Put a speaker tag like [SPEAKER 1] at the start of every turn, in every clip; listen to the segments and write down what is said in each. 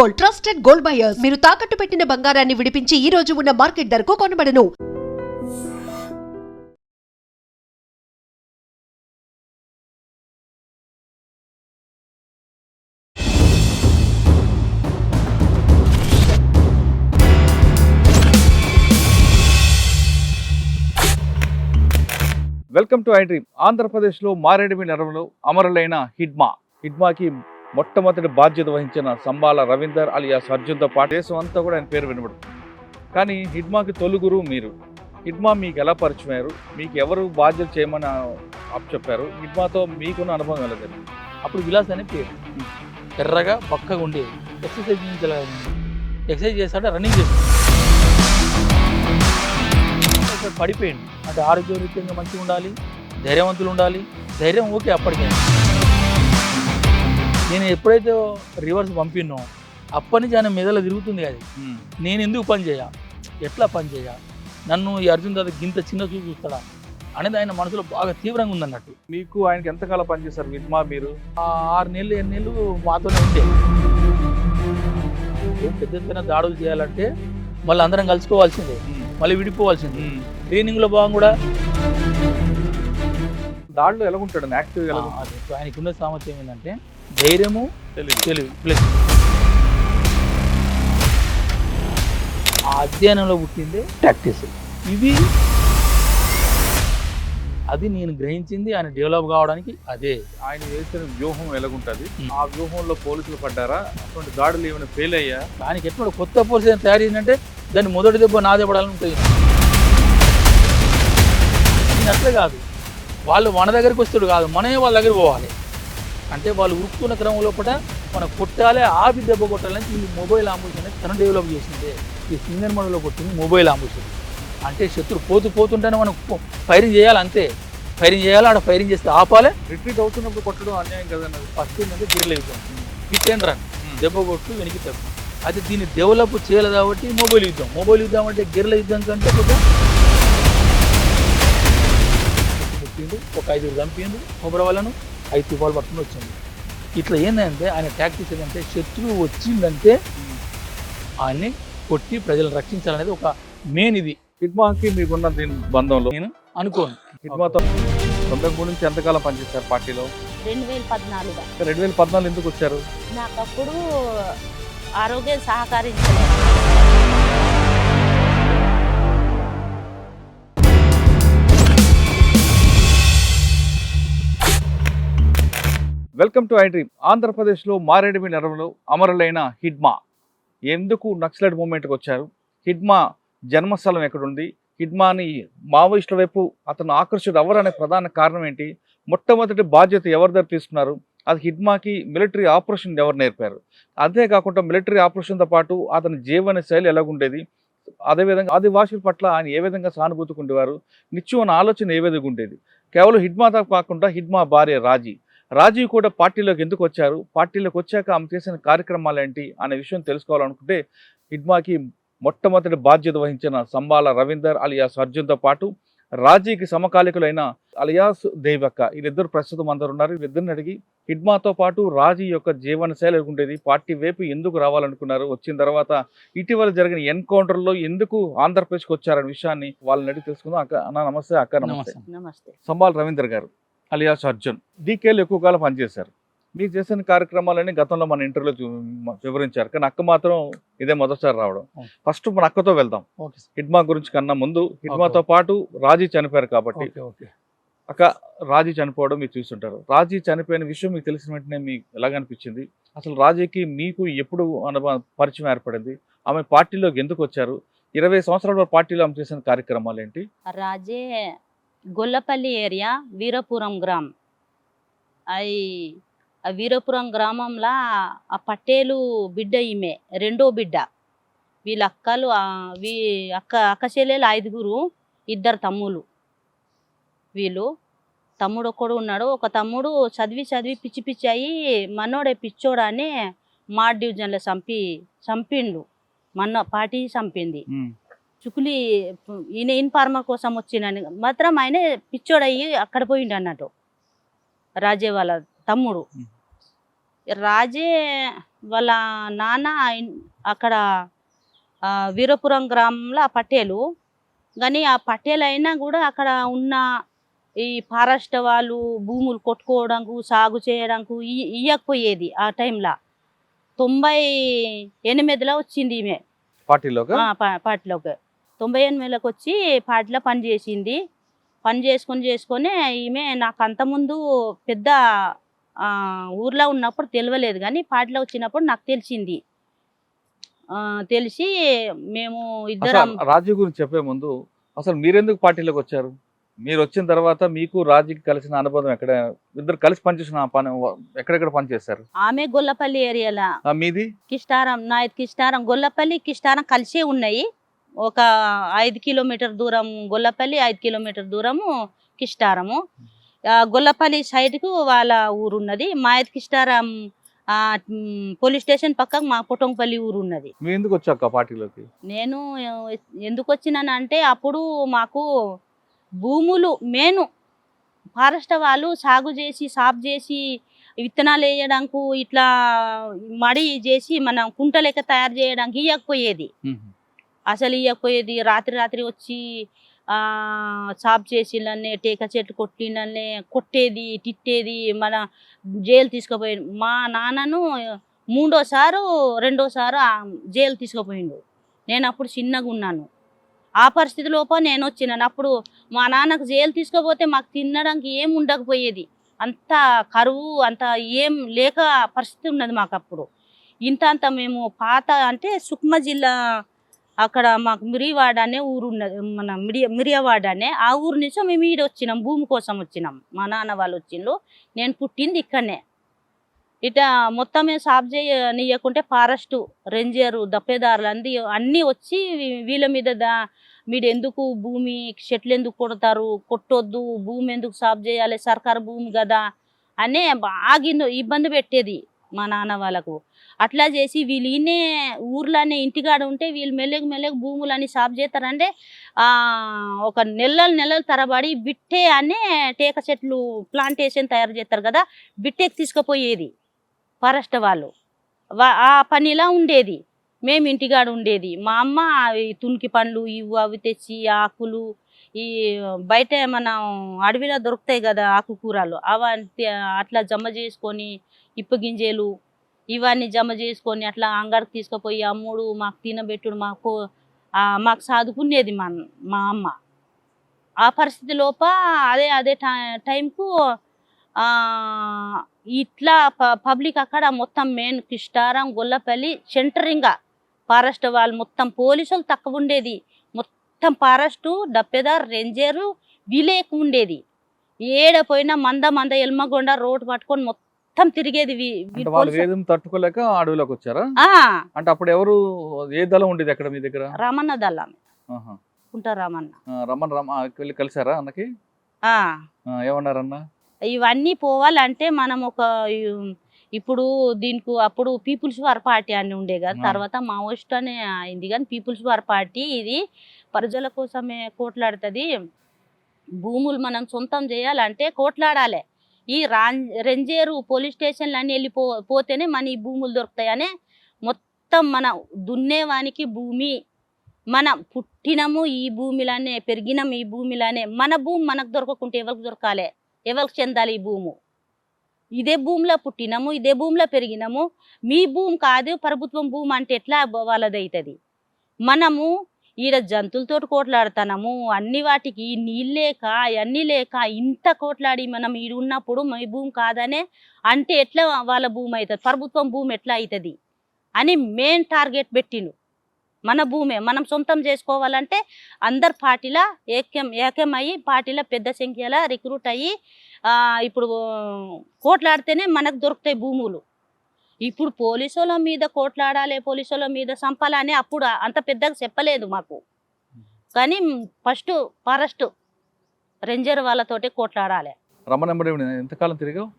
[SPEAKER 1] Gold, trusted gold buyers. మీరు తాకట్టు పెట్టిన బంగారాన్ని విడిపించి ఈ రోజు ఉన్న మార్కెట్ ధరకు కొనబడను.
[SPEAKER 2] Welcome to I dream. ఆంధ్రప్రదేశ్లో మారేడుమిల్లి అడవులో అమరులైన హిడ్మాకి మొట్టమొదటి బాధ్యత వహించిన సంబాల రవీందర్ అలియాస్ అర్జున్తో పాటు దేశం అంతా కూడా ఆయన పేరు వినబడుతుంది. కానీ హిడ్మాకి తొలుగురు మీరు. హిడ్మా మీకు ఎలా పరిచయం అయ్యారు? మీకు ఎవరు బాధ్యత చేయమని చెప్పారు? హిడ్మాతో మీకున్న అనుభవం ఎలా జరిగింది?
[SPEAKER 3] అప్పుడు విలాస్ అనే పేరు. ఎర్రగా బక్కగా ఉండేది. ఎక్సర్సైజ్ చేస్తాడు, రన్నింగ్ చేస్తాడు. పడిపోయింది అంటే ఆరోగ్యరీత్యంగా మంచిగా ఉండాలి, ధైర్యవంతులు ఉండాలి. ధైర్యం ఓకే అప్పటికే. నేను ఎప్పుడైతే రివర్స్ పంపినో అప్పటి నుంచి ఆయన మెదలో తిరుగుతుంది. అది నేను ఎందుకు పని చేయ, ఎట్లా పని చేయ, నన్ను ఈ అర్జున్ దాదా గింత చిన్న చూస్తాడా అనేది ఆయన మనసులో బాగా తీవ్రంగా ఉందన్నట్టు.
[SPEAKER 2] మీకు ఆయనకి ఎంతకాలం పనిచేస్తారు హిడ్మా? మీరు
[SPEAKER 3] 6 నెలలు 8 నెలలు మాతోనే ఉంటే. పెద్ద ఎత్తున దాడులు చేయాలంటే మళ్ళీ అందరం కలుసుకోవాల్సిందే, మళ్ళీ విడిపోవాల్సింది. ట్రైనింగ్లో భాగం కూడా
[SPEAKER 2] దాడిలో ఎలా ఉంటాడు? యాక్టివ్ ఎలా?
[SPEAKER 3] ఆయనకున్న సామర్థ్యం ఏంటంటే ధైర్యము, తెలివి ప్లస్ ఆ అధ్యయనంలో పుట్టిందే ప్రాక్టీస్. ఇవి అది నేను గ్రహించింది ఆయన డెవలప్ కావడానికి. అదే
[SPEAKER 2] ఆయన చేసిన వ్యూహం ఎలాగుంటుంది? ఆ వ్యూహంలో పోలీసులు పడ్డారా? అటువంటి దాడులు ఏమైనా ఫెయిల్ అయ్యా?
[SPEAKER 3] ఆయనకి ఎట్లా కొత్త పోలీసు తయారు చేసిందంటే దాన్ని మొదటి దెబ్బ నా దెబ్బడాలని ఉంటుంది. నేను అట్లే కాదు, వాళ్ళు మన దగ్గరికి వస్తాడు కాదు, మనమే వాళ్ళ దగ్గరికి పోవాలి. అంటే వాళ్ళు ఉరుక్కున్న క్రమం లోపల మనం కొట్టాలి, ఆపి దెబ్బ కొట్టాలని ఈ మొబైల్ ఆంబులెన్స్ అనేది తను డెవలప్ చేసిందే. ఈ సింగర్ మోడల్లో కొట్టింది మొబైల్ ఆంబులెన్స్. అంటే శత్రువు పోతుంటేనే మనం ఫైరింగ్ చేయాలి, అంతే. ఫైరింగ్ చేయాలి, ఆడ ఫైరింగ్ చేస్తే ఆపాలి.
[SPEAKER 2] రిట్రీట్ అవుతున్నప్పుడు కొట్టడం అన్యాయం కదన్నది.
[SPEAKER 3] ఫస్ట్ ఏంటంటే గిర్ల యుద్ధం, హిట్ అండ్ రన్, దెబ్బ కొట్టు వెనక్కి తప్పు. అయితే దీన్ని డెవలప్ చేయాలి కాబట్టి మొబైల్ యుద్ధం అంటే గిర్ల యుద్ధం కంటే కొంచెం ముట్టిండు, ఒక 5 చంపిండు కొబ్బరి వాళ్ళను, 5 తుపాలు పట్టుకుని వచ్చింది. ఇట్లా ఏంటంటే ఆయన టాక్టిక్స్ ఏంటంటే శత్రువు వచ్చిందంటే ఆయన్ని కొట్టి ప్రజలను రక్షించాలనేది ఒక మెయిన్. ఇది
[SPEAKER 2] హిడ్మాకి మీకున్న దీని బంధంలో
[SPEAKER 3] నేను అనుకోను.
[SPEAKER 2] హిడ్మాతో 93 నుంచి ఎంతకాలం పనిచేస్తారు పార్టీలో?
[SPEAKER 4] 2014.
[SPEAKER 2] 2014 ఎందుకు వచ్చారు?
[SPEAKER 4] నాకు అప్పుడు ఆరోగ్యం సహకరించలేదు.
[SPEAKER 2] Welcome to I dream. ఆంధ్రప్రదేశ్లో మారేడుమిల్లి అడవులో అమరులైన హిడ్మా ఎందుకు నక్సలైట్ మూవ్మెంట్కి వచ్చారు? హిడ్మా జన్మస్థలం ఎక్కడుంది? హిడ్మాని మావోయిస్టుల వైపు అతను ఆకర్షితుడు అవ్వరనే ప్రధాన కారణం ఏంటి? మొట్టమొదటి బాధ్యత ఎవరి దగ్గర తీసుకున్నారు? అది హిడ్మాకి మిలిటరీ ఆపరేషన్ ఎవరు నేర్పారు? అంతేకాకుండా మిలిటరీ ఆపరేషన్తో పాటు అతని జీవన శైలి ఎలాగుండేది? అదేవిధంగా ఆదివాసుల పట్ల ఆయన ఏ విధంగా సానుభూతికి ఉండేవారు? నిత్యం ఆలోచన ఏ విధంగా ఉండేది? కేవలం హిడ్మాతో కాకుండా హిడ్మా భార్య రాజీ కూడా పార్టీలోకి ఎందుకు వచ్చారు? పార్టీలోకి వచ్చాక ఆమె చేసిన కార్యక్రమాలు ఏంటి అనే విషయం తెలుసుకోవాలనుకుంటే హిడ్మాకి మొట్టమొదటి బాధ్యత వహించిన సంబాల రవీందర్ అలియాస్ అర్జున్తో పాటు రాజీకి సమకాలికులైన అలియాస్ దేవక్క, వీరిద్దరు ప్రస్తుతం అందరు ఉన్నారు. వీరిద్దరిని అడిగి హిడ్మాతో పాటు రాజీ యొక్క జీవన శైలి ఉండేది, పార్టీ వైపు ఎందుకు రావాలనుకున్నారు, వచ్చిన తర్వాత ఇటీవల జరిగిన ఎన్కౌంటర్లో ఎందుకు ఆంధ్రప్రదేశ్కి వచ్చారనే విషయాన్ని వాళ్ళని అడిగి తెలుసుకుందాం. అక్క అన్న నమస్తే. అక్క నమస్తే.
[SPEAKER 4] నమస్తే.
[SPEAKER 2] సంబాల రవీందర్ గారు అలియాస్ అర్జున్ డీకేలో ఎక్కువ కాలం పనిచేశారు. మీరు చేసిన కార్యక్రమాలన్నీ గతంలో మన ఇంటర్వ్యూలో వివరించారు, కానీ అక్క మాత్రం ఇదే మొదటిసారి రావడం. ఫస్ట్ మన అక్కతో వెళ్దాం. హిడ్మా గురించి కన్నా ముందు హిడ్మాతో పాటు రాజీ చనిపోయారు కాబట్టి, అక్క రాజీ చనిపోవడం మీరు చూస్తుంటారు. రాజీ చనిపోయిన విషయం మీకు తెలిసిన వెంటనే మీకు ఎలాగనిపించింది? అసలు రాజీకి మీకు ఎప్పుడు పరిచయం ఏర్పడింది? ఆమె పార్టీలోకి ఎందుకు వచ్చారు? 20 సంవత్సరాల పార్టీలో ఆమె చేసిన కార్యక్రమాలు ఏంటి?
[SPEAKER 4] రాజే గొల్లపల్లి ఏరియా, వీరపురం గ్రామం. ఆ వీరపురం గ్రామంలో ఆ పటేలు బిడ్డ ఈమె రెండో బిడ్డ. వీళ్ళ అక్కలు అక్క చెల్లెలు 5గురు, 2 తమ్ముళ్ళు. వీళ్ళు తమ్ముడు ఒక్కడు ఉన్నాడు. ఒక తమ్ముడు చదివి పిచ్చి అయ్యి మనోడే పిచ్చోడని మా డివిజన్లో చంపిండు. పార్టీ చంపింది. చుకులి ఈయన ఇన్ఫార్మర్ కోసం వచ్చినని మాత్రం ఆయన పిచ్చోడయ్యి అక్కడ పోయిండు అన్నట్టు. రాజే వాళ్ళ తమ్ముడు. రాజే వాళ్ళ నాన్న అక్కడ వీరపురం గ్రామంలో ఆ పటేలు. కానీ ఆ పటేల్ అయినా కూడా అక్కడ ఉన్న ఈ ఫారెస్ట్ వాళ్ళు భూములు కొట్టుకోవడానికి సాగు చేయడానికి ఇయ్యకపోయేది. ఆ టైంలో 98లో వచ్చింది ఈమె
[SPEAKER 2] పార్టీలోకి.
[SPEAKER 4] పార్టీలోకి. 98లోకి వచ్చి పార్టీలో పని చేసింది. పని చేసుకొని ఈమె నాకు అంతకుముందు పెద్ద ఊర్లో ఉన్నప్పుడు తెలియలేదు, కానీ పార్టీలో వచ్చినప్పుడు నాకు తెలిసింది. తెలిసి మేము ఇద్దరం.
[SPEAKER 2] అసలు రాజీ గురించి చెప్పే ముందు అసలు మీరెందుకు పార్టీలోకి వచ్చారు? మీరు వచ్చిన తర్వాత మీకు రాజీకి కలిసిన అనుబంధం ఎక్కడ? ఇద్దరు కలిసి పనిచేసిన పని ఎక్కడెక్కడ పనిచేస్తారు?
[SPEAKER 4] ఆమె గొల్లపల్లి ఏరియాలో,
[SPEAKER 2] మీది
[SPEAKER 4] కిష్టారం, నాయత్ కిష్టారం, గొల్లపల్లి కిష్టారం కలిసే ఉన్నాయి. ఒక 5 కిలోమీటర్ దూరం గొల్లపల్లి, 5 కిలోమీటర్ దూరము కిష్టారము. గొల్లపల్లి సైడ్కు వాళ్ళ ఊరు ఉన్నది. మాయత్ కిష్టారం పోలీస్ స్టేషన్ పక్కకు మా పొటంపల్లి ఊరు ఉన్నది.
[SPEAKER 2] మీరు ఎందుకు వచ్చాక పార్టీలోకి?
[SPEAKER 4] నేను ఎందుకు వచ్చినానంటే అప్పుడు మాకు భూములు మెయిన్ ఫారెస్ట్ వాళ్ళు సాగు చేసి విత్తనాలు వేయడానికి ఇట్లా మడి చేసి మనం కుంట లెక్క తయారు చేయడానికి ఇవ్వకపోయేది. అసలు ఇవ్వకపోయేది. రాత్రి వచ్చి సాఫ్ చేసినన్నే, టేక చెట్లు కొట్టినన్నే కొట్టేది, తిట్టేది, మన జైలు తీసుకుపోయేది. మా నాన్నను 2సారి జైలు తీసుకుపోయిండు. నేను అప్పుడు చిన్నగా ఉన్నాను. ఆ పరిస్థితి లోపల నేను వచ్చినాను. అప్పుడు మా నాన్నకు జైలు తీసుకుపోతే మాకు తినడానికి ఏం ఉండకపోయేది. అంత కరువు, అంత ఏం లేక పరిస్థితి ఉన్నది మాకు అప్పుడు. ఇంత మేము పాత అంటే సుక్మా జిల్లా అక్కడ మాకు మిరియవాడ అనే ఊరు ఉన్నది. మన మిరియవాడ అనే ఆ ఊరు నుంచి మేము ఈడ వచ్చినాం, భూమి కోసం వచ్చినాం. మా నాన్న వాళ్ళు వచ్చిండ్రు. నేను పుట్టింది ఇక్కడనే. ఇట్లా మొత్తమే సాఫ్ చేయనీయకుంటే ఫారెస్ట్ రేంజరు దప్పేదారులు అన్నీ వచ్చి వీళ్ళ మీద మీరు ఎందుకు భూమి చెట్లు ఎందుకు కొడతారు, కొట్టొద్దు, భూమి ఎందుకు సాఫ్ చేయాలి, సర్కారు భూమి కదా అనే బాగా ఇబ్బంది పెట్టేది మా నాన్న వాళ్ళకు. అట్లా చేసి వీళ్ళు ఈయనే ఊర్లోనే ఇంటికాడ ఉంటే వీళ్ళు మెల్లగా భూములని సాఫ్ చేస్తారంటే ఒక నెలలు తరబడి బిట్టే అనే టేక చెట్లు ప్లాంటేషన్ తయారు చేస్తారు కదా, బిట్టేకి తీసుకుపోయేది ఫారెస్ట్ వాళ్ళు. ఆ పనిలా ఉండేది. మేము ఇంటికాడ ఉండేది. మా అమ్మ తునికి పండ్లు అవి తెచ్చి ఆకులు, ఈ బయట మనం అడవిలో దొరుకుతాయి కదా ఆకుకూరలు, అవన్నీ అట్లా జమ చేసుకొని, ఇప్పగింజలు ఇవన్నీ జమ చేసుకొని అట్లా అంగడికి తీసుకుపోయి అమ్ముడు, మాకు తినబెట్టుడు, మాకు చదువుకునేది మా అమ్మ. ఆ పరిస్థితి లోప అదే టైంకు ఇట్లా పబ్లిక్ అక్కడ మొత్తం మెయిన్ కిష్టారం, గొల్లపల్లి సెంటరింగా ఫారెస్ట్ వాళ్ళు మొత్తం పోలీసులు తక్కువ ఉండేది. మొత్తం ఫారెస్టు డప్పెదార్ రేంజరు వీలే ఎక్కువ ఉండేది. ఏడపోయినా మంద ఎల్మగొండ రోడ్డు పట్టుకొని మొత్తం తిరిగేది.
[SPEAKER 2] తట్టుకోలేక అడవిలోకి వచ్చారా? అంటే అప్పుడు ఎవరు, ఏ దళం ఉండేది అక్కడ మీ దగ్గర?
[SPEAKER 4] రమణ దళం. రమణ
[SPEAKER 2] వెళ్ళి కలిసారా అన్నకి? ఏమన్నారన్న?
[SPEAKER 4] ఇవన్నీ పోవాలంటే మనం ఇప్పుడు దీనికి అప్పుడు పీపుల్స్ వార్ పార్టీ అని ఉండే కదా, తర్వాత మావోయిస్ట్ అనే అయింది. కానీ పీపుల్స్ వార్ పార్టీ ఇది ప్రజల కోసమే కోట్లాడుతుంది. భూములు మనం సొంతం చేయాలంటే కోట్లాడాలి. ఈ రేంజరు పోలీస్ స్టేషన్లు అన్నీ పోతేనే మన ఈ భూములు దొరుకుతాయని మొత్తం మన దున్నేవానికి భూమి, మనం పుట్టినము ఈ భూమిలానే, పెరిగినాము ఈ భూమిలానే. మన భూమి మనకు దొరకకుంటే ఎవరికి దొరకాలి, ఎవరికి చెందాలి ఈ భూము? ఇదే భూమిలో పుట్టినాము, ఇదే భూమిలో పెరిగినాము. మీ భూమి కాదు ప్రభుత్వం భూమి అంటే ఎట్లా వాళ్ళదవుతుంది? మనము ఈడ జంతువులతో కోట్లాడుతున్నాము, అన్ని వాటికి నీళ్ళు లేక అవన్నీ లేక ఇంత కోట్లాడి మనం ఈడు ఉన్నప్పుడు మీ భూమి కాదనే అంటే ఎట్లా వాళ్ళ భూమి అవుతుంది, ప్రభుత్వం భూమి ఎట్లా అవుతుంది అని మెయిన్ టార్గెట్ పెట్టిండు. మన భూమే మనం సొంతం చేసుకోవాలంటే అందరు పార్టీలో ఏకమయ్యి పార్టీలో పెద్ద సంఖ్యలో రిక్రూట్ అయ్యి ఇప్పుడు కోట్లాడితేనే మనకు దొరుకుతాయి భూములు. ఇప్పుడు పోలీసుల మీద కోట్లాడాలి, పోలీసుల మీద చంపాలని అప్పుడు అంత పెద్దగా చెప్పలేదు మాకు. కానీ ఫస్ట్ ఫారెస్ట్ రేంజర్ వాళ్ళతోటే కోట్లాడాలి.
[SPEAKER 2] ఎంతకాలం తిరిగావు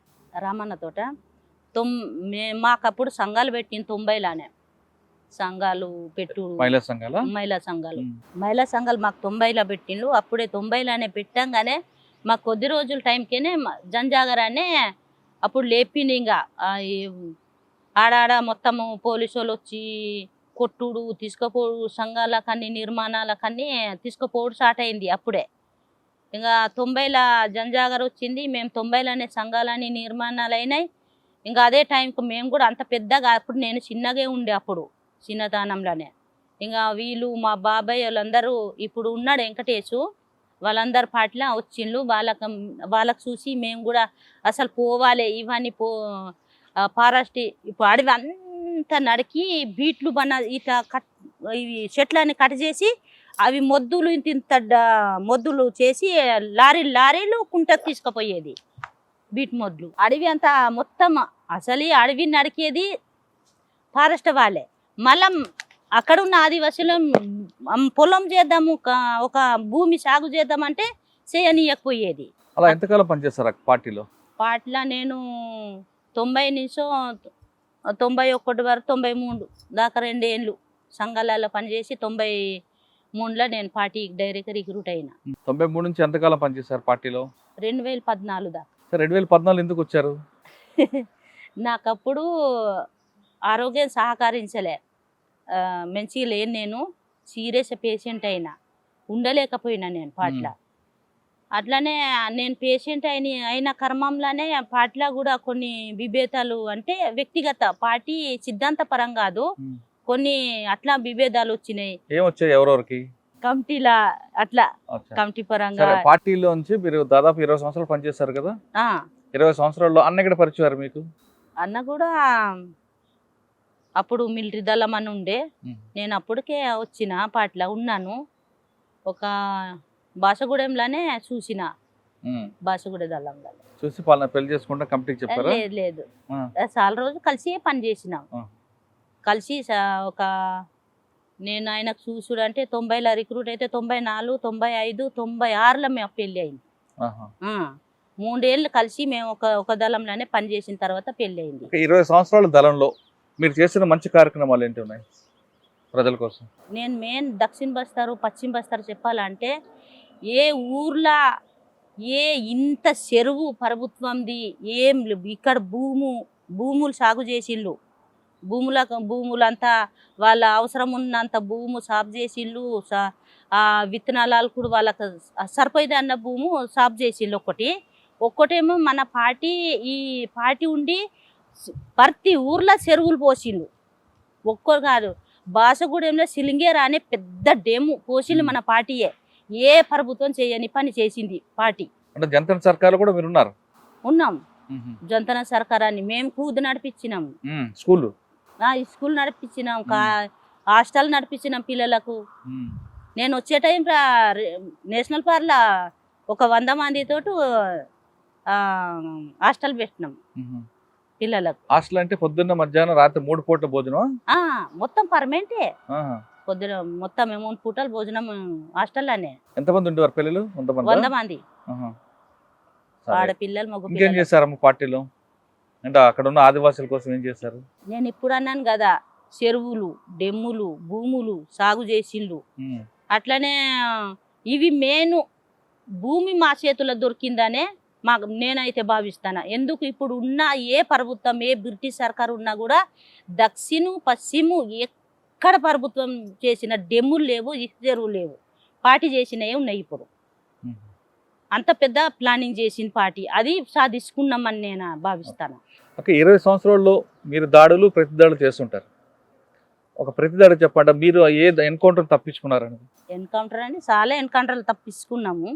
[SPEAKER 4] రమణతోట? మాకు అప్పుడు సంఘాలు పెట్టింది 90లోనే. సంఘాలు పెట్టు, మహిళా సంఘాలు మాకు 90లో పెట్టిండ్రు. అప్పుడే 90లోనే పెట్టంగానే మాకు కొద్ది రోజుల టైంకేనే జనజాగరానే అప్పుడు లేపింది. ఇంకా ఆడాడ మొత్తము పోలీసు వాళ్ళు వచ్చి కొట్టుడు తీసుకుపోడు సంఘాలకన్నీ నిర్మాణాలకన్నీ తీసుకుపోవడం స్టార్ట్ అయింది అప్పుడే. ఇంకా 90ల జంజాగర్ వచ్చింది. మేము 90లోనే సంఘాలని నిర్మాణాలు అయినాయి. ఇంకా అదే టైంకి మేము కూడా అంత పెద్దగా అప్పుడు నేను చిన్నగా ఉండే అప్పుడు చిన్నతనంలోనే. ఇంకా వీళ్ళు మా బాబాయ్ వాళ్ళందరూ ఇప్పుడు ఉన్నాడు వెంకటేశు వాళ్ళందరు పాటల వచ్చిండ్రు. వాళ్ళకు చూసి మేము కూడా అసలు పోవాలి ఇవన్నీ ఫారెస్ట్ ఇప్పుడు అడవి అంతా నరికి బీట్లు ఇట్లా ఇవి చెట్లని కట్ చేసి అవి మొద్దులు ఇంత మొద్దులు చేసి లారీలు కుంటకు తీసుకుపోయేది బీట్ మొద్దులు. అడవి అంతా మొత్తం అసలు అడవి నరికేది ఫారెస్ట్ వాళ్ళే. మళ్ళా అక్కడ ఉన్న ఆదివాసులు పొలం చేద్దాము ఒక భూమి సాగు చేద్దామంటే చేయనీయకపోయేది.
[SPEAKER 2] అలా ఎంతకాలం పనిచేస్తారు పార్టీలో?
[SPEAKER 4] పార్టీలో నేను 90 నుంచి 91 వరకు 93 దాకా 2 ఏళ్ళు సంఘాలలో పనిచేసి 93లో నేను పార్టీ డైరెక్టర్ రిక్రూట్ అయినా.
[SPEAKER 2] 93 నుంచి ఎంతకాలం పనిచేశారు పార్టీలో?
[SPEAKER 4] 2014 దాకా.
[SPEAKER 2] సరే 2014 ఎందుకు వచ్చారు?
[SPEAKER 4] నాకప్పుడు ఆరోగ్యం సహకరించలే, మంచిగా లేను, నేను సీరియస్ పేషెంట్ అయినా, ఉండలేకపోయినా నేను పాటలో. అట్లానే నేను పేషెంట్ అయిన క్రమంలోనే పాటలో కూడా కొన్ని విభేదాలు అంటే వ్యక్తిగత పార్టీ సిద్ధాంత పరం కాదు కొన్ని అట్లా విభేదాలు వచ్చినాయి.
[SPEAKER 2] ఏమొచ్చాయి ఎవరెవరికి?
[SPEAKER 4] కమిటీలా అట్లా కమిటీ పరంగా.
[SPEAKER 2] పార్టీలోంచి మీరు దాదాపు 20 సంవత్సరాలు పనిచేస్తారు కదా? 20 సంవత్సరాల్లో అన్న ఎక్కడ పరిచయారు మీకు?
[SPEAKER 4] అన్న కూడా అప్పుడు మిలిటరీ దళం అని ఉండే. నేను అప్పటికే వచ్చిన పాటలో ఉన్నాను. ఒక బాసగూడెంలోనే చూసిన, బాసగూడ దళంలో
[SPEAKER 2] చూసి పెళ్లి చేసుకుంటా కమిటీకి చెప్పారా?
[SPEAKER 4] లేదు చాలా రోజు కలిసి పని చేసినాం. కలిసి ఒక నేను ఆయనకు చూసుడు అంటే 90లో రిక్రూట్ అయితే 94, 95, 96లో మేము పెళ్ళి అయింది. 3 ఏళ్ళు కలిసి మేము ఒక దళంలోనే పని చేసిన తర్వాత పెళ్ళి అయింది.
[SPEAKER 2] 20 సంవత్సరాల దళంలో మీరు చేసిన మంచి కార్యక్రమాలు ఏంటి ఉన్నాయి ప్రజల కోసం?
[SPEAKER 4] నేను మెయిన్ దక్షిణ బస్తారు పశ్చిమ బస్తారు చెప్పాలంటే ఏ ఊర్లో ఇంత చెరువు ప్రభుత్వంది ఏం ఇక్కడ భూములు సాగు చేసిళ్ళు, భూములంతా వాళ్ళ అవసరం ఉన్నంత భూము సాగు చేసిళ్ళు. విత్తనాలు కూడా వాళ్ళకి సరిపోయేది అన్న భూము సాగు చేసిళ్ళు. ఒక్కటేమో మన ఈ పార్టీ ఉండి ప్రతి ఊర్లో చెరువులు పోసిళ్ళు. ఒక్కరు కాదు, బాసగూడెంలో సిలింగేరా అనే పెద్ద డెము పోసిళ్ళు మన పార్టీయే. ఏ ప్రభుత్వం చేయని పని చేసింది పార్టీ.
[SPEAKER 2] అంటే జంతన సర్కార్ కూడా మీరు ఉన్నారు?
[SPEAKER 4] ఉన్నాం. జంతన సర్కార్ అని మేము కూదు నడిపించినాము. స్కూల్ నడిపించినాం, హాస్టల్ నడిపించినాం పిల్లలకు. నేను వచ్చే టైం నేషనల్ పార్క్లో ఒక 100 మందితో హాస్టల్ పెట్టినాం పిల్లలకు.
[SPEAKER 2] హాస్టల్ అంటే పొద్దున్న మధ్యాహ్నం రాత్రి 3 పూట్ల భోజనం?
[SPEAKER 4] మొత్తం పర్మనెంటే. పొద్దున మొత్తం 3 పూటలు భోజనం హాస్టల్లోనే.
[SPEAKER 2] ఎంతమంది ఉండేవారు పిల్లలు?
[SPEAKER 4] 100 మంది ఆడపిల్లలు మగ.
[SPEAKER 2] ఇంకేం చేశారమ్మ పార్టీలో? అంటే అక్కడ ఉన్న ఆదివాసుల కోసం ఏం చేశారు?
[SPEAKER 4] నేను ఇప్పుడు అన్నాను కదా, చెరువులు, డెమ్ములు, భూములు సాగు చేసిండ్రు. అట్లనే ఇవి మెయిన్ భూమి మా చేతుల్లో దొరికిందనే నేనైతే భావిస్తాను. ఎందుకు ఇప్పుడు ఉన్న ఏ ప్రభుత్వం, ఏ బ్రిటిష్ సర్కారు ఉన్నా కూడా దక్షిణ పశ్చిమ ఎక్కడ ప్రభుత్వం చేసిన డెమ్ములు లేవు, చెరువులు లేవు. పార్టీ చేసినవి ఉన్నాయి. ఇప్పుడు అంత పెద్ద ప్లానింగ్ చేసిన పార్టీ అది సాధించుకున్నామని నేను భావిస్తాను.
[SPEAKER 2] 20 సంవత్సరాల్లో మీరు దాడులు ప్రతి దాడులు చేస్తుంటారు. ఒక ప్రతి దాడి చెప్పండి, మీరు ఏ ఎన్కౌంటర్ తప్పించుకున్నారని?
[SPEAKER 4] ఎన్కౌంటర్ అని చాలా ఎన్కౌంటర్లు తప్పించుకున్నాము.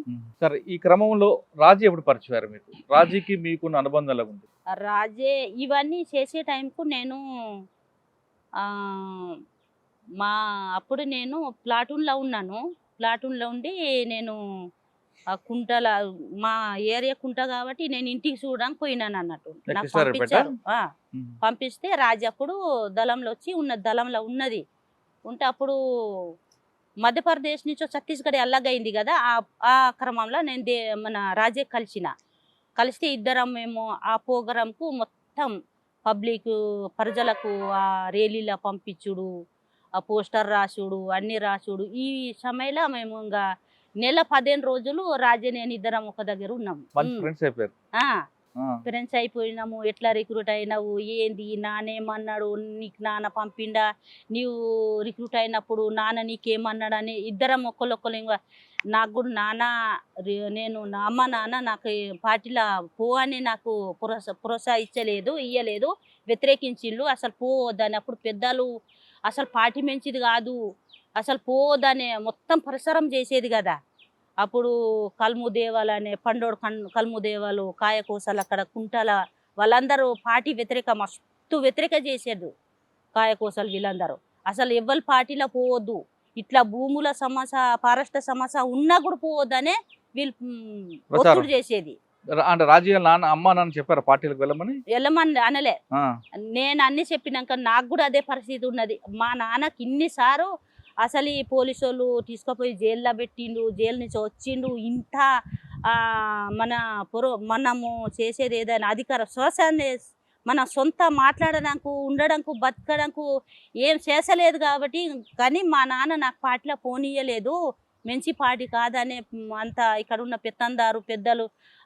[SPEAKER 2] సరే, ఈ క్రమంలో రాజీ ఎప్పుడు పరిచయారు మీకు? రాజీకి మీకున్న అనుబంధం ఎలా ఉంది?
[SPEAKER 4] రాజే ఇవన్నీ చేసే టైంకు నేను అప్పుడు నేను ప్లాటూన్లో ఉన్నాను. ప్లాటూన్లో ఉండి నేను కుంటల మా ఏరియా కుంట కాబట్టి నేను ఇంటికి చూడడానికి పోయినాను అన్నట్టు. నాకు పంపించారు. పంపిస్తే రాజు అప్పుడు దళంలో వచ్చి దళంలో ఉన్నది ఉంటే అప్పుడు మధ్యప్రదేశ్ నుంచి ఛత్తీస్గఢ్ అల్లగైంది కదా. ఆ క్రమంలో నేను మన రాజే కలిస్తే ఇద్దరం మేము ఆ ప్రోగ్రాంకు మొత్తం పబ్లిక్ ప్రజలకు ఆ రేలీలో పంపించుడు, ఆ పోస్టర్ రాసుడు, అన్ని రాసుడు. ఈ సమయంలో మేము ఇంకా నెల 15 రోజులు రాజే నేను ఇద్దరం ఒక దగ్గర ఉన్నాం. ఫ్రెండ్స్ అయిపోయినాము, ఎట్లా రిక్రూట్ అయినావు, ఏంది నానేమన్నాడు, నీకు నాన్న పంపిండా, నీవు రిక్రూట్ అయినప్పుడు నాన్న నీకేమన్నాడు అని ఇద్దరం ఒకళ్ళొక్కరు. ఇంకా నాకు కూడా నాన్న నేను నా అమ్మ నాన్న నాకు పార్టీలో పో అని నాకు ప్రోత్సహించలేదు, ఇయ్యలేదు, వ్యతిరేకించిండ్రు. అసలు పోవద్దని అప్పుడు పెద్దలు అసలు పార్టీ మంచిది కాదు, అసలు పోవద్దని మొత్తం ప్రసారం చేసేది కదా. అప్పుడు కల్ముదేవాలు అనే పండోడు కల్ముదేవాలు కాయకోసాలు అక్కడ కుంటాల వాళ్ళందరూ పార్టీ మస్తు వ్యతిరేక చేసేది. కాయకోసాలు వీళ్ళందరూ అసలు ఎవ్వరు పార్టీలో పోవద్దు, ఇట్లా భూముల సమస్య ఫారెస్ట్ సమస్య ఉన్నా కూడా పోవద్దనే వీళ్ళు ఒత్తిడి చేసేది.
[SPEAKER 2] అంటే రాజకీయ నాన్న అమ్మ నాన్న చెప్పారు పార్టీలకు
[SPEAKER 4] వెళ్ళమని అనలే. నేను అన్ని చెప్పినాక నాకు కూడా అదే పరిస్థితి ఉన్నది. మా నాన్నకి ఇన్నిసార్లు అసలు ఈ పోలీసు వాళ్ళు తీసుకుపోయి జైల్లో పెట్టిండు, జైలు నుంచి వచ్చిండు. ఇంత మనము చేసేది ఏదైనా అధికార శ్వాసాన్ని మన సొంత మాట్లాడడానికి ఉండడానికి బతకడానికి ఏం చేసలేదు కాబట్టి. కానీ మా నాన్న నాకు పార్టీలో పోనీయలేదు, మంచి పార్టీ కాదనే అంత ఇక్కడ ఉన్న పెత్తందారు పెద్దలు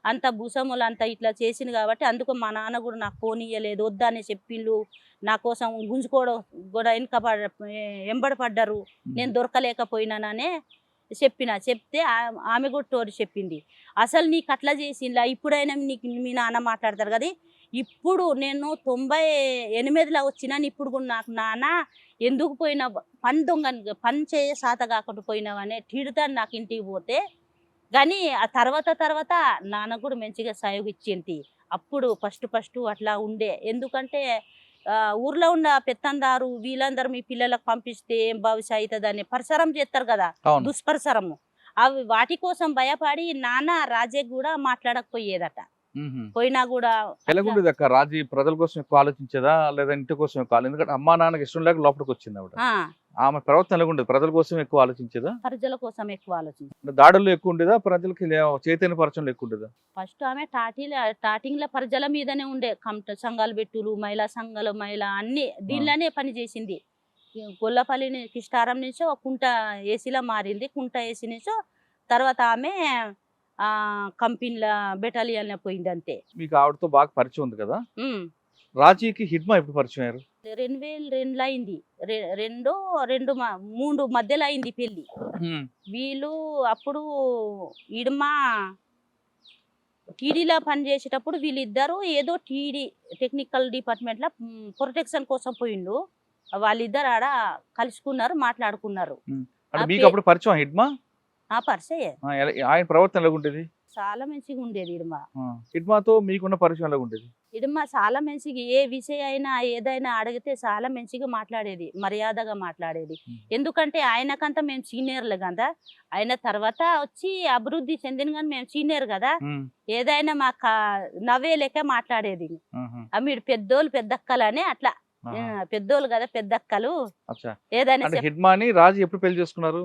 [SPEAKER 4] అంత భూసములు అంతా ఇట్లా చేసింది కాబట్టి అందుకు మా నాన్న కూడా నాకు పోనీయలేదు, వద్దని చెప్పిండు. నా కోసం గుంజుకోవడం కూడా ఎంబడపడ్డారు, నేను దొరకలేకపోయినాననే చెప్తే ఆమె కూడా తోడు చెప్పింది. అసలు నీకు అట్లా చేసిందా, ఇప్పుడైనా నీకు మీ నాన్న మాట్లాడతారు కదా. ఇప్పుడు నేను 98లో వచ్చినాను, ఇప్పుడు కూడా నాకు నాన్న ఎందుకు పోయినా పని చేయ సాత కాకుండా పోయినావనే తిడతాను నాకు ఇంటికి పోతే. కానీ ఆ తర్వాత నాన్న కూడా మంచిగా సయోగ ఇచ్చింది. అప్పుడు ఫస్ట్ అట్లా ఉండే. ఎందుకంటే ఊర్లో ఉన్న పెత్తందారు వీళ్ళందరూ మీ పిల్లలకు పంపిస్తే ఏం భవిష్యత్ అవుతుందని ప్రచారం చేస్తారు కదా, దుష్ప్రచారము. అవి వాటి కోసం భయపడి నాన్న రాజే కూడా మాట్లాడకపోయేదట. పోయినా కూడా
[SPEAKER 2] ఎలాగుండేది అక్క రాజీ ప్రజల కోసం ఎక్కువ ఆలోచించేదా లేదా ఇంటి కోసం ఎక్కువ? ఎందుకంటే అమ్మా నాన్నకి ఇష్టం లేక లోపలికి వచ్చింది ఆవిడ. ఆమె ప్రవర్తన ఎలాగుండేది? ప్రజల కోసం ఎక్కువ ఆలోచించేదా
[SPEAKER 4] ప్రజల కోసం ఎక్కువ ఆలోచించేది?
[SPEAKER 2] దాడులు ఎక్కువ ఉండేదా, ప్రజలకి చైతన్య పరచంలో ఎక్కువ ఉండేదా?
[SPEAKER 4] ఫస్ట్ ఆమె స్టార్టింగ్ లో ప్రజల మీదనే ఉండే. సంఘాలు పెట్టులు, మహిళా సంఘాలు, అన్ని దీనిలోనే పని చేసింది. గొల్లపల్లి కిష్టారం నుంచో కుంట ఏసీలో మారింది. కుంట ఏసీ నుంచో తర్వాత ఆమె కంపెనీల బెటాలియన్ పోయింది అంతే.
[SPEAKER 2] మీకు ఆవిడతో బాగా పరిచయం ఉంది కదా. రాజీకి హిడ్మా ఎప్పుడు పరిచయం అయ్యారు?
[SPEAKER 4] 2002లో అయింది. 3 మధ్యలో అయింది పెళ్లి. వీళ్ళు అప్పుడు ఇడ్మా టీడీలో పనిచేసేటప్పుడు వీళ్ళిద్దరు ఏదో టీడీ టెక్నికల్ డిపార్ట్మెంట్లో ప్రొటెక్షన్ కోసం పోయిండు. వాళ్ళిద్దరు ఆడ కలుసుకున్నారు, మాట్లాడుకున్నారు.
[SPEAKER 2] మీకు అప్పుడు పరిచయం హిడ్మా?
[SPEAKER 4] పరిచయం.
[SPEAKER 2] ఆయన ప్రవర్తన ఎలాగుండేది?
[SPEAKER 4] చాలా మంచిగా ఉండేది ఇడ్మా.
[SPEAKER 2] హిడ్మాతో మీకున్న పరిచయం ఎలాగుండేది?
[SPEAKER 4] ఇడ్మా చాలా మంచిగా ఏ విషయం అయినా ఏదైనా అడిగితే చాలా మంచిగా మాట్లాడేది, మర్యాదగా మాట్లాడేది. ఎందుకంటే ఆయనకంతా మేము సీనియర్లు కదా, ఆయన తర్వాత వచ్చి అభివృద్ధి చెందిన కానీ మేము సీనియర్ కదా. ఏదైనా మాకు నవ్వే లెక్క మాట్లాడేది. మీరు పెద్దోళ్ళు పెద్దక్కలని అట్లా, పెద్దోళ్ళు కదా పెద్దక్కలు ఏదైనా.
[SPEAKER 2] హిడ్మాని రాజు ఎప్పుడు పెళ్లి చేసుకున్నారు?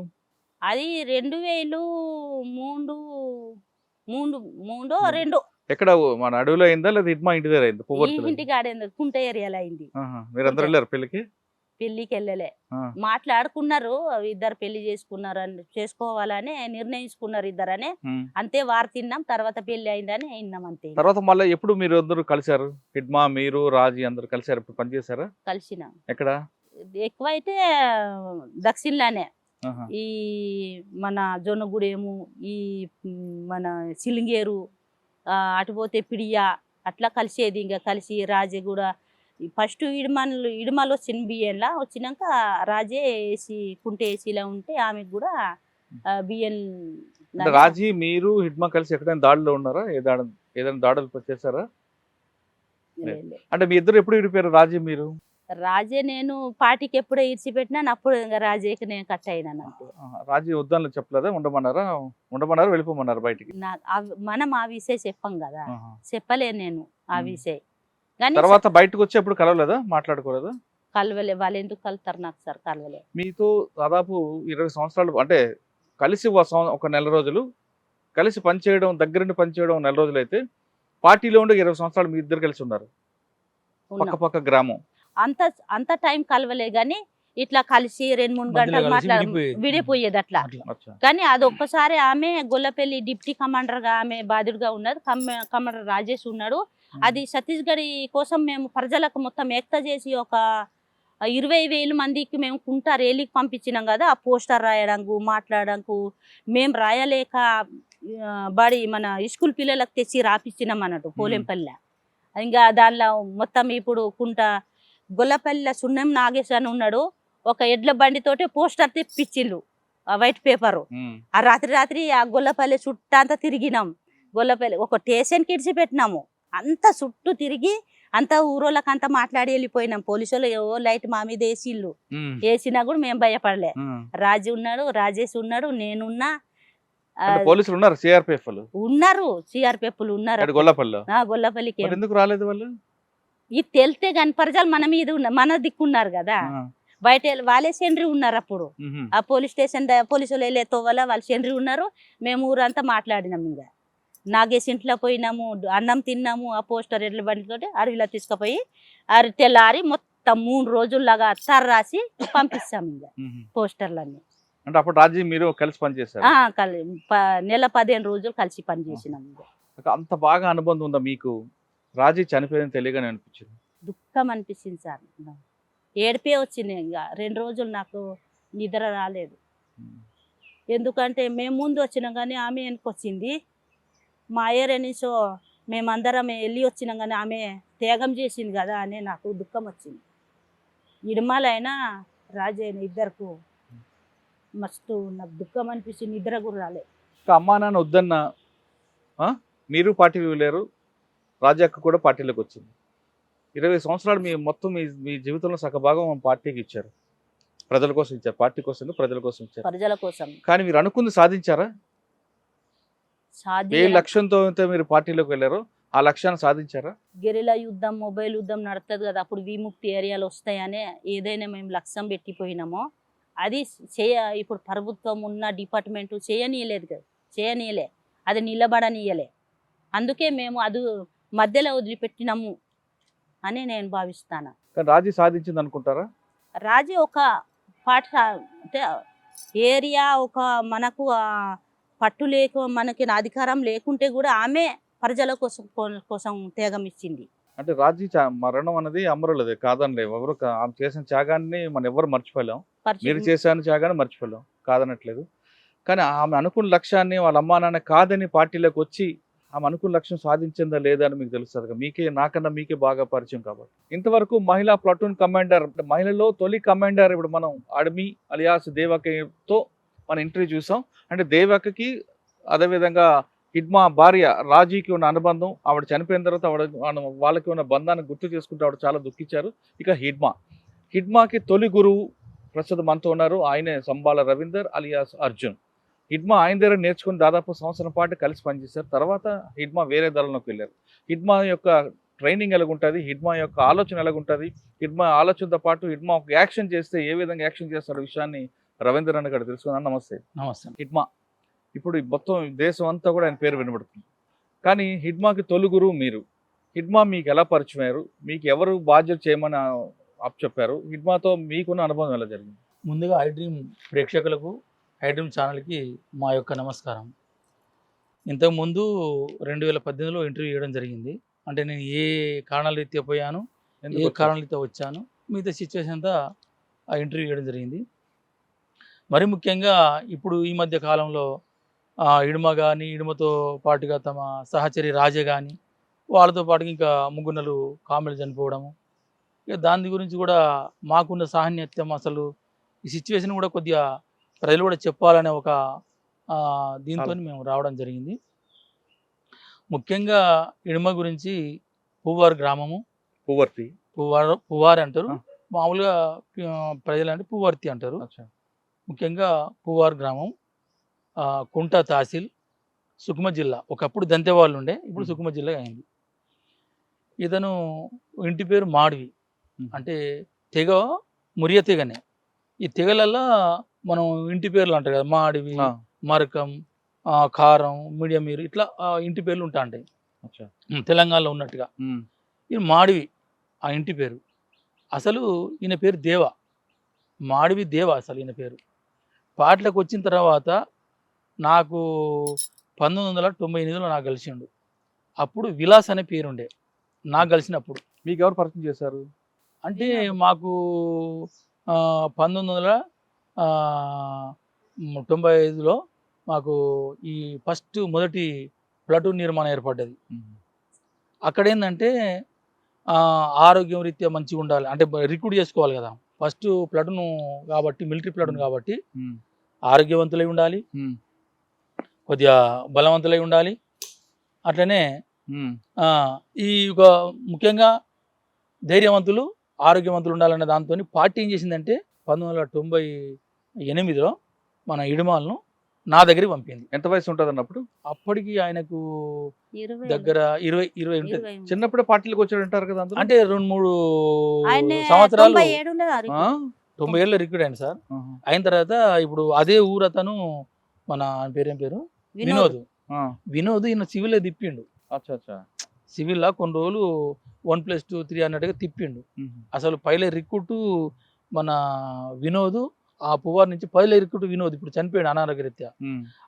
[SPEAKER 4] అది 2003
[SPEAKER 2] ఎక్కడ మన అడవిలో అయిందా లేదా హిడ్మా ఇంటి దగ్గర అయింది?
[SPEAKER 4] ఇంటికి ఆడేందుకు కుంట ఏరియాలో అయింది.
[SPEAKER 2] మీరందరూ వెళ్ళారు పెళ్లికి?
[SPEAKER 4] పెళ్లికి వెళ్ళలే, మాట్లాడుకున్నారు. ఇద్దరు పెళ్లి చేసుకోవాలని నిర్ణయించుకున్నారు ఇద్దరనే. అంతే వారు తిన్నాం, తర్వాత పెళ్లి అయిందని విన్నాం అంతే.
[SPEAKER 2] తర్వాత మళ్ళీ ఎప్పుడు మీరు అందరూ కలిసారు? హిడ్మా మీరు రాజీ అందరు కలిసారు, ఇప్పుడు పనిచేసారా?
[SPEAKER 4] కలిసినాం.
[SPEAKER 2] ఎక్కడ
[SPEAKER 4] ఎక్కువైతే దక్షిణలోనే, ఈ మన జొన్నగూడెము, ఈ మన సిలింగేరు, అటుపోతే పిడియా అట్లా కలిసేది. ఇంకా కలిసి రాజే కూడా ఫస్ట్ ఇడుమలో వచ్చిన బియ్యంలా వచ్చినాక రాజే ఏసీ కుంటే ఏసీలో ఉంటే ఆమెకు కూడా బియ్యం.
[SPEAKER 2] రాజీ మీరు హిడ్మా కలిసి ఎక్కడైనా దాడిలో ఉన్నారా? ఏదైనా దాడులు చేశారా? అంటే మీ ఇద్దరు ఎప్పుడు విడిపోయారు? రాజీ మీరు?
[SPEAKER 4] రాజే నేను పార్టీకి ఎప్పుడో ఇడిచిపెట్టినా అప్పుడు ఇంకా రాజేకి నేను కట్ అయినాను అంతే.
[SPEAKER 2] రాజీ వద్దని చెప్పలేదా? ఉండమన్నారా వెళ్ళిపోమన్నారు బయటికి?
[SPEAKER 4] మనం ఆ విషయం చెప్పాం కదా, చెప్పలేను నేను ఆ విషయం.
[SPEAKER 2] తర్వాత బయటకు వచ్చి ఎప్పుడు కలవలేదా, మాట్లాడుకోలేదా?
[SPEAKER 4] కలవలే. వాళ్ళు ఎందుకు కలుతారు నాకు సార్? కలవలే.
[SPEAKER 2] మీతో దాదాపు 20 సంవత్సరాలు అంటే కలిసి ఒక నెల రోజులు కలిసి పనిచేయడం, దగ్గరుండి పనిచేయడం నెల రోజులు అయితే, పార్టీలో ఉండే 20 సంవత్సరాలు మీ ఇద్దరు కలిసి ఉన్నారు, పక్క పక్క గ్రామం.
[SPEAKER 4] అంత టైం కలవలే. కానీ ఇట్లా కలిసి 2-3
[SPEAKER 3] మధ్యలో
[SPEAKER 4] గంటలు
[SPEAKER 3] కలిసి
[SPEAKER 4] మాట్లాడ
[SPEAKER 3] విడిపోయేది.
[SPEAKER 4] విడిపోయేది అట్లా.
[SPEAKER 3] అట్లా.
[SPEAKER 2] అచ్చా.
[SPEAKER 4] కానీ అది ఒక్కసారి ఆమె గొల్లపల్లి డిప్టీ కమాండర్గా ఆమె బాధ్యుడిగా ఉన్నది. కమాండర్ రాజేష్ ఉన్నాడు. అది ఛత్తీస్గఢ్ కోసం మేము ప్రజలకు మొత్తం ఏక్త చేసి ఒక 20,000 మందికి మేము కుంట రేలీకి పంపించినాం కదా. ఆ పోస్టర్ రాయడానికి మాట్లాడడానికి మేము రాయలేక బడి మన స్కూల్ పిల్లలకు తెచ్చి రాపిచ్చినాం అన్నట్టు పోలేంపల్లి. ఇంకా దానిలో మొత్తం ఇప్పుడు కుంట గొల్లపల్లిలో సున్నం నాగేశ్ అని ఉన్నాడు. ఒక ఎడ్ల బండితోటి పోస్టర్ తెప్పించిండు, ఆ వైట్ పేపరు. ఆ రాత్రి ఆ గొల్లపల్లి చుట్టూ అంతా తిరిగినాం. గొల్లపల్లి ఒక స్టేషన్కి ఇడిచి పెట్టినాము. అంత చుట్టూ తిరిగి అంతా ఊరోళ్ళకి అంతా మాట్లాడి వెళ్ళిపోయినాం. పోలీసు వాళ్ళు ఏవో లైట్ మా మీద వేసిళ్ళు. వేసినా కూడా మేము భయపడలే. రాజు ఉన్నాడు, రాజేష్ ఉన్నాడు, నేనున్నా.
[SPEAKER 2] పోలీసులు ఉన్నారు, సిఆర్పిఎఫ్
[SPEAKER 4] ఉన్నారు, సిఆర్పిఎఫ్లు ఉన్నారు
[SPEAKER 2] గొల్లపల్లి.
[SPEAKER 4] గొల్లపల్లికి.
[SPEAKER 2] ఎందుకు రాలేదు వాళ్ళు?
[SPEAKER 4] ఇది తెలితే కానీ ప్రజలు మన మీద మన దిక్కున్నారు కదా. బయట వాళ్ళే సెండ్రి ఉన్నారు అప్పుడు. ఆ పోలీస్ స్టేషన్ పోలీసులు వెళ్ళే తోవల వాళ్ళు సెండ్రి ఉన్నారు. మేము ఊరంతా మాట్లాడినాం. ఇంకా నాగేష్ ఇంట్లో పోయినాము, అన్నం తిన్నాము. ఆ పోస్టర్ ఎడ్ల బండితోటి అడవిలో తీసుకుపోయి తెల్లారి మొత్తం 3 రోజుల్లాగా అత్తారు రాసి పంపిస్తాం ఇంకా పోస్టర్లన్నీ.
[SPEAKER 2] అంటే అప్పుడు రాజీ మీరు కలిసి పనిచేశారు?
[SPEAKER 4] నెల 15 రోజులు కలిసి పనిచేసినాం.
[SPEAKER 2] అంత బాగా అనుబంధం ఉందా మీకు? రాజీ చనిపోయిందని తెలియగానే అనిపించింది?
[SPEAKER 4] దుఃఖం అనిపించింది సార్. ఏడిపే వచ్చింది. ఇంకా 2 రోజులు నాకు నిద్ర రాలేదు. ఎందుకంటే మేము ముందు వచ్చినాం కానీ ఆమె వెనక్కి వచ్చింది. మా ఏరియనిసో మేమందరం వెళ్ళి వచ్చినాం కానీ ఆమె త్యాగం చేసింది కదా అని నాకు దుఃఖం వచ్చింది. ఇడమాలైనా రాజైన ఇద్దరికి మస్తు నాకు దుఃఖం అనిపించింది. నిద్ర కూడా రాలేదు.
[SPEAKER 2] అమ్మా నాన్న వద్దన్న మీరు పార్టీ లేరు, రాజక్క కూడా పార్టీలోకి వచ్చింది. 20 సంవత్సరాలు మీ జీవితంలో సగభాగం పార్టీకి ఇచ్చారు, ప్రజల కోసం ఇచ్చారు. పార్టీ కోసం ప్రజల కోసం ఇచ్చారు.
[SPEAKER 4] ప్రజల కోసం.
[SPEAKER 2] కానీ మీరు అనుకుంది సాధించారా? ఏ లక్ష్యంతో మీరు పార్టీలోకి వెళ్ళారో ఆ లక్ష్యాన్ని సాధించారా?
[SPEAKER 4] గెరిలా యుద్ధం, మొబైల్ యుద్ధం నడుతుంది కదా. అప్పుడు విముక్తి ఏరియాలు వస్తాయనే ఏదైనా మేము లక్ష్యం పెట్టిపోయినామో అది ఇప్పుడు ప్రభుత్వం ఉన్న డిపార్ట్మెంట్ చేయనీయలేదు కదా, చేయనీయలే, అది నిలబడనీయలే. అందుకే మేము అది మధ్యలో వదిలిపెట్టినాము అని నేను భావిస్తాను.
[SPEAKER 2] రాజీ సాధించింది అనుకుంటారా?
[SPEAKER 4] రాజీ ఒక పాట అంటే ఏరియా ఒక మనకు పట్టు మనకి అధికారం లేకుంటే కూడా ఆమె ప్రజల కోసం త్యాగం ఇచ్చింది.
[SPEAKER 2] అంటే రాజీ మరణం అనేది అమరులదే కాదని లేవు. ఎవరు ఆమె చేసిన త్యాగాన్ని మనం ఎవరు మర్చిపోలేం. మీరు చేసిన త్యాగాన్ని మర్చిపోలేం, కాదనట్లేదు. కానీ ఆమె అనుకున్న లక్ష్యాన్ని వాళ్ళ అమ్మా నాన్న కాదని పార్టీలోకి వచ్చి ఆమె అనుకున్న లక్ష్యం సాధించిందా లేదా అని మీకు తెలుస్తుంది. మీకే నాకన్నా మీకే బాగా పరిచయం కాబట్టి. ఇంతవరకు మహిళా ప్లాటూన్ కమాండర్, మహిళలో తొలి కమాండర్ ఇప్పుడు మనం అడమి అలియాస్ దేవకతో మనం ఇంటర్వ్యూ చూసాం. అంటే దేవకకి అదేవిధంగా హిడ్మా భార్య రాజీకి ఉన్న అనుబంధం, ఆవిడ చనిపోయిన తర్వాత వాళ్ళకి ఉన్న బంధాన్ని గుర్తు చేసుకుంటూ ఆవిడ చాలా దుఃఖించారు. ఇక హిడ్మాకి తొలి గురువు ప్రస్తుతం మనతో ఉన్నారు. ఆయనే సంబాల రవీందర్ అలియాస్ అర్జున్. హిడ్మా ఆయన దగ్గర నేర్చుకుని దాదాపు సంవత్సరం పాటు కలిసి పనిచేశారు. తర్వాత హిడ్మా వేరే దళంలోకి వెళ్ళారు. హిడ్మా యొక్క ట్రైనింగ్ ఎలాగుంటుంది, హిడ్మా యొక్క ఆలోచన ఎలాగుంటుంది, హిడ్మా ఆలోచనతో పాటు హిడ్మా ఒక యాక్షన్ చేస్తే ఏ విధంగా యాక్షన్ చేస్తారో విషయాన్ని రవీందర్ అన్న గారు తెలుసుకున్నాను. నమస్తే.
[SPEAKER 3] నమస్తే.
[SPEAKER 2] హిడ్మా ఇప్పుడు మొత్తం దేశం అంతా కూడా ఆయన పేరు వినబడుతుంది. కానీ హిడ్మాకి తొలి గురువు మీరు. హిడ్మా మీకు ఎలా పరిచయం అయ్యారు? మీకు ఎవరు బాధ్యత చేయమని చెప్పారు? హిడ్మాతో మీకున్న అనుభవం ఎలా జరిగింది?
[SPEAKER 3] ముందుగా ఐ డ్రీమ్ ప్రేక్షకులకు, ఐ డ్రీమ్ ఛానల్కి మా యొక్క నమస్కారం. ఇంతకుముందు 2018లో ఇంటర్వ్యూ చేయడం జరిగింది. అంటే నేను ఏ కారణాల రీత్యా పోయాను, ఏ కారణాల రీత్యా వచ్చాను, మిగతా సిచ్యువేషన్ అంతా ఆ ఇంటర్వ్యూ చేయడం జరిగింది. మరి ముఖ్యంగా ఇప్పుడు ఈ మధ్య కాలంలో ఇడుమ కానీ, ఇడుమతో పాటుగా తమ సహచరి రాజే కానీ, వాళ్ళతో పాటుగా ఇంకా 3 కామెడీలు చనిపోవడము, ఇక దాని గురించి కూడా మాకున్న సాహన్యత్యం, అసలు ఈ సిచ్యువేషన్ కూడా కొద్దిగా ప్రజలు కూడా చెప్పాలనే ఒక దీంతో మేము రావడం జరిగింది. ముఖ్యంగా ఇడుమ గురించి పువ్వారు గ్రామము, పువ్వారి అంటారు, మామూలుగా ప్రజలు అంటే పువ్వర్తి అంటారు. ముఖ్యంగా పువ్వారు గ్రామం, కుంట తహసీల్, సుకుమ జిల్లా. ఒకప్పుడు దంతేవాళ్ళు ఉండే, ఇప్పుడు సుకుమ జిల్లా అయింది. ఇతను ఇంటి పేరు మాడివి, అంటే తెగ మురియ తెగనే. ఈ తెగలల్లో మనం ఇంటి పేర్లు అంటారు కదా, మాడివి, మరకం, కారం, మీడియం, ఇట్లా ఇంటి పేర్లు ఉంటా ఉంటాయి తెలంగాణలో ఉన్నట్టుగా. ఇది మాడివి ఆ ఇంటి పేరు. అసలు ఈయన పేరు దేవ. మాడివి దేవ అసలు ఈయన పేరు. పార్టీలకు వచ్చిన తర్వాత నాకు 1998లో నాకు కలిసిండు. అప్పుడు విలాస్ అనే పేరుండే నాకు కలిసినప్పుడు.
[SPEAKER 2] మీకు ఎవరు పరిచయం చేశారు?
[SPEAKER 3] అంటే మాకు 1995లో మాకు ఈ మొదటి ప్లాటూన్ నిర్మాణం ఏర్పడ్డది. అక్కడ ఏంటంటే ఆరోగ్యం రీత్యా మంచిగా ఉండాలి, అంటే రిక్రూట్ చేసుకోవాలి కదా. ఫస్ట్ ప్లాటూన్ కాబట్టి, మిలిటరీ ప్లాటూన్ కాబట్టి ఆరోగ్యవంతులై ఉండాలి, కొద్దిగా బలవంతులై ఉండాలి. అట్లనే ఈ ఒక ముఖ్యంగా ధైర్యవంతులు, ఆరోగ్యవంతులు ఉండాలనే దాంతో పార్టీ ఏం చేసిందంటే 1998లో మన ఇడుమాలను నా దగ్గరికి పంపింది.
[SPEAKER 2] ఎంత వయసు ఉంటుంది అన్నప్పుడు?
[SPEAKER 3] అప్పటికి ఆయనకు
[SPEAKER 4] 20
[SPEAKER 3] దగ్గర 20 ఉంటుంది.
[SPEAKER 4] 20
[SPEAKER 2] చిన్నప్పుడే పార్టీలకు వచ్చాడు అంటారు కదా అందులో?
[SPEAKER 3] అంటే 2-3
[SPEAKER 4] ఆయనే
[SPEAKER 3] సంవత్సరాలు
[SPEAKER 4] 97 లో
[SPEAKER 3] 90 రిక్రూట్ అయింది సార్. అయిన తర్వాత ఇప్పుడు అదే ఊరు అతను మన పేరేం పేరు వినోద్. వినోద్ ఈయన సివిల్ తిప్పిండు.
[SPEAKER 2] అచ్చా.
[SPEAKER 3] సివిల్లా కొన్ని రోజులు 1+2 3 అన్నట్టుగా తిప్పిండు. అసలు పైలే రిక్రూట్ మన వినోద్, ఆ పువ్వార్ నుంచి పైలే రిక్రూట్ వినోద్ ఇప్పుడు చనిపోయాడు అనారోగ్యరీత్యా.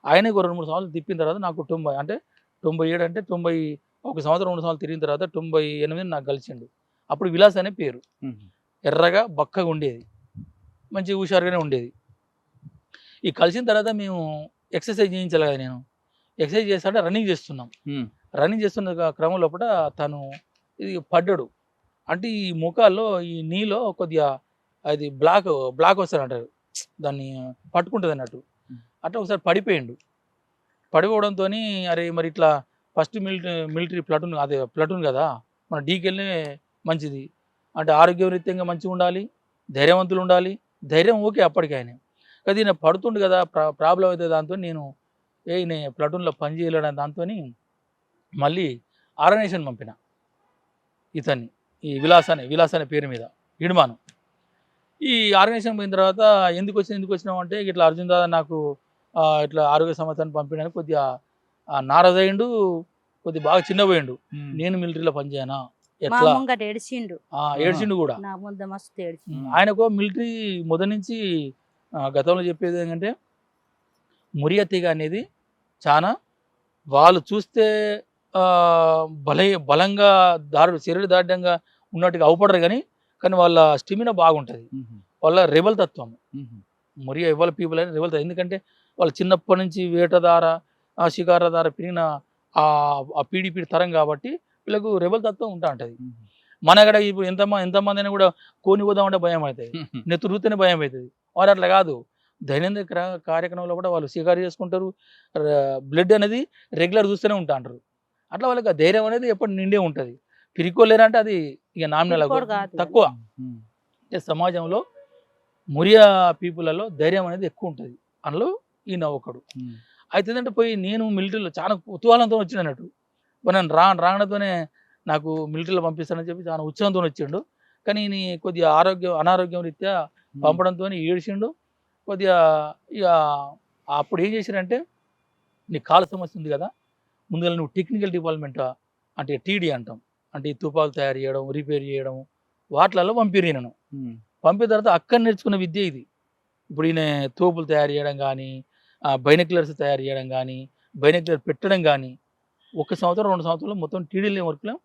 [SPEAKER 3] ఆయనే 2-3 సంవత్సరాలు తిప్పిన తర్వాత నాకు 90 అంటే 97 అంటే 91 సంవత్సరం 2 సంవత్సరాలు తిరిగిన తర్వాత 98 నాకు కలిసిండు. అప్పుడు విలాస్ అనే పేరు. ఎర్రగా బక్కగా ఉండేది, మంచి హుషారుగానే ఉండేది. ఈ కలిసిన తర్వాత మేము ఎక్సర్సైజ్ చేయించాలి కదా. నేను ఎక్సర్సైజ్ చేస్తాంటే రన్నింగ్ చేస్తున్నాం. రన్నింగ్ చేస్తున్న క్రమం లోపల తను ఇది పడ్డాడు. అంటే ఈ ముఖాల్లో ఈ నీలో కొద్దిగా అది బ్లాక్ వస్తుంది అంటారు, దాన్ని పట్టుకుంటుంది అన్నట్టు. అట్లా ఒకసారి పడిపోయిండు. పడిపోవడంతో అరే మరి ఇట్లా ఫస్ట్ మిలిటరీ ప్లాటూన్ కదా, మన డీకెళ్ళే మంచిది అంటే ఆరోగ్యరీత్యంగా మంచిగా ఉండాలి, ధైర్యవంతులు ఉండాలి. ధైర్యం ఓకే అప్పటికి ఆయన, కానీ ఈయన పడుతుండు కదా, ప్రాబ్లం అవుతుంది. దాంతో నేను నేను ప్లాటూన్లో పని చేయలేడు దాంతో మళ్ళీ ఆర్గనైజేషన్ పంపిన ఇతన్ని, ఈ విలాస్ అనే పేరు మీద ఇడుమాను. ఈ ఆర్గనైజేషన్ పోయిన తర్వాత ఎందుకు వచ్చినావు అంటే ఇట్లా అర్జున్ దాదా నాకు ఇట్లా ఆరోగ్య సమస్యను పంపించడానికి కొద్దిగా నారాజయ్యిండు, కొద్దిగా బాగా చిన్నపోయిండు. నేను మిలిటరీలో పనిచేయనా ఎట్లా ఏడ్చిండు కూడా. ఆయనకు మిలిటరీ మొదటి నుంచి గతంలో చెప్పేది ఏంటంటే మురియా తీగ అనేది చాలా వాళ్ళు చూస్తే బలంగా శరీర దాఢ్యంగా ఉన్నట్టుగా అవపడరు, కానీ వాళ్ళ స్టెమినా బాగుంటుంది, వాళ్ళ రెబల్ తత్వం. మురియా ఇవాళ పీపుల్ అని రెబల్ తత్వం. ఎందుకంటే వాళ్ళు చిన్నప్పటి నుంచి వేటదార షికార ద్వారా పెరిగిన ఆ పీడిపి తరం కాబట్టి వీళ్ళకు రెబల్ తత్వం ఉంటా ఉంటుంది. మన కూడా ఇప్పుడు ఎంతమంది అయినా కూడా కోని పోదామంటే భయం అవుతుంది, నెత్తురు రూతేనే భయం అవుతుంది. వారు అట్లా కాదు, దైనందిన కార్యక్రమంలో కూడా వాళ్ళు షికారు చేసుకుంటారు, బ్లడ్ అనేది రెగ్యులర్ చూస్తూనే ఉంటా అంటారు. అట్లా వాళ్ళకి ఆ ధైర్యం అనేది ఎప్పుడు నిండే ఉంటుంది. పిరికోలేరంటే అది ఇక నామినల్ తక్కువ. అంటే సమాజంలో మురియా పీపుల్లో ధైర్యం అనేది ఎక్కువ ఉంటుంది. అందులో ఈయన ఒకడు. అయితే ఏంటంటే పోయి నేను మిలిటరీలో చాలా కుతూహలంతో వచ్చిండు అన్నట్టు. నన్ను రావడంతోనే నాకు మిలిటరీలో పంపిస్తానని చెప్పి చాలా ఉత్సాహంతో వచ్చిండు. కానీ ఈయన కొద్దిగా అనారోగ్యం రీత్యా పంపడంతో ఏడ్చిండు కొద్దిగా. ఇక అప్పుడు ఏం చేశారంటే నీ కాళ్ళ సమస్య ఉంది కదా, ముందుగా నువ్వు టెక్నికల్ డిపార్ట్మెంట్ అంటే టీడీ అంటాం, అంటే ఈ తుపాకులు తయారు చేయడం, రిపేర్ చేయడం, వాటిలలో పంపిరు ఈయనను. పంపిన తర్వాత అక్కడ నేర్చుకున్న విద్య ఇది. ఇప్పుడు ఈయన తోపులు తయారు చేయడం కానీ, బైనక్యులర్స్ తయారు చేయడం కానీ, బైనక్యులర్ పెట్టడం కానీ 1 సంవత్సరం 2 సంవత్సరాలు మొత్తం టీడీలో వర్క్లో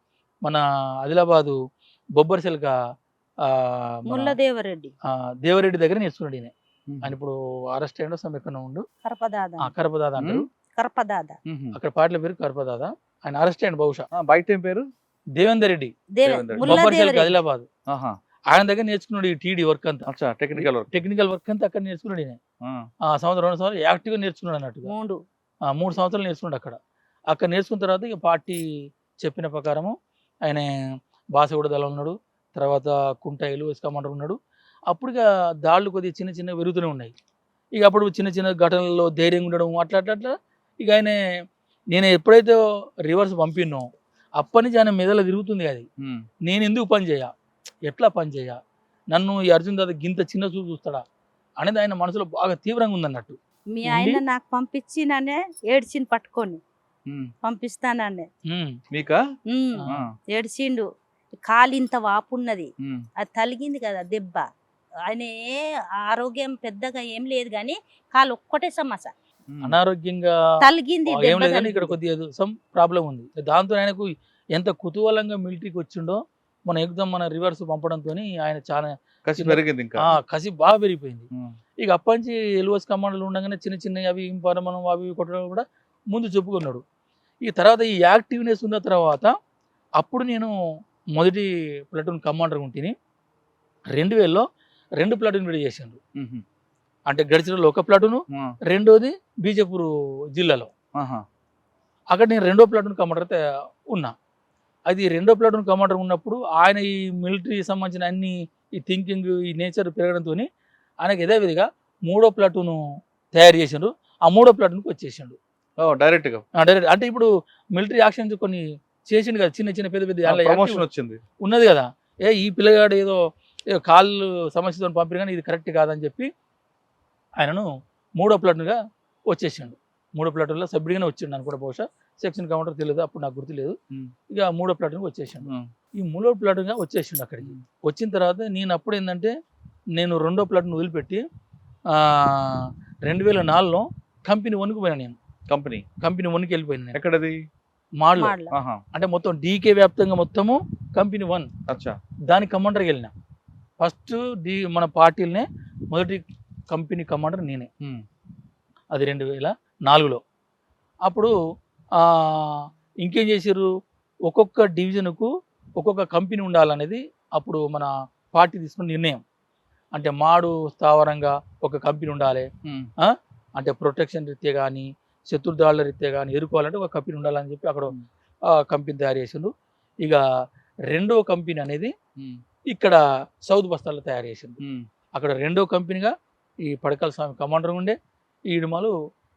[SPEAKER 3] మన ఆదిలాబాదు బొబ్బర్సెల్క దేవరెడ్డి దగ్గర నేర్చుకున్నాడు ఈయన. ఆయన ఇప్పుడు అరెస్ట్ అయ్యాడు, ఎక్కడ ఉండు కరపదాద అంటారు, అక్కడ పాటల పేరు కరపదాద. ఆయన అరెస్ట్ అయ్యాడు బహుశా.
[SPEAKER 2] బయట ఏం పేరు?
[SPEAKER 3] దేవేందర్ రెడ్డి, బొబ్బర్సెల్క ఆదిలాబాద్. ఆయన దగ్గర నేర్చుకున్నాడు ఈ టీడీ వర్క్ అంతా, టెక్నికల్ వర్క్ అంతా అక్కడ నేర్చుకున్నాడు ఈయన. సంవత్సరం 2 సంవత్సరాలు యాక్టివ్గా నేర్చుకున్నాడు అన్నట్టుగా. 3 సంవత్సరాలు నేర్చుకున్నాడు అక్కడ నేర్చుకున్న తర్వాత ఇక పార్టీ చెప్పిన ప్రకారము ఆయన బాసగూడ దళం ఉన్నాడు, తర్వాత కుంటాయిలు కమాండర్ ఉన్నాడు. అప్పుడు ఇక దాళ్ళు కొద్దిగా చిన్న పెరుగుతూనే ఉన్నాయి. ఇక అప్పుడు చిన్న ఘటనల్లో ధైర్యంగా ఉండడం అట్లా ఇక ఆయన నేను ఎప్పుడైతే రివర్స్ పంపినో అప్పటి నుంచి ఆయన మెదలో తిరుగుతుంది. అది నేను ఎందుకు పని చేయ, ఎట్లా పని చేయ, నన్ను ఈ అర్జున్ దాదా గింత చిన్న చూపు చూస్తాడా అనేది ఆయన మనసులో బాగా తీవ్రంగా ఉందన్నట్టు.
[SPEAKER 4] మీ ఆయన నాకు పంపించిననే ఏడ్చిని పట్టుకొని పంపిస్తాననే ఏడ్చిండు. కాలు ఇంత వాపు ఉన్నది, అది తలిగింది కదా దెబ్బ, ఆయన ఆరోగ్యం పెద్దగా ఏం లేదు కానీ కాలు ఒక్కటే సమస్య
[SPEAKER 3] అనారోగ్యంగా
[SPEAKER 4] తలిగింది,
[SPEAKER 3] ఏం
[SPEAKER 4] దెబ్బ
[SPEAKER 3] లేదు కానీ ఇక్కడ
[SPEAKER 4] తగిలింది.
[SPEAKER 3] కొద్దిగా సమ్ ప్రాబ్లం ఉంది. దాంతో ఆయనకు ఎంత కుతూహలంగా మిలిటరీకి వచ్చిండో మన ఎగ్జామ్ మన రివర్స్ పంపడంతో ఆయన చాలా
[SPEAKER 2] కసి పెరిగింది ఇంకా.
[SPEAKER 3] కసి బాగా పెరిగిపోయింది.
[SPEAKER 2] ఉమ్.
[SPEAKER 3] ఇక అప్పటి నుంచి ఎల్ఓఎస్ కమాండర్లు ఉండగానే చిన్న చిన్న అవి మనం అవి కొట్టడం కూడా ముందు చెప్పుకున్నాడు. ఈ తర్వాత ఈ యాక్టివ్నెస్ ఉన్న తర్వాత అప్పుడు నేను మొదటి ప్లాటూన్ కమాండర్ ఉంటిని. 2000లో 2 ప్లాటూన్ విడి చేశాను.
[SPEAKER 2] ఉహు.
[SPEAKER 3] అంటే గడిచిలో ఒక ప్లాటూను,
[SPEAKER 2] ఆ.
[SPEAKER 3] రెండోది బీజపూర్ జిల్లాలో.
[SPEAKER 2] ఆహా.
[SPEAKER 3] అక్కడ నేను 2వ ప్లాటూన్ కమాండర్ అయితే ఉన్నా. అది 2వ ప్లాటూన్ కమాండర్ ఉన్నప్పుడు ఆయన ఈ మిలిటరీ సంబంధించిన అన్ని ఈ థింకింగ్ ఈ నేచర్ పెరగడంతో ఆయనకి యథావిధిగా 3వ ప్లాటూను తయారు చేసిండు. ఆ 3వ ప్లాటూన్కి వచ్చేసిండు
[SPEAKER 2] డైరెక్ట్ గా
[SPEAKER 3] డైరెక్ట్. అంటే ఇప్పుడు మిలిటరీ యాక్షన్స్ కొన్ని చేసిండు కదా, చిన్న చిన్న పెద్ద పెద్ద దాంట్లో
[SPEAKER 2] ప్రమోషన్
[SPEAKER 3] active
[SPEAKER 2] వచ్చింది.
[SPEAKER 3] ఉన్నది కదా. ఈ పిల్లగాడు ఏదో కాళ్ళు సమస్యతో పంపిన కానీ ఇది కరెక్ట్ కాదని చెప్పి ఆయనను 3వ ప్లాటూన్గా వచ్చేసిండు. 3వ ప్లాటూన్లో సభ్యుడిగానే వచ్చిండు అనుకుంటా, బహుశా సెక్షన్ కమాండర్ తెలియదు, అప్పుడు నాకు గుర్తులేదు. ఇక 3వ ప్లాటూన్కి వచ్చేసిండు. ఈ 3వ ప్లాటూన్గా వచ్చేసిండు అక్కడికి. వచ్చిన తర్వాత నేను అప్పుడు ఏంటంటే నేను 2వ ప్లాటూన్ వదిలిపెట్టి 2004లో కంపెనీ 1కి పోయినా. నేను కంపెనీ 1కి వెళ్ళిపోయాను. నేను
[SPEAKER 2] ఎక్కడది?
[SPEAKER 3] మాడలో.
[SPEAKER 4] మాడల.
[SPEAKER 2] ఆహా.
[SPEAKER 3] అంటే మొత్తం డీకే వ్యాప్తంగా మొత్తము కంపెనీ 1
[SPEAKER 2] అచ్చా.
[SPEAKER 3] దాని కమాండర్కి వెళ్ళిన. ఫస్ట్ మన పార్టీలనే మొదటి కంపెనీ కమాండర్ నేనే. అది 2004లో. అప్పుడు ఇంకేం చేసారు, ఒక్కొక్క డివిజన్కు ఒక్కొక్క కంపెనీ ఉండాలనేది అప్పుడు మన పార్టీ తీసుకున్న నిర్ణయం. అంటే మాడు స్థావరంగా ఒక కంపెనీ ఉండాలి, అంటే ప్రొటెక్షన్ రీత్యా కానీ శత్రుదాళ్ళ రీత్యా కానీ ఎదుర్కోవాలంటే ఒక కంపెనీ ఉండాలని చెప్పి అక్కడ కంపెనీ తయారు చేసిండు. ఇక 2వ కంపెనీ అనేది ఇక్కడ సౌత్ బస్తాల్లో తయారు చేసిండు. అక్కడ 2వ కంపెనీగా ఈ పడకల స్వామి కమాండర్ ఉండే, ఈ ఇడుమలు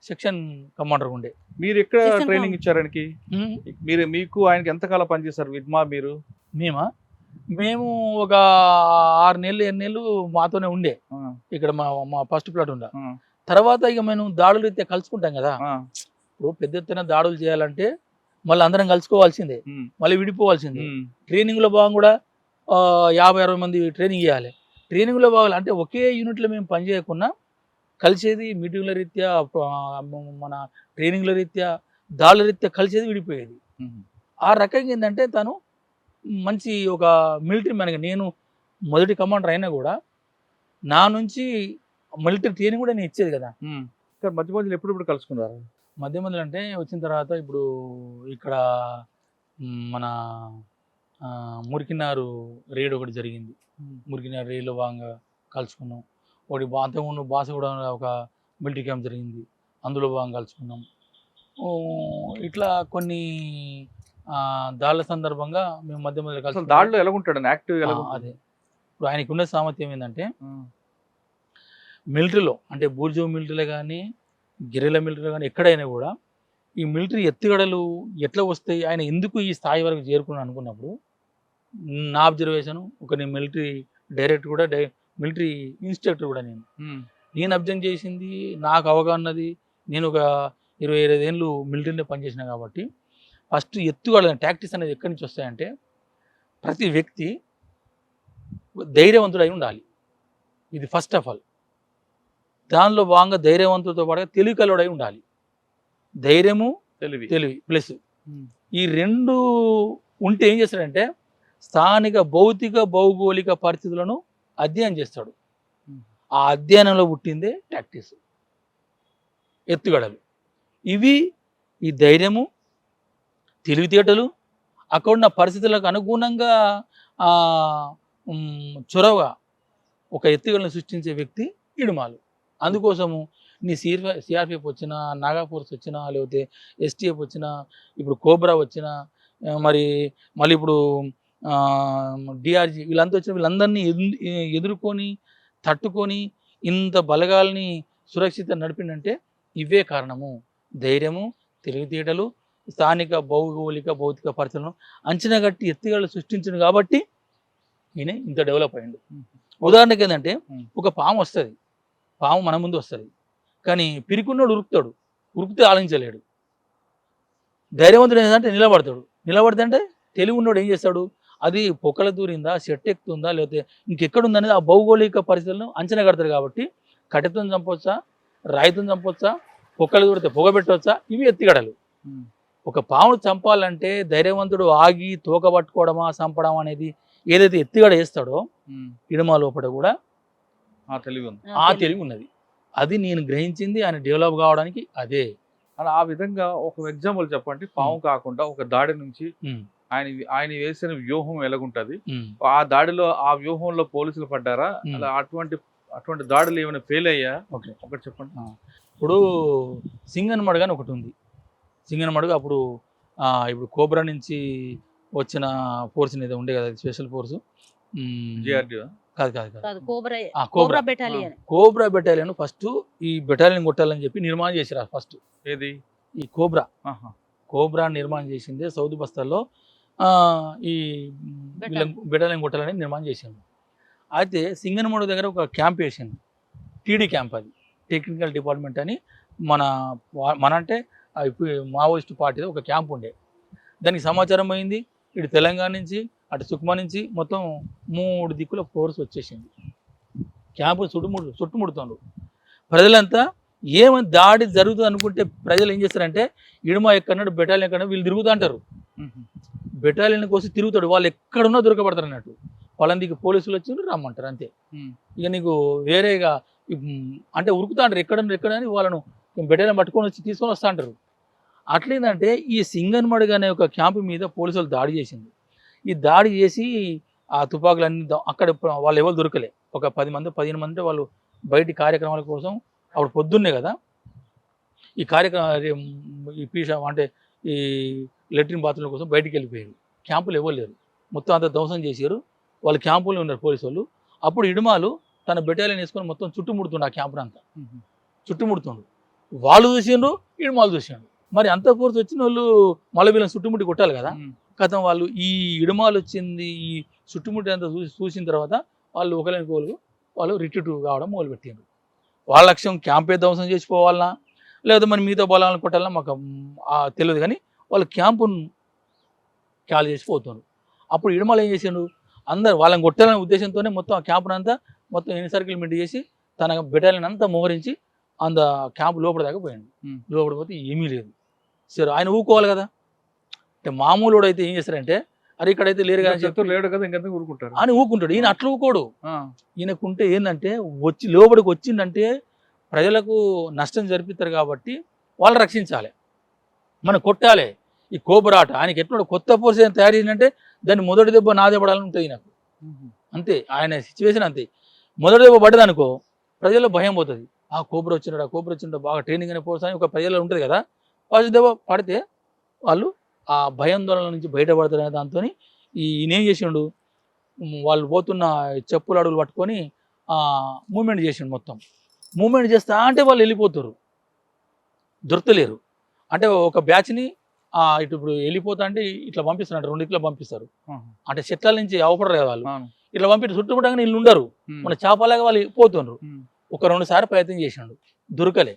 [SPEAKER 3] సెక్షన్ కమాండర్ ఉండే.
[SPEAKER 2] మీరు ఎక్కడ
[SPEAKER 4] Section
[SPEAKER 2] ట్రైనింగ్ ఇచ్చారు ఆయనకి? మీకు ఆయనకి ఎంతకాలం పనిచేశారు విడ్మా మీరు?
[SPEAKER 3] మేము ఒక 6 నెలలు 7 నెలలు మాతోనే ఉండే ఇక్కడ మా ఫస్ట్ ప్లాట్ ఉండే. తర్వాత ఇక మేము దాడులు రీత్యా కలుసుకుంటాం కదా. ఇప్పుడు పెద్ద ఎత్తున దాడులు చేయాలంటే మళ్ళీ అందరం కలుసుకోవాల్సిందే, మళ్ళీ విడిపోవాల్సిందే. ట్రైనింగ్లో భాగం కూడా 50-60 మంది ట్రైనింగ్ చేయాలి. ట్రైనింగ్లో భాగాలు అంటే ఒకే యూనిట్లో మేము పనిచేయకుండా కలిసేది మీటింగ్ల రీత్యా, మన ట్రైనింగ్ల రీత్యా, దాడుల రీత్యా కలిసేది, విడిపోయేది. ఆ రకంగా ఏంటంటే తను మంచి ఒక మిలిటరీ మ్యాన్గా, నేను మొదటి కమాండర్ అయినా కూడా నా నుంచి మిలిటరీ ట్రైనింగ్ కూడా నేను ఇచ్చేది కదా.
[SPEAKER 2] మధ్య మధ్యలో ఎప్పుడు కలుసుకున్నారు?
[SPEAKER 3] మధ్య మధ్యలో అంటే వచ్చిన తర్వాత ఇప్పుడు ఇక్కడ మన మురికినారు రేడ్ ఒకటి జరిగింది. మురికినారు రేడ్లో భాగంగా కలుసుకున్నాం. ఒకటి అంతకుముందు బాసగూడ ఒక మిలిటరీ క్యాంప్ జరిగింది, అందులో భాగంగా కలుసుకున్నాం. ఇట్లా కొన్ని దాడుల సందర్భంగా మేము మధ్య మధ్యలో కలిసి.
[SPEAKER 2] దాడిలో ఎలా ఉంటాడు యాక్టివ్?
[SPEAKER 3] అదే ఇప్పుడు ఆయనకు ఉన్న సామర్థ్యం ఏంటంటే మిలిటరీలో, అంటే బూర్జో మిలిటరీలో కానీ గిరిల మిలిటరీలో కానీ ఎక్కడైనా కూడా ఈ మిలిటరీ ఎత్తుగడలు ఎట్లా వస్తాయి, ఆయన ఎందుకు ఈ స్థాయి వరకు చేరుకున్నాను అనుకున్నప్పుడు నా అబ్జర్వేషను, ఒక నేను మిలిటరీ డైరెక్టర్ కూడా, మిలిటరీ ఇన్స్ట్రక్టర్ కూడా, నేను అబ్జర్వ్ చేసింది, నాకు అవగాహనది, నేను ఒక 25 ఏళ్ళు మిలిటరీలో పనిచేసిన కాబట్టి ఫస్ట్ ఎత్తుగడ టాక్టిక్స్ అనేది ఎక్కడి నుంచి వస్తాయంటే ప్రతి వ్యక్తి ధైర్యవంతుడై ఉండాలి. ఇది ఫస్ట్ ఆఫ్ ఆల్. దానిలో భాగంగా ధైర్యవంతులతో పాటుగా తెలివికలుడై ఉండాలి. ధైర్యము తెలివి ప్లస్ ఈ 2 ఉంటే ఏం చేస్తాడంటే స్థానిక భౌతిక భౌగోళిక పరిస్థితులను అధ్యయనం చేస్తాడు. ఆ అధ్యయనంలో పుట్టిందే టాక్టిక్స్, ఎత్తుగడలు. ఇవి ఈ ధైర్యము, తెలివితేటలు, అక్కడ ఉన్న పరిస్థితులకు అనుగుణంగా చొరవగా ఒక ఎత్తుగడలను సృష్టించే వ్యక్తి ఇడుమాలు. అందుకోసము నీ సిఆర్పిఎఫ్ వచ్చినా, నాగా ఫోర్స్ వచ్చినా, లేకపోతే ఎస్టీఎఫ్ వచ్చినా, ఇప్పుడు కోబ్రా వచ్చినా, మళ్ళీ ఇప్పుడు డిఆర్జీ, వీళ్ళంతా వచ్చిన వీళ్ళందరినీ ఎదుర్కొని తట్టుకొని ఇంత బలగాల్ని సురక్షిత నడిపిందంటే ఇవే కారణము. ధైర్యము, తెలివితేటలు, స్థానిక భౌగోళిక భౌతిక పరిస్థితులను అంచనా కట్టి ఎత్తుగడలు సృష్టించను కాబట్టి ఈయన ఇంత డెవలప్ అయ్యిండు. ఉదాహరణకి ఏంటంటే ఒక పాము వస్తుంది, పాము మన ముందు వస్తుంది, కానీ పిరికున్నాడు ఉరుకుతాడు, ఉరికితే ఆలోచించలేడు. ధైర్యవంతుడు ఏంటంటే నిలబడతాడు, నిలబడితే అంటే తెలివి ఉన్నాడు ఏం చేస్తాడు, అది పొక్కల దూరిందా, చెట్టు ఎక్కుతుందా, లేకపోతే ఇంకెక్కడ అనేది ఆ భౌగోళిక పరిస్థితులను అంచనా కడతారు కాబట్టి కట్టెతో చంపొచ్చా, రాయితో చంపొచ్చా, పొక్కలు దూరితే పొగ పెట్టవచ్చా, ఇవి ఎత్తిగడలు. ఒక పామును చంపాలంటే ధైర్యవంతుడు ఆగి తోక పట్టుకోవడమా చంపడం అనేది ఏదైతే ఎత్తిగడ వేస్తాడో ఇడమ లోపల కూడా ఆ తెలివి ఉన్నది. అది నేను గ్రహించింది ఆయన డెవలప్ కావడానికి అదే.
[SPEAKER 2] అలా ఆ విధంగా ఒక ఎగ్జాంపుల్ చెప్పండి, పాము కాకుండా ఒక దాడి నుంచి ఆయన ఆయన వేసిన వ్యూహం ఎలాగుంటది, ఆ దాడిలో ఆ వ్యూహంలో పోలీసులు పడ్డారా, అలా అటువంటి దాడులు ఏమైనా ఫెయిల్ అయ్యా? ఒకటి చెప్పండి.
[SPEAKER 3] ఇప్పుడు సింగనమడుగు అని ఒకటి ఉంది. సింగనమడుగు అప్పుడు ఇప్పుడు కోబ్రా నుంచి వచ్చిన ఫోర్స్ ఏదో ఉండే కదా, స్పెషల్ ఫోర్స్ కాదు కోబ్రా బెటాలియన్ ఫస్ట్ ఈ బెటాలియన్ కొట్టాలని చెప్పి నిర్మాణం చేసిరా. ఫస్ట్
[SPEAKER 2] ఏది
[SPEAKER 3] ఈ కోబ్రా నిర్మాణం చేసిందే సౌద్ బస్తాల్లో ఈ బెటాలియన్ కొట్టాలని నిర్మాణం చేసింది. అయితే సింగనమడుగు దగ్గర ఒక క్యాంప్ వేసింది, టీడీ క్యాంప్, అది టెక్నికల్ డిపార్ట్మెంట్ అని మన అంటే ఇప్పుడు మావోయిస్ట్ పార్టీలో ఒక క్యాంప్ ఉండే. దానికి సమాచారం అయింది, ఇటు తెలంగాణ నుంచి అటు సుక్మా నుంచి మొత్తం 3 దిక్కుల ఫోర్స్ వచ్చేసింది. క్యాంపు చుట్టుముడుతుండ్రు. ప్రజలంతా ఏమైనా దాడి జరుగుతుంది అనుకుంటే ప్రజలు ఏం చేస్తారంటే ఇడుమ ఎక్కడన్నాడు బెటాలియన్ ఎక్కడ వీళ్ళు తిరుగుతూ అంటారు. బెటాలియన్ కోసం తిరుగుతాడు, వాళ్ళు ఎక్కడున్నా దొరకబడతారు అన్నట్టు. వాళ్ళందికి పోలీసులు వచ్చి రమ్మంటారు అంతే. ఇక నీకు వేరేగా అంటే ఉరుకుతా అంటారు ఎక్కడని వాళ్ళను బెటాలియన్ పట్టుకొని వచ్చి తీసుకొని వస్తా అంటారు. అట్లేందంటే ఈ సింగనమడుగు అనే ఒక క్యాంపు మీద పోలీసులు దాడి చేసింది. ఈ దాడి చేసి ఆ తుపాకులన్నీ అక్కడ వాళ్ళు ఎవరు దొరకలే. ఒక 10 మంది 15 మంది వాళ్ళు బయటి కార్యక్రమాల కోసం అప్పుడు పొద్దున్నే కదా ఈ కార్యక్రమం ఈ పీషా అంటే ఈ లెట్రిన్ బాత్రూమ్ల కోసం బయటికి వెళ్ళిపోయారు. క్యాంపులు ఎవరు లేరు, మొత్తం అంతా ధ్వంసం చేశారు. వాళ్ళు క్యాంపులో ఉన్నారు పోలీసు వాళ్ళు. అప్పుడు ఇడుమాలు తన బెటాలియన్ వేసుకొని మొత్తం చుట్టుముడుతుండు, ఆ క్యాంపును అంతా చుట్టుముడుతుండు. వాళ్ళు చూసిండ్రు, ఇడుమాలు చూసిండ్రు. మరి అంత ఫోర్స్ వచ్చిన వాళ్ళు మళ్ళీ వీళ్ళని చుట్టుముట్టి కొట్టాలి కదా. కథం వాళ్ళు ఈ ఇడుమాలు వచ్చింది, ఈ చుట్టుముట్టి అంతా చూసిన తర్వాత వాళ్ళు ఒకరికి వాళ్ళు రిట్రీట్ కావడం మొదలుపెట్టిండ్రు. వాళ్ళ లక్ష్యం క్యాంపే ధ్వంసం చేసిపోవాలన్నా లేదా మరి మిగతా బలాలను కొట్టాలన్నా మాకు తెలియదు, కానీ వాళ్ళు క్యాంపును ఖాళీ చేసిపోతున్నారు. అప్పుడు ఇడుమలు ఏం చేసిండు, అందరు వాళ్ళని కొట్టాలనే ఉద్దేశంతోనే మొత్తం ఆ క్యాంపును అంతా మొత్తం ఎన్సర్కిల్మెంట్ చేసి తన బెటాలియన్ అంతా మోహరించి అంత క్యాంపు లోపల దాకా పోయాడు. లోపల పోతే ఏమీ లేదు. సరే ఆయన ఊకోవాలి కదా. అంటే మామూలు అయితే ఏం చేస్తారంటే అరే ఇక్కడైతే లేరు కానీ
[SPEAKER 2] లేడు కదా ఇంకా ఊరుకుంటారు
[SPEAKER 3] అని ఊరుకుంటాడు. ఈయన అట్లా ఊకోడు. ఈయనకుంటే ఏంటంటే వచ్చి లోపలికి వచ్చిందంటే ప్రజలకు నష్టం జరిపిస్తారు కాబట్టి వాళ్ళు రక్షించాలి, మనం కొట్టాలి. ఈ కోబరాట ఆయనకి ఎట్లా కొత్త ఫోర్స్ ఏం తయారు చేసిందంటే దాన్ని మొదటి దెబ్బ నాదే పడాలని ఉంటుంది నాకు. అంతే ఆయన సిచ్యువేషన్ అంతే. మొదటి దెబ్బ పడ్డదనుకో ప్రజల్లో భయం పోతుంది. ఆ కోబ్రా వచ్చిండా బాగా ట్రైనింగ్ అనే ఫోర్స్ అని ఒక ప్రజల్లో ఉంటుంది కదా. ఫస్ట్ దెబ్బ పడితే వాళ్ళు ఆ భయాందోళన నుంచి బయటపడతారనే దాంతో ఈయనేం చేసిండు, వాళ్ళు పోతున్న చెప్పులు అడుగులు పట్టుకొని మూమెంట్ చేసిండు. మొత్తం మూమెంట్ చేస్తా అంటే వాళ్ళు వెళ్ళిపోతారు, దొరకలేరు. అంటే ఒక బ్యాచ్ని ఇప్పుడు వెళ్ళిపోతా అంటే ఇట్లా పంపిస్తున్నారు, 2 ఇట్లా పంపిస్తారు. అంటే చెట్ల నుంచి అవపడరు కదా వాళ్ళు, ఇట్లా పంపి చుట్టుముట్టగానే వీళ్ళు ఉండరు, మన చేపలాగా వాళ్ళు పోతుండ్రు. ఒక 2 సార్లు ప్రయత్నం చేసినాడు, దొరకలే.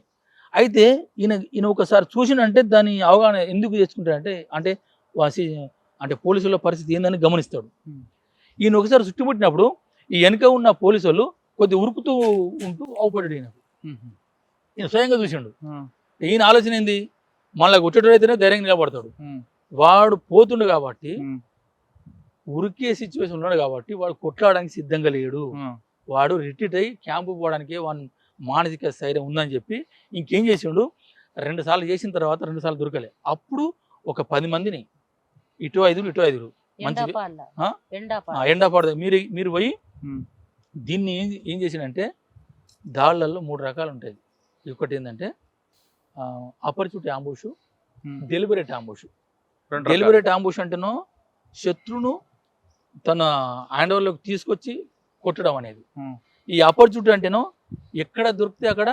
[SPEAKER 3] అయితే ఈయన ఒకసారి చూసినంటే దాని అవగాహన ఎందుకు చేసుకుంటాడంటే అంటే పోలీసుల పరిస్థితి ఏందని గమనిస్తాడు. ఈయన ఒకసారి చుట్టుముట్టినప్పుడు ఈ వెనుక ఉన్న పోలీసు వాళ్ళు కొద్దిగా ఉరుకుతూ ఉంటూ అవపడ్డాడు. ఈయన స్వయంగా చూసిండు. ఈయన ఆలోచన ఏంది, మళ్ళీ కొట్టేటోడు అయితేనే ధైర్యంగా నిలబడతాడు. వాడు పోతుండు కాబట్టి ఉరికే సిచ్యువేషన్ ఉన్నాడు కాబట్టి వాడు కొట్లాడడానికి సిద్ధంగా లేడు. వాడు రిట్రీట్ అయ్యి క్యాంపు పోవడానికి వాడు మానసిక స్థైర్యం ఉందని చెప్పి ఇంకేం చేసిండు, 2 సార్లు చేసిన తర్వాత 2 సార్లు దొరకలే. అప్పుడు ఒక 10 మందిని ఇటు 5 మంచిగా ఎండాపాడు మీరు పోయి దీన్ని ఏం చేసిండంటే దాళ్ళల్లో 3 రకాలు ఉంటాయి. ఒకటి ఏంటంటే అపరిచిత ambush, deliberate ambush. Deliberate ambush అంటేనో శత్రును తన హ్యాండ్ ఓవర్లోకి తీసుకొచ్చి కొట్టడం అనేది. ఈ ఆపర్చునిటీ అంటేనో ఎక్కడ దొరికితే అక్కడ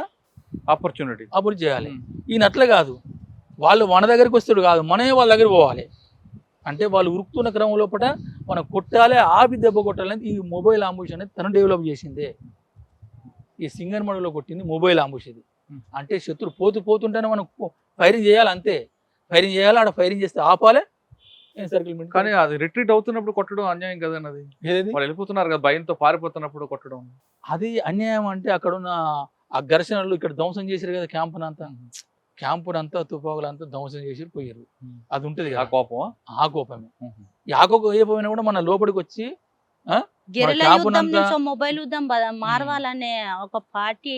[SPEAKER 3] ఆపర్చునిటీ చేయాలి. ఈయన అట్లా కాదు, వాళ్ళు మన దగ్గరికి వస్తాడు కాదు, మనమే వాళ్ళ దగ్గర పోవాలి. అంటే వాళ్ళు ఉరుకుతున్న క్రమం లోపల మనం కొట్టాలి, ఆపి దెబ్బ కొట్టాలని ఈ మొబైల్ అంబుష్ అనేది తను డెవలప్ చేసిందే. ఈ సింగనమడుగులో కొట్టింది మొబైల్ అంబుష్ ఇది. అంటే శత్రు పోతుంటేనే మనం ఫైరింగ్ చేయాలి, అంతే. ఫైరింగ్ చేయాలి, ఆడ ఫైరింగ్ చేస్తే ఆపాలి, సర్కిల్
[SPEAKER 2] కానీ అది రిట్రీట్ అవుతున్నప్పుడు కొట్టడం అన్యాయం కదండి అది.
[SPEAKER 3] ఏది
[SPEAKER 2] వాళ్ళు వెళ్ళిపోతున్నారు కదా భయంతో పారిపోతున్నప్పుడు కొట్టడం.
[SPEAKER 3] అది అన్యాయం అంటే అక్కడున్న ఆ ఘర్షణలు ఇక్కడ ధ్వంసం చేశారు కదా క్యాంపునంతా తుపాకులంతా ధ్వంసం చేసి పోయారు. అది ఉంటది
[SPEAKER 2] ఆ
[SPEAKER 3] కదా
[SPEAKER 2] కోపం.
[SPEAKER 3] ఆ కోపమే. ఆ కోపం ఏ పోయినా కూడా మన లోపలికి వచ్చి
[SPEAKER 4] గెరిలా
[SPEAKER 3] క్యాంపునంతా-
[SPEAKER 4] యుద్ధం నుంచి మొబైల్ యుద్ధం మారవాలనే ఒక పార్టీ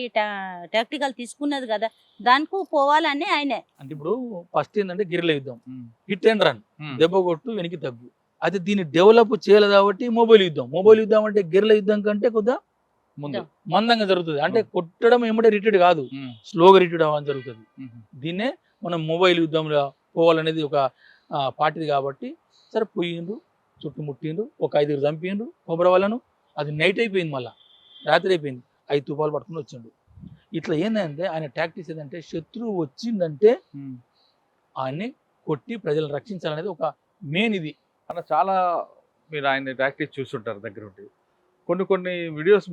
[SPEAKER 4] టాక్టికల్ తీసుకున్నది కదా, దానికి పోవాలని ఆయనే.
[SPEAKER 3] అంటే ఇప్పుడు ఫస్ట్ ఏంటంటే గిరిల యుద్ధం, హిట్ అండ్ రన్, దెబ్బ కొట్టు వెనక్కి తగ్గు. అయితే దీన్ని డెవలప్ చేయలేదు కాబట్టి మొబైల్ యుద్ధం అంటే గిరిల యుద్ధం కంటే కొద్దిగా
[SPEAKER 2] ముందు
[SPEAKER 3] మందంగా జరుగుతుంది. అంటే కొట్టడం ఏమంటే రిట్రీట్ కాదు, స్లోగా రిట్రీట్ అవ్వాలని జరుగుతుంది. దీన్నే మనం మొబైల్ యుద్ధంలో పోవాలనేది ఒక పార్టీది కాబట్టి సరే పోయిండ్రు, చుట్టుముట్టిండ్రు, ఒక 5 చంపిండ్రు కొబ్బరి వాళ్ళను. అది నైట్ అయిపోయింది, మళ్ళీ రాత్రి అయిపోయింది, 5 తుపాలు పట్టుకుని వచ్చిండు. ఇట్లా ఏంటంటే ఆయన టాక్టిక్స్ ఏంటంటే శత్రువు వచ్చిందంటే ఆయన్ని కొట్టి ప్రజలను రక్షించాలనేది ఒక మెయిన్ ఇది.
[SPEAKER 2] అన్న చాలా మీరు ఆయన ప్రాక్టీస్ చూస్తుంటారు దగ్గర ఉండి. కొన్ని వీడియోస్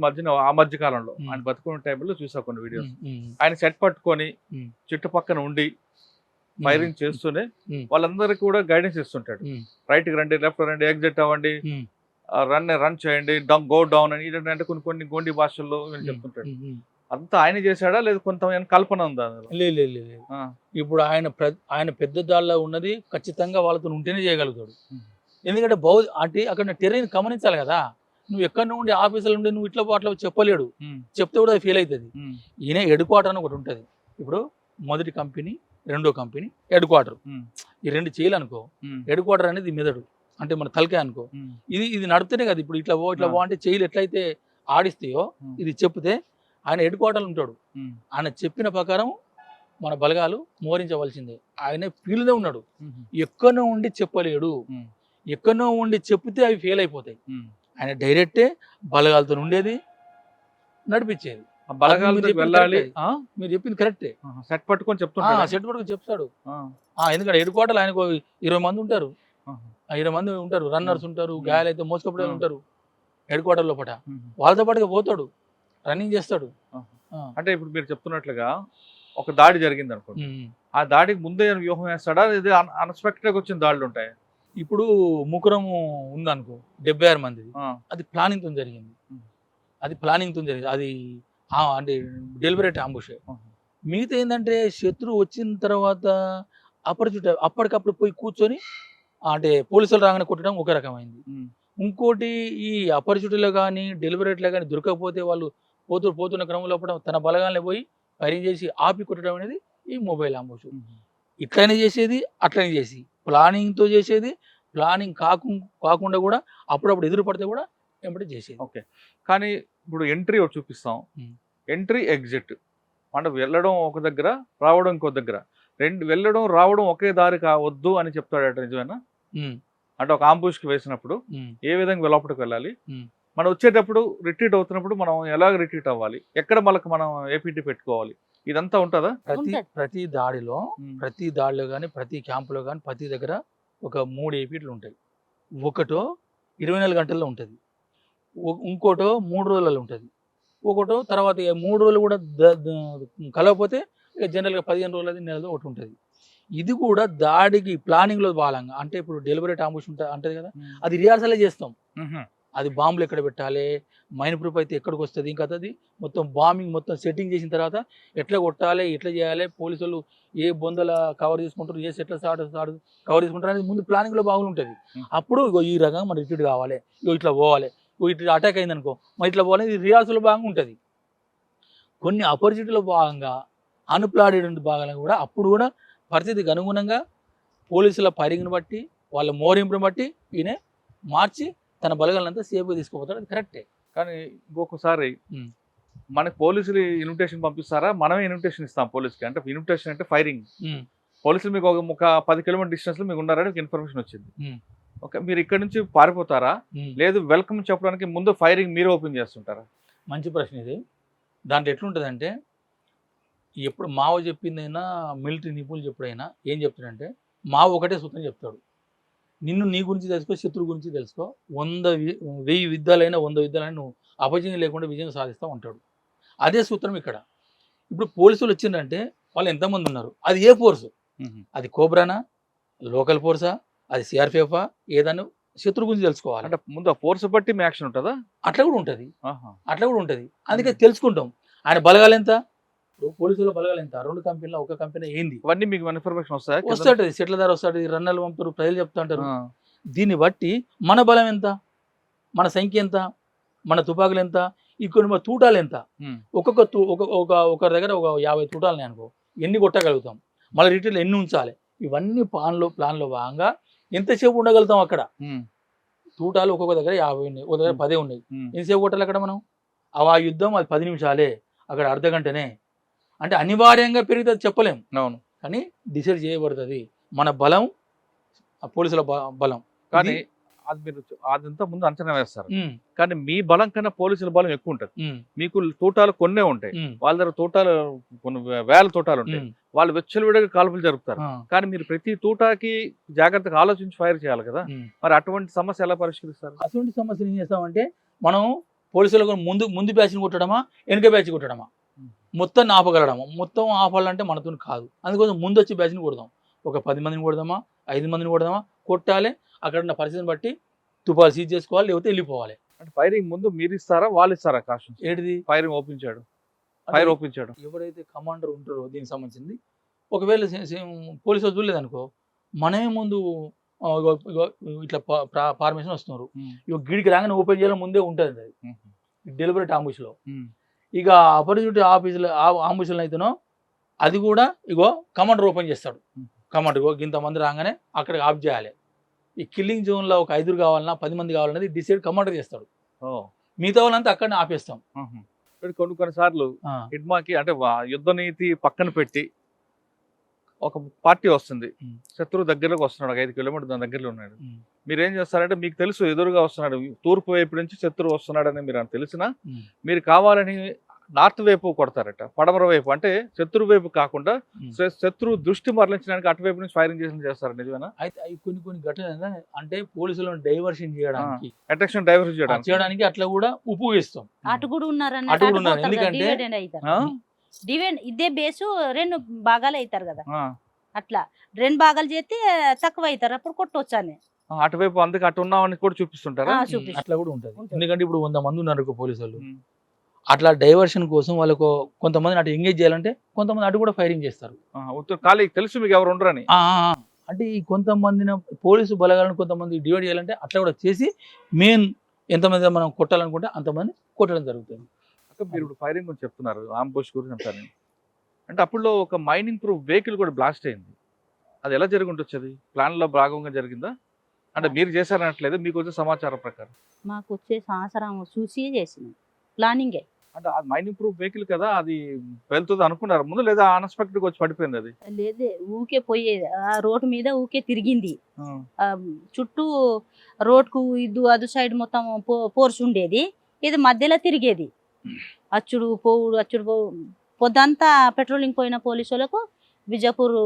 [SPEAKER 2] ఆ మధ్య కాలంలో ఆయన బతుకున్న టైంలో చూసా కొన్ని వీడియోస్. ఆయన సెట్ పట్టుకొని చుట్టుపక్కన ఉండి ఫైరింగ్ చేస్తూనే వాళ్ళందరికీ కూడా గైడెన్స్ ఇస్తుంటాడు. రైట్ కి రండి, లెఫ్ట్ రండి, ఎగ్జిట్ అవ్వండి, రన్ చేయండి, గో డౌన్ అని అంటే కొన్ని గోండి భాషల్లో చెప్తుంటాడు. అంతా ఆయన చేశాడా లేదు కొంత కల్పన ఉందా?
[SPEAKER 3] లేదు. ఇప్పుడు ఆయన పెద్ద దాడిలో ఉన్నది ఖచ్చితంగా వాళ్ళతో ఉంటేనే చేయగలుగుతాడు. ఎందుకంటే అంటే అక్కడ టెర్రైన్ గమనించాలి కదా. నువ్వు ఎక్కడ నుండి ఆఫీసులో ఉండి నువ్వు ఇట్లా అట్లా చెప్పలేడు, చెప్తే కూడా అది ఫెయిల్ అవుతుంది. ఈయన హెడ్ క్వార్టర్ అని ఒకటి ఉంటుంది. ఇప్పుడు మొదటి కంపెనీ, రెండో కంపెనీ, హెడ్ క్వార్టర్, ఈ 2 చేయలు అనుకో. హెడ్ క్వార్టర్ అనేది మెదడు, అంటే మన తలకాయ అనుకో. ఇది నడుపుతూనే కదా. ఇప్పుడు ఇట్లా పో అంటే చేయలు ఎట్లయితే ఆడిస్తాయో ఇది చెప్తే ఆయన హెడ్ క్వార్టర్లు ఉంటాడు. ఆయన చెప్పిన ప్రకారం మన బలగాలు మోహరించవలసిందే. ఆయన ఫీల్డ్లో ఉన్నాడు, ఎక్కడో ఉండి చెప్పలేడు. ఎక్కడో ఉండి చెప్తే అవి ఫెయిల్ అయిపోతాయి. ఆయన డైరెక్టే బలగాలతో ఉండేది, నడిపించేది.
[SPEAKER 2] బలగాలతో వెళ్ళాలి.
[SPEAKER 3] మీరు చెప్పింది కరెక్టే.
[SPEAKER 2] సెట్ పట్టుకొని
[SPEAKER 3] చెప్తాడు. ఎందుకంటే హెడ్ క్వార్టర్ ఆయనకు 20 మంది ఉంటారు, 20 మంది ఉంటారు, రన్నర్స్ ఉంటారు, గాయాలైతే మోసుకపోయే ఉంటారు హెడ్ క్వార్టర్ లోపల. వాళ్ళతో పాటుగా పోతాడు, రన్నింగ్ చేస్తాడు.
[SPEAKER 2] అంటే ఇప్పుడు మీరు చెప్తున్నట్లుగా ఒక దాడి జరిగింది అనుకోండి, ఆ దాడికి ముందే వ్యూహం వేస్తాడా, ఇది అన్ఎక్స్పెక్టెడ్ గా వచ్చిన దాడులు ఉంటాయి?
[SPEAKER 3] ఇప్పుడు ముకురము ఉందనుకో, 76 మంది, అది ప్లానింగ్ తో జరిగింది. అది అంటే డెలిబరేట్ అంబుషే. మిగతా ఏంటంటే శత్రువు వచ్చిన తర్వాత అప్పటికప్పుడు పోయి కూర్చొని అంటే పోలీసులు రాగానే కొట్టడం ఒక రకమైంది. ఇంకోటి ఈ అపరిచితులు కానీ డెలిబరేట్లో కానీ దొరకకపోతే వాళ్ళు పోతున్న క్రమంలో తన బలగాల్ని పోయి ఫైరింగ్ చేసి ఆపి కొట్టడం అనేది ఈ మొబైల్ అంబుష్. ఇట్లనే చేసేది, అట్లనే చేసి ప్లానింగ్తో చేసేది, ప్లానింగ్ కాకుండా కూడా అప్పుడప్పుడు ఎదురు పడితే కూడా వెంబడి చేసేది.
[SPEAKER 2] ఓకే, కానీ ఇప్పుడు ఎంట్రీ ఒకటి చూపిస్తాం, ఎంట్రీ ఎగ్జిట్ అంటే వెళ్ళడం ఒక దగ్గర, రావడం ఇంకో దగ్గర. వెళ్ళడం రావడం ఒకే దారి కావద్దు అని చెప్తాడట, నిజమేనా? అంటే ఒక ఆంబుష్కి వేసినప్పుడు ఏ విధంగా లోపలికి వెళ్ళాలి, మనం వచ్చేటప్పుడు రిట్రీట్ అవుతున్నప్పుడు మనం ఎలాగ రిట్రీట్ అవ్వాలి, ఎక్కడ మనం ఏపీటీ పెట్టుకోవాలి, ఇదంతా ఉంటుందా?
[SPEAKER 3] ప్రతి దాడిలో కానీ ప్రతి క్యాంపులో కానీ ప్రతి దగ్గర ఒక 3 ఏపీట్లు ఉంటాయి. ఒకటో 24 గంటల్లో ఉంటుంది, ఇంకోటో 3 రోజులలో ఉంటుంది, ఒకటో తర్వాత 3 రోజులు కూడా కలవకపోతే ఇక జనరల్గా 15 రోజులది, నెలలో ఒకటి ఉంటుంది. ఇది కూడా దాడికి ప్లానింగ్లో భాగంగా. అంటే ఇప్పుడు డెలిబరేట్ అంబుష్ ఉంటుంది కదా, అది రిహార్సలే చేస్తాం. అది బాంబులు ఎక్కడ పెట్టాలి, మైన్ ప్రూఫ్ అయితే ఎక్కడికి వస్తుంది, ఇంకా అది మొత్తం బాంబింగ్ మొత్తం సెట్టింగ్ చేసిన తర్వాత ఎట్లా కొట్టాలి, ఎట్లా చేయాలి, పోలీసులు ఏ బొందల కవర్ చేసుకుంటారు, ఏ సెట్ల కవర్ చేసుకుంటారు అనేది ముందు ప్లానింగ్లో బాగుంటుంది. అప్పుడు ఈ రకంగా మనం రిట్రీట్ కావాలి, ఇట్లా పోవాలి, ఇట్లా అటాక్ అయింది అనుకో మరి ఇట్లా పోవాలి, ఇది రిహార్సల్ భాగంగా ఉంటుంది. కొన్ని అపరిచితుల భాగంగా అన్ప్లానెడ్ భాగంగా కూడా అప్పుడు కూడా పరిస్థితికి అనుగుణంగా పోలీసుల ఫైరింగ్ని బట్టి వాళ్ళ మోరింపుని బట్టి ఈయన మార్చి తన బలగాలంతా సేఫ్గా తీసుకుపోతాడు. అది కరెక్టే.
[SPEAKER 2] కానీ ఇంకొకసారి మనకి పోలీసులు ఇన్విటేషన్ పంపిస్తారా, మనమే ఇన్విటేషన్ ఇస్తాం పోలీసుకి? అంటే ఇన్విటేషన్ అంటే ఫైరింగ్, పోలీసులు మీకు ఒక 10 కిలోమీటర్ డిస్టెన్స్ లో మీకు ఉన్నారని మీకు ఇన్ఫర్మేషన్ వచ్చింది. ఓకే, మీరు ఇక్కడ నుంచి పారిపోతారా, లేదు వెల్కమ్ చెప్పడానికి ముందు ఫైరింగ్ మీరు ఓపెన్ చేస్తుంటారా?
[SPEAKER 3] మంచి ప్రశ్న ఇది. దాంట్లో ఎట్లుంటుందంటే, ఎప్పుడు మావ చెప్పిందైనా మిలిటరీ నిపుణులు చెప్పుడైనా ఏం చెప్తాడంటే, మావ ఒకటే సూత్రం చెప్తాడు, నిన్ను నీ గురించి తెలుసుకో, శత్రువు గురించి తెలుసుకో, 1000 యుద్ధాలైనా 100 యుద్ధాలైనా నువ్వు అపజయం లేకుండా విజయం సాధిస్తావు అంటాడు. అదే సూత్రం ఇక్కడ. ఇప్పుడు పోలీసులు వచ్చిందంటే వాళ్ళు ఎంతమంది ఉన్నారు, అది ఏ ఫోర్సు, అది కోబ్రానా, లోకల్ ఫోర్సా, అది సిఆర్పిఎఫ్ ఏదన్నా శత్రు గురించి తెలుసుకోవాలి.
[SPEAKER 2] అంటే ముందు ఫోర్స్ బట్టి మీ యాక్షన్ ఉంటుందా?
[SPEAKER 3] అట్లా కూడా ఉంటుంది,
[SPEAKER 2] ఆహా.
[SPEAKER 3] అట్లా కూడా ఉంటుంది. అందుకే తెలుసుకుంటాం ఆయన బలగాలు ఎంత, పోలీసుల బలగాలు ఎంత, 2 కంపెనీలో ఒక కంపెనీ ఏంది
[SPEAKER 2] ఇవన్నీ మీకు ఇన్ఫర్మేషన్ వస్తాయా?
[SPEAKER 3] వస్తుంటది. సెట్ల ధర వస్తుంది, రన్నర్లు పంపుతారు, ప్రజలు చెప్తా ఉంటారు. దీన్ని బట్టి మన బలం ఎంత, మన సంఖ్య ఎంత, మన తుపాకులు ఎంత, ఇక్కడ తూటాలు ఎంత, ఒక దగ్గర ఒక 50 తూటాలని అనుకో ఎన్ని కొట్టగలుగుతాం, మళ్ళీ రిటైల్ ఎన్ని ఉంచాలి, ఇవన్నీ ప్లాన్లో భాగంగా ఎంతసేపు ఉండగలుగుతాం అక్కడ. తూటాలు ఒక్కొక్క దగ్గర 50 ఉన్నాయి, ఒక దగ్గర 10 ఉన్నాయి. ఎంతసేపు కొట్టాలి అక్కడ మనం? ఆ యుద్ధం అది 10 నిమిషాలే, అక్కడ అర్ధ గంటనే. అంటే అనివార్యంగా పెరుగుతుంది చెప్పలేం,
[SPEAKER 2] అవును,
[SPEAKER 3] కానీ డిసైడ్ చేయబడుతుంది మన బలం, పోలీసుల బలం.
[SPEAKER 2] కానీ అది మీరు అదంతా ముందు అంచనా వేస్తారు. కానీ మీ బలం కన్నా పోలీసుల బలం ఎక్కువ ఉంటుంది. మీకు తోటాలు కొన్నే ఉంటాయి, వాళ్ళ దగ్గర తోటాలు కొన్ని వేల తోటాలు ఉంటాయి. వాళ్ళు వెచ్చలవిడిగా కాల్పులు జరుపుతారు. కానీ మీరు ప్రతి తోటాకి జాగ్రత్తగా ఆలోచించి ఫైర్ చేయాలి కదా. మరి అటువంటి సమస్య ఎలా పరిష్కరిస్తారు?
[SPEAKER 3] అటువంటి సమస్యలు ఏం చేస్తామంటే మనం పోలీసులకు ముందు బ్యాచ్ని కొట్టడమా వెనుక బ్యాచ్ కొట్టడమా, మొత్తం ఆపగలడమా? మొత్తం ఆపాలంటే మనతో కాదు. అందుకోసం ముందు వచ్చి బ్యాచ్ని కొడదాం. ఒక 10 మందిని కొడదామా, 5 మందిని కొడదామా, కొట్టాలి. అక్కడ ఉన్న పరిస్థితిని బట్టి తుపాలు సీజ్ చేసుకోవాలి, లేకపోతే వెళ్ళిపోవాలి.
[SPEAKER 2] అంటే ఫైరింగ్ ముందు మీరు ఇస్తారా వాళ్ళు ఇస్తారా? కాషన్
[SPEAKER 3] ఏంటిది
[SPEAKER 2] ఫైరింగ్ ఓపించాడు, ఫైర్ ఓపించాడు
[SPEAKER 3] ఎవరైతే కమాండర్ ఉంటారో దీనికి సంబంధించింది. ఒకవేళ పోలీసు చూడలేదు అనుకో, మనమే ముందు ఇట్లా ఫార్మేషన్ వస్తున్నారు, ఇక గిడికి రాగానే ఓపెన్ చేయాలని ముందే ఉంటుంది అది డెలిబరేట్ ఆంబుష్లో. ఇక అపరిచిత ఆఫీసులో ఆంబుష్లో అయితేనో అది కూడా ఇగో కమాండర్ ఓపెన్ చేస్తాడు. కమాండర్ ఇంతమంది రాగానే అక్కడికి ఆఫ్ చేయాలి. ఈ కిల్లింగ్ జోన్లో ఒక 5 కావాలన్నా 10 మంది కావాలన్నది డిసైడ్ కమాండర్ చేస్తాడు. మిగతా వాళ్ళంతా అక్కడనే ఆపేస్తాం.
[SPEAKER 2] కొన్నిసార్లు హిడ్మాకి అంటే యుద్ధ నీతి పక్కన పెట్టి ఒక పార్టీ వస్తుంది, శత్రువు దగ్గరలోకి వస్తున్నాడు, 5 కిలోమీటర్ దాని దగ్గరలో ఉన్నాడు. మీరు ఏం చేస్తారంటే మీకు తెలుసు ఎదురుగా వస్తున్నాడు, తూర్పు వైపు నుంచి శత్రువు వస్తున్నాడని మీరు తెలిసినా మీరు కావాలని నార్త్ వైపు కొడతారట, పడమర వైపు, అంటే శత్రు వైపు కాకుండా శత్రువు దృష్టి మరలించడానికి అటువైపు నుంచి ఫైరింగ్ చేస్తారు. నిజమేనా?
[SPEAKER 3] అయితే కొన్ని ఘటనలు అంటే పోలీసులను డైవర్షన్ చేయడానికి,
[SPEAKER 2] అట్రాక్షన్ డైవర్షన్
[SPEAKER 3] చేయడానికి అట్లా కూడా ఉపయోగిస్తాం.
[SPEAKER 4] అటు కూడా ఉన్నారు,
[SPEAKER 3] ఎందుకంటే
[SPEAKER 4] ఇదే బేసు 2 భాగాలు అవుతారు కదా, అట్లా 2 భాగాలు చేస్తే తక్కువ అవుతారు, అప్పుడు కొట్టవచ్చు అని
[SPEAKER 2] అటువైపు అందుకే అటు ఉన్నామని కూడా చూపిస్తుంటారా?
[SPEAKER 3] అట్లా కూడా ఉంటుంది. ఎందుకంటే ఇప్పుడు 100 మంది ఉన్నారు పోలీసులు, అట్లా డైవర్షన్ కోసం వాళ్ళకు కొంతమంది అటు ఎంగేజ్ చేయాలంటే కొంతమంది అటు కూడా ఫైరింగ్ చేస్తారు.
[SPEAKER 2] ఖాళీ తెలుసు మీకు ఎవరు ఉండరని.
[SPEAKER 3] అంటే ఈ కొంతమందిని పోలీసు బలగాలను కొంతమంది డివైడ్ చేయాలంటే అట్లా కూడా చేసి మెయిన్ ఎంతమంది మనం కొట్టాలనుకుంటే అంతమంది కొట్టడం జరుగుతుంది.
[SPEAKER 2] మీరు ఇప్పుడు ఫైరింగ్ గురించి చెప్తున్నారు, ఆంబుష్ గురించి అంటారు. అంటే అప్పుడు ఒక మైనింగ్ ప్రూఫ్ వెహికల్ కూడా బ్లాస్ట్ అయింది. అది ఎలా జరిగి ఉంటుంది? ప్లాన్లో భాగంగా జరిగిందా? అంటే మీరు చేశారనట్లేదు, మీకు వచ్చే సమాచారం ప్రకారం?
[SPEAKER 4] మాకు వచ్చే సంవత్సరం చూసి చేసిన ప్లానింగే.
[SPEAKER 2] అంటే అది మైనింగ్ ప్రూఫ్ వెహికల్ కదా, అది వెళ్తుంది అనుకున్నారు ముందు, లేదా అన్ఎక్స్పెక్టెడ్ గా వచ్చి పడిపోయింది? అది
[SPEAKER 4] లేదే, ఊకే పోయేది, ఆ రోడ్డు మీద ఊకే తిరిగింది. చుట్టూ రోడ్కు అదు సైడ్ మొత్తం పోర్స్ ఉండేది, ఇది మధ్యలో తిరిగేది. అచ్చుడు పోవుడు పొద్దంతా పెట్రోలింగ్ పోయిన పోలీసు వాళ్ళకు బిజాపూర్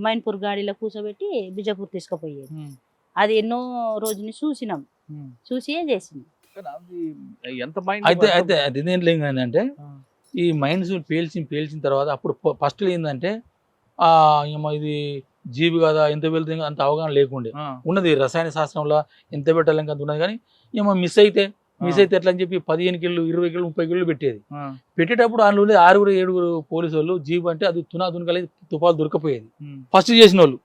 [SPEAKER 4] మైన్పూర్ గాడిలో కూర్చోబెట్టి బిజాపూర్ తీసుకుపోయేది. అది ఎన్నో రోజుని చూసినాం, చూసి చేసినాం.
[SPEAKER 3] అయితే అది ఏంటంటే ఈ మైన్స్ పేల్చిన తర్వాత అప్పుడు ఫస్ట్ ఏంటంటే ఇది జీవి కదా, ఎంత వెళ్తుంది అంత అవగాహన లేకుండే ఉన్నది. రసాయన శాస్త్రంలో ఎంత పెట్టాలని అంత ఉన్నది, కానీ ఏమో మిస్ అయితే ఎట్లా అని చెప్పి 15 కిలో 20 కిలో 30 కిలో పెట్టేది. పెట్టేటప్పుడు అందులో 6-7 పోలీసు వాళ్ళు జీబు అంటే అది తునకలి తుపాలు దొరకపోయేది. ఫస్ట్ చేసిన వాళ్ళు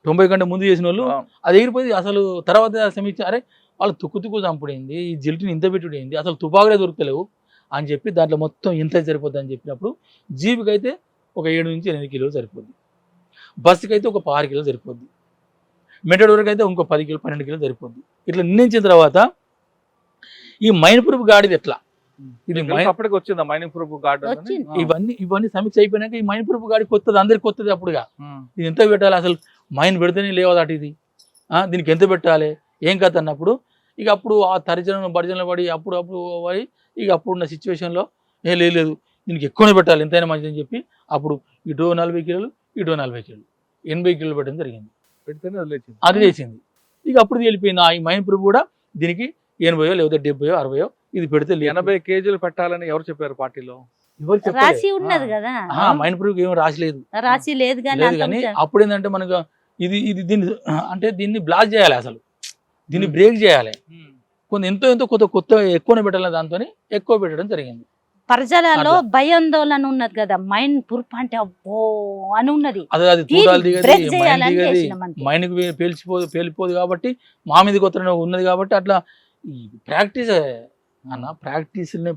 [SPEAKER 3] 90 కంటే ముందు చేసిన వాళ్ళు అది ఎగిరిపోయింది. అసలు తర్వాత సమీక్ష, అరే వాళ్ళు తుక్కు చంపుడైంది, ఈ జిల్టిని ఇంత పెట్టుడైంది, అసలు తుపాకులే దొరుకుతలేవు అని చెప్పి దాంట్లో మొత్తం ఎంత సరిపోద్ది అని చెప్పినప్పుడు జీబుకి అయితే ఒక 7 నుంచి 8 కిలోలు సరిపోద్ది, బస్సుకి అయితే ఒక 6 కిలోలు సరిపోద్ది, మెటోడోర్కి అయితే ఇంకో 10 కిలో 12 కిలోలు సరిపోద్ది. ఇట్లా నిర్ణయించిన తర్వాత ఈ మైన్ ప్రూఫ్ గాడిది ఎట్లా
[SPEAKER 2] అప్పటికి వచ్చిందా మైనింగ్ ప్రూఫ్ గార్డ్?
[SPEAKER 3] ఇవన్నీ సమీక్ష అయిపోయినాక ఈ మైన్ ప్రూఫ్ గాడి కొత్తది, అందరికి కొత్తది. అప్పుడుగా ఇది ఎంత పెట్టాలి, అసలు మైన్ పెడితేనే లేవదట ఇది, దీనికి ఎంత పెట్టాలి ఏం కథ అన్నప్పుడు ఇక అప్పుడు ఆ బర్జనలు పడి అప్పుడు పడి ఇక అప్పుడున్న సిచ్యువేషన్లో లేదు దీనికి ఎక్కువనే పెట్టాలి, ఎంతైనా మంచిదని చెప్పి అప్పుడు ఇటో 40 కిలోలు ఇటో 40 కిలోలు 80 కిలోలు పెట్టడం జరిగింది.
[SPEAKER 2] పెడితేనే
[SPEAKER 3] అది లేచింది. ఇక అప్పుడు వెళ్ళిపోయింది. ఈ మైన్ ప్రూఫ్ కూడా దీనికి 80 లేకపోతే 70 60 ఇది పెడితే
[SPEAKER 2] 80 కేజీలు పెట్టాలని ఎవరు చెప్పారు పార్టీలో?
[SPEAKER 4] రాసి ఉన్నది కదా,
[SPEAKER 3] మైన్ ప్రూఫ్ ఏమో రాసి లేదు
[SPEAKER 4] కానీ
[SPEAKER 3] అప్పుడు ఏంటంటే మనకు ఇది ఇది దీన్ని అంటే దీన్ని బ్లాక్ చేయాలి, అసలు దీన్ని బ్రేక్ చేయాలి. కొంత ఎంతో కొత్త ఎక్కువనే పెట్టాలి, దాంతో ఎక్కువ పెట్టడం జరిగింది.
[SPEAKER 4] ప్రజలలో భయాందోళన ఉన్నది కదా, మైండ్ పురుపు అంటే అబ్బో అని ఉన్నది.
[SPEAKER 3] అది తూటాలు దిగది,
[SPEAKER 4] break
[SPEAKER 3] మైండ్
[SPEAKER 4] చేయాలని
[SPEAKER 3] దిగది,
[SPEAKER 4] చేసినాం అంతే.
[SPEAKER 3] మైండ్కి పేలిపోదు కాబట్టి మా మీద కొత్త ఉన్నది కాబట్టి అట్లా ప్రాక్టీస్ అన్న,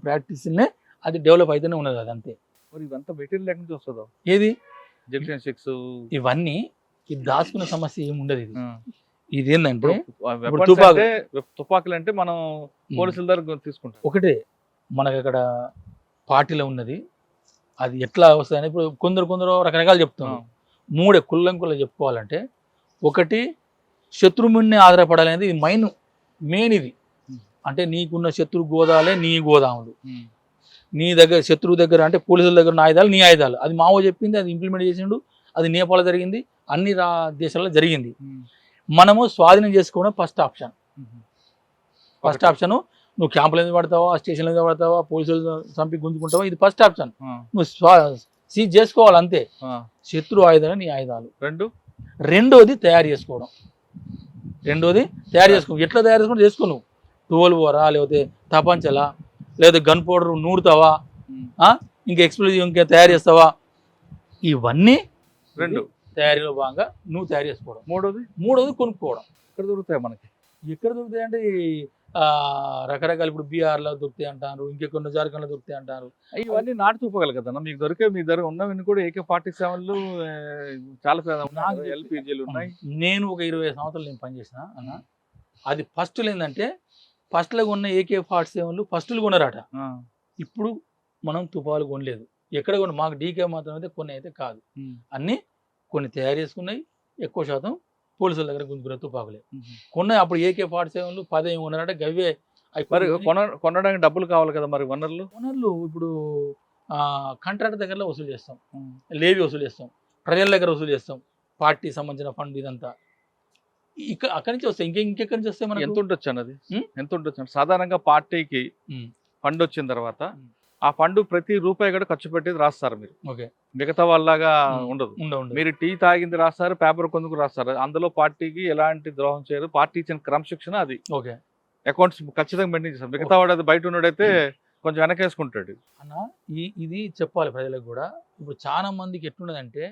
[SPEAKER 3] ప్రాక్టీస్నే అది డెవలప్ అయితేనే ఉన్నది, అది అంతే.
[SPEAKER 2] మరి ఇదంతా మెటీరియల్ ఎక్కడి నుంచి వస్తుందో?
[SPEAKER 3] ఏది
[SPEAKER 2] జంక్షన్ 6
[SPEAKER 3] ఇవన్నీ ఇది దాచుకునే సమస్య ఏమి ఉండదు.
[SPEAKER 2] ఆ.
[SPEAKER 3] ఇది ఏంటంటే
[SPEAKER 2] weapons
[SPEAKER 3] తుపాకు-
[SPEAKER 2] అంటే తుపాకులు అంటే మనం పోలీసుల దగ్గర తీసుకుంటాం.
[SPEAKER 3] ఒకటే మనకు అక్కడ పార్టీలో ఉన్నది, అది ఎట్లా వస్తుందని ఇప్పుడు కొందరు రకరకాలు చెప్తున్నారు. మూడే కుల్లంకుల్లో చెప్పుకోవాలంటే, ఒకటి శత్రువుని ఆధారపడాలనేది ఇది మెయిన్ ఇది. అంటే నీకున్న శత్రు గోదాలే నీ గోదాములు, నీ దగ్గర శత్రువు దగ్గర అంటే పోలీసుల దగ్గర ఉన్న ఆయుధాలు నీ ఆయుధాలు. అది మావో చెప్పింది, అది ఇంప్లిమెంట్ చేసిండు, అది నేపాల్ జరిగింది, అన్ని దేశాల్లో జరిగింది. మనము స్వాధీనం చేసుకోవడం ఫస్ట్ ఆప్షన్. నువ్వు క్యాంపుల మీద పడతావా, స్టేషన్ల మీద పడతావా, పోలీసులు చంపి గుంజుకుంటావా, ఇది ఫస్ట్ ఆప్షన్. నువ్వు సీజ్ చేసుకోవాలి అంతే. శత్రు ఆయుధాలు నీ ఆయుధాలు. రెండోది తయారు చేసుకోవడం. ఎట్లా తయారు చేసుకో నువ్వు 12 వరా, లేకపోతే తపంచలా, లేదా గన్ పౌడర్ నూరుతావా, ఇంకా ఎక్స్ప్లోజివ్ ఇంకా తయారు చేస్తావా, ఇవన్నీ తయారీలో భాగంగా నువ్వు తయారు చేసుకోవడం. మూడోది కొనుక్కోవడం.
[SPEAKER 2] ఎక్కడ దొరుకుతాయి మనకి?
[SPEAKER 3] ఎక్కడ దొరుకుతాయి అంటే రకరకాల ఇప్పుడు బీహార్లో దొరుకుతాయి అంటారు, ఇంకెక్కడ జార్ఖండ్లో దొరుకుతాయి అంటారు.
[SPEAKER 2] ఇవన్నీ నాటు చూపగలరు కదా మీకు దొరికే, మీ దగ్గర ఉన్నవన్నీ కూడా AK-47లు చాలా LPGలు ఉన్నాయి.
[SPEAKER 3] నేను ఒక 20 సంవత్సరాలు నేను పనిచేసిన అన్న. అది ఫస్ట్లో ఏంటంటే ఫస్ట్లో ఉన్న AK-47లు ఫస్ట్లు కొన్నారట. ఇప్పుడు మనం తుపాలు కొనలేదు, ఎక్కడ కొన్న మాకు డీకే మాత్రం అయితే కొన్ని అయితే కాదు, అన్నీ కొన్ని తయారు చేసుకున్నాయి. ఎక్కువ శాతం పోలీసుల దగ్గర గుంజుకున్న తుపాకులే కొన్నాయి. అప్పుడు AK-47లు 10 కొన్నారట. గవే
[SPEAKER 2] మరి కొనడానికి డబ్బులు కావాలి కదా, మరి వనరులు
[SPEAKER 3] ఇప్పుడు కాంట్రాక్టర్ దగ్గర వసూలు చేస్తాం, లేవి వసూలు చేస్తాం, ప్రజల దగ్గర వసూలు చేస్తాం, పార్టీ సంబంధించిన ఫండ్ ఇదంతా అక్కడి నుంచి వస్తాయి. ఇంకెక్కడి నుంచి వస్తాయి? మనకి
[SPEAKER 2] ఎంత ఉండొచ్చు అన్నది, ఎంత ఉండొచ్చు సాధారణంగా పార్టీకి ఫండ్ వచ్చిన తర్వాత ఆ ఫండ్ ప్రతి రూపాయి కూడా ఖర్చు పెట్టేది రాస్తారు మీరు. మిగతా వాళ్ళగా ఉండదు. మీరు టీ తాగింది రాస్తారు, పేపర్ కొందుకు రాస్తారు. అందులో పార్టీకి ఎలాంటి ద్రోహం చేయరు. పార్టీ ఇచ్చిన క్రమశిక్షణ అది. అకౌంట్స్ ఖచ్చితంగా మెయింటైన్ చేస్తారు. మిగతా వాడు అది బయట ఉన్నాడైతే కొంచెం వెనకేసుకుంటాడు.
[SPEAKER 3] అన్న ఇది చెప్పాలి ప్రజలకు కూడా. ఇప్పుడు చాలా మందికి ఎట్లున్నదంటే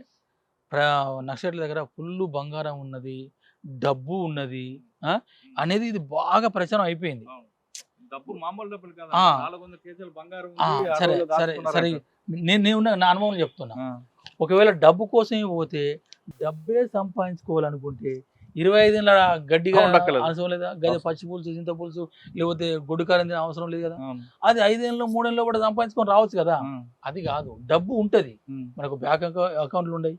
[SPEAKER 3] నక్సలైట్ల దగ్గర ఫుల్ బంగారం ఉన్నది, డబ్బు ఉన్నది అనేది ఇది బాగా ప్రచారం అయిపోయింది. సరే నేను నా అనుభవం చెప్తున్నా. ఒకవేళ డబ్బు కోసమే పోతే, డబ్బే సంపాదించుకోవాలనుకుంటే 25 ఏళ్ళ గడ్డిగా అవసరం లేదా? గది పచ్చి పులుసు, చింత పులుసు, లేకపోతే గొడ్డుకారం అవసరం లేదు కదా. అది 5 ఏళ్ళలో 3 ఏళ్ళలో కూడా సంపాదించుకొని రావచ్చు కదా. అది కాదు, డబ్బు ఉంటది మనకు, బ్యాంక్ అకౌంట్లు ఉండయి,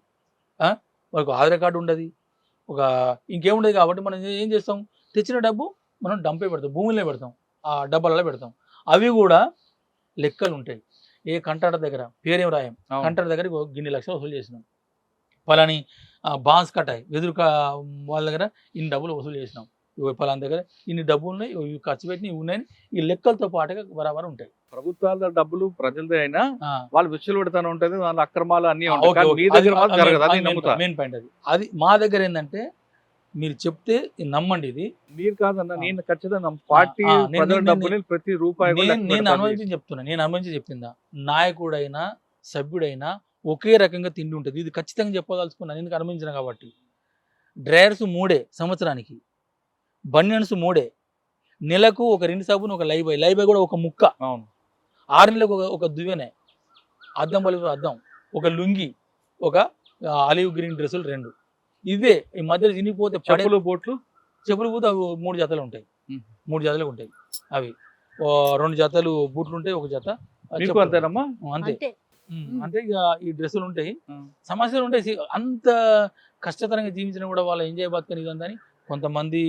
[SPEAKER 3] మనకు ఆధార్ కార్డు ఉండదు, ఇంకేముండదు. కాబట్టి మనం ఏం చేస్తాం, తెచ్చిన డబ్బు మనం డంపే పెడతాం, భూమిలో పెడతాం, ఆ డబ్బాలలో పెడతాం. అవి కూడా లెక్కలు ఉంటాయి. ఏ కంట్రాక్టర్ దగ్గర పేరేం రాయం, కంట్రాక్టర్ దగ్గర గిన్ని లక్షలు వసూలు చేసినాం, పలాని బాన్స్ కట్టాయి, ఎదురు వాళ్ళ దగ్గర ఇన్ని డబ్బులు వసూలు చేసినాం, పలాని దగ్గర ఇన్ని డబ్బులు ఉన్నాయి, ఇవి ఖర్చు పెట్టి ఇవి ఉన్నాయని ఈ లెక్కలతో పాటుగా బరాబర్ ఉంటాయి.
[SPEAKER 2] ప్రభుత్వాల డబ్బులు ప్రజలదే అయినా వాళ్ళు విచ్చలు పెడతానే ఉంటుంది, వాళ్ళ అక్రమాలు అన్ని
[SPEAKER 3] మెయిన్ పాయింట్ అది. మా దగ్గర ఏంటంటే మీరు చెప్తే నమ్మండి, ఇది
[SPEAKER 2] మీరు కాదన్నా, నేను ఖచ్చితంగా పార్టీ ప్రతి రూపాయి
[SPEAKER 3] నేను అనుభవించి చెప్పిందా. నాయకుడైనా సభ్యుడైనా ఒకే రకంగా తిండి ఉంటుంది, ఇది ఖచ్చితంగా చెప్పదలుచుకున్నాను, ఎందుకు అనుభవించిన కాబట్టి. డ్రైవర్స్ 3 సంవత్సరానికి, బనియన్స్ 3, నెలకు ఒక 2 సబ్బును, ఒక లైబాయ్ కూడా ఒక ముక్క, 6 నెలలకు ఒక దువ్వెనే, అద్దం బలుపు అద్దం, ఒక లుంగి, ఒక ఆలివ్ గ్రీన్ డ్రెస్సులు 2. ఇవే ఈ మధ్యలో తినిగిపోతే చెప్పులు పోతే అవి 3 జతలు ఉంటాయి, 3 జతలు ఉంటాయి. అవి 2 జతలు బూట్లు ఉంటాయి, 1 జత
[SPEAKER 2] అంతేనమ్మా.
[SPEAKER 3] అంతే. అంటే ఇక ఈ డ్రెస్సులు ఉంటాయి, సమస్యలు ఉంటాయి. అంత కష్టతరంగా జీవించిన కూడా వాళ్ళ ఎంజాయ్ బతుకని ఇదంతా కొంతమంది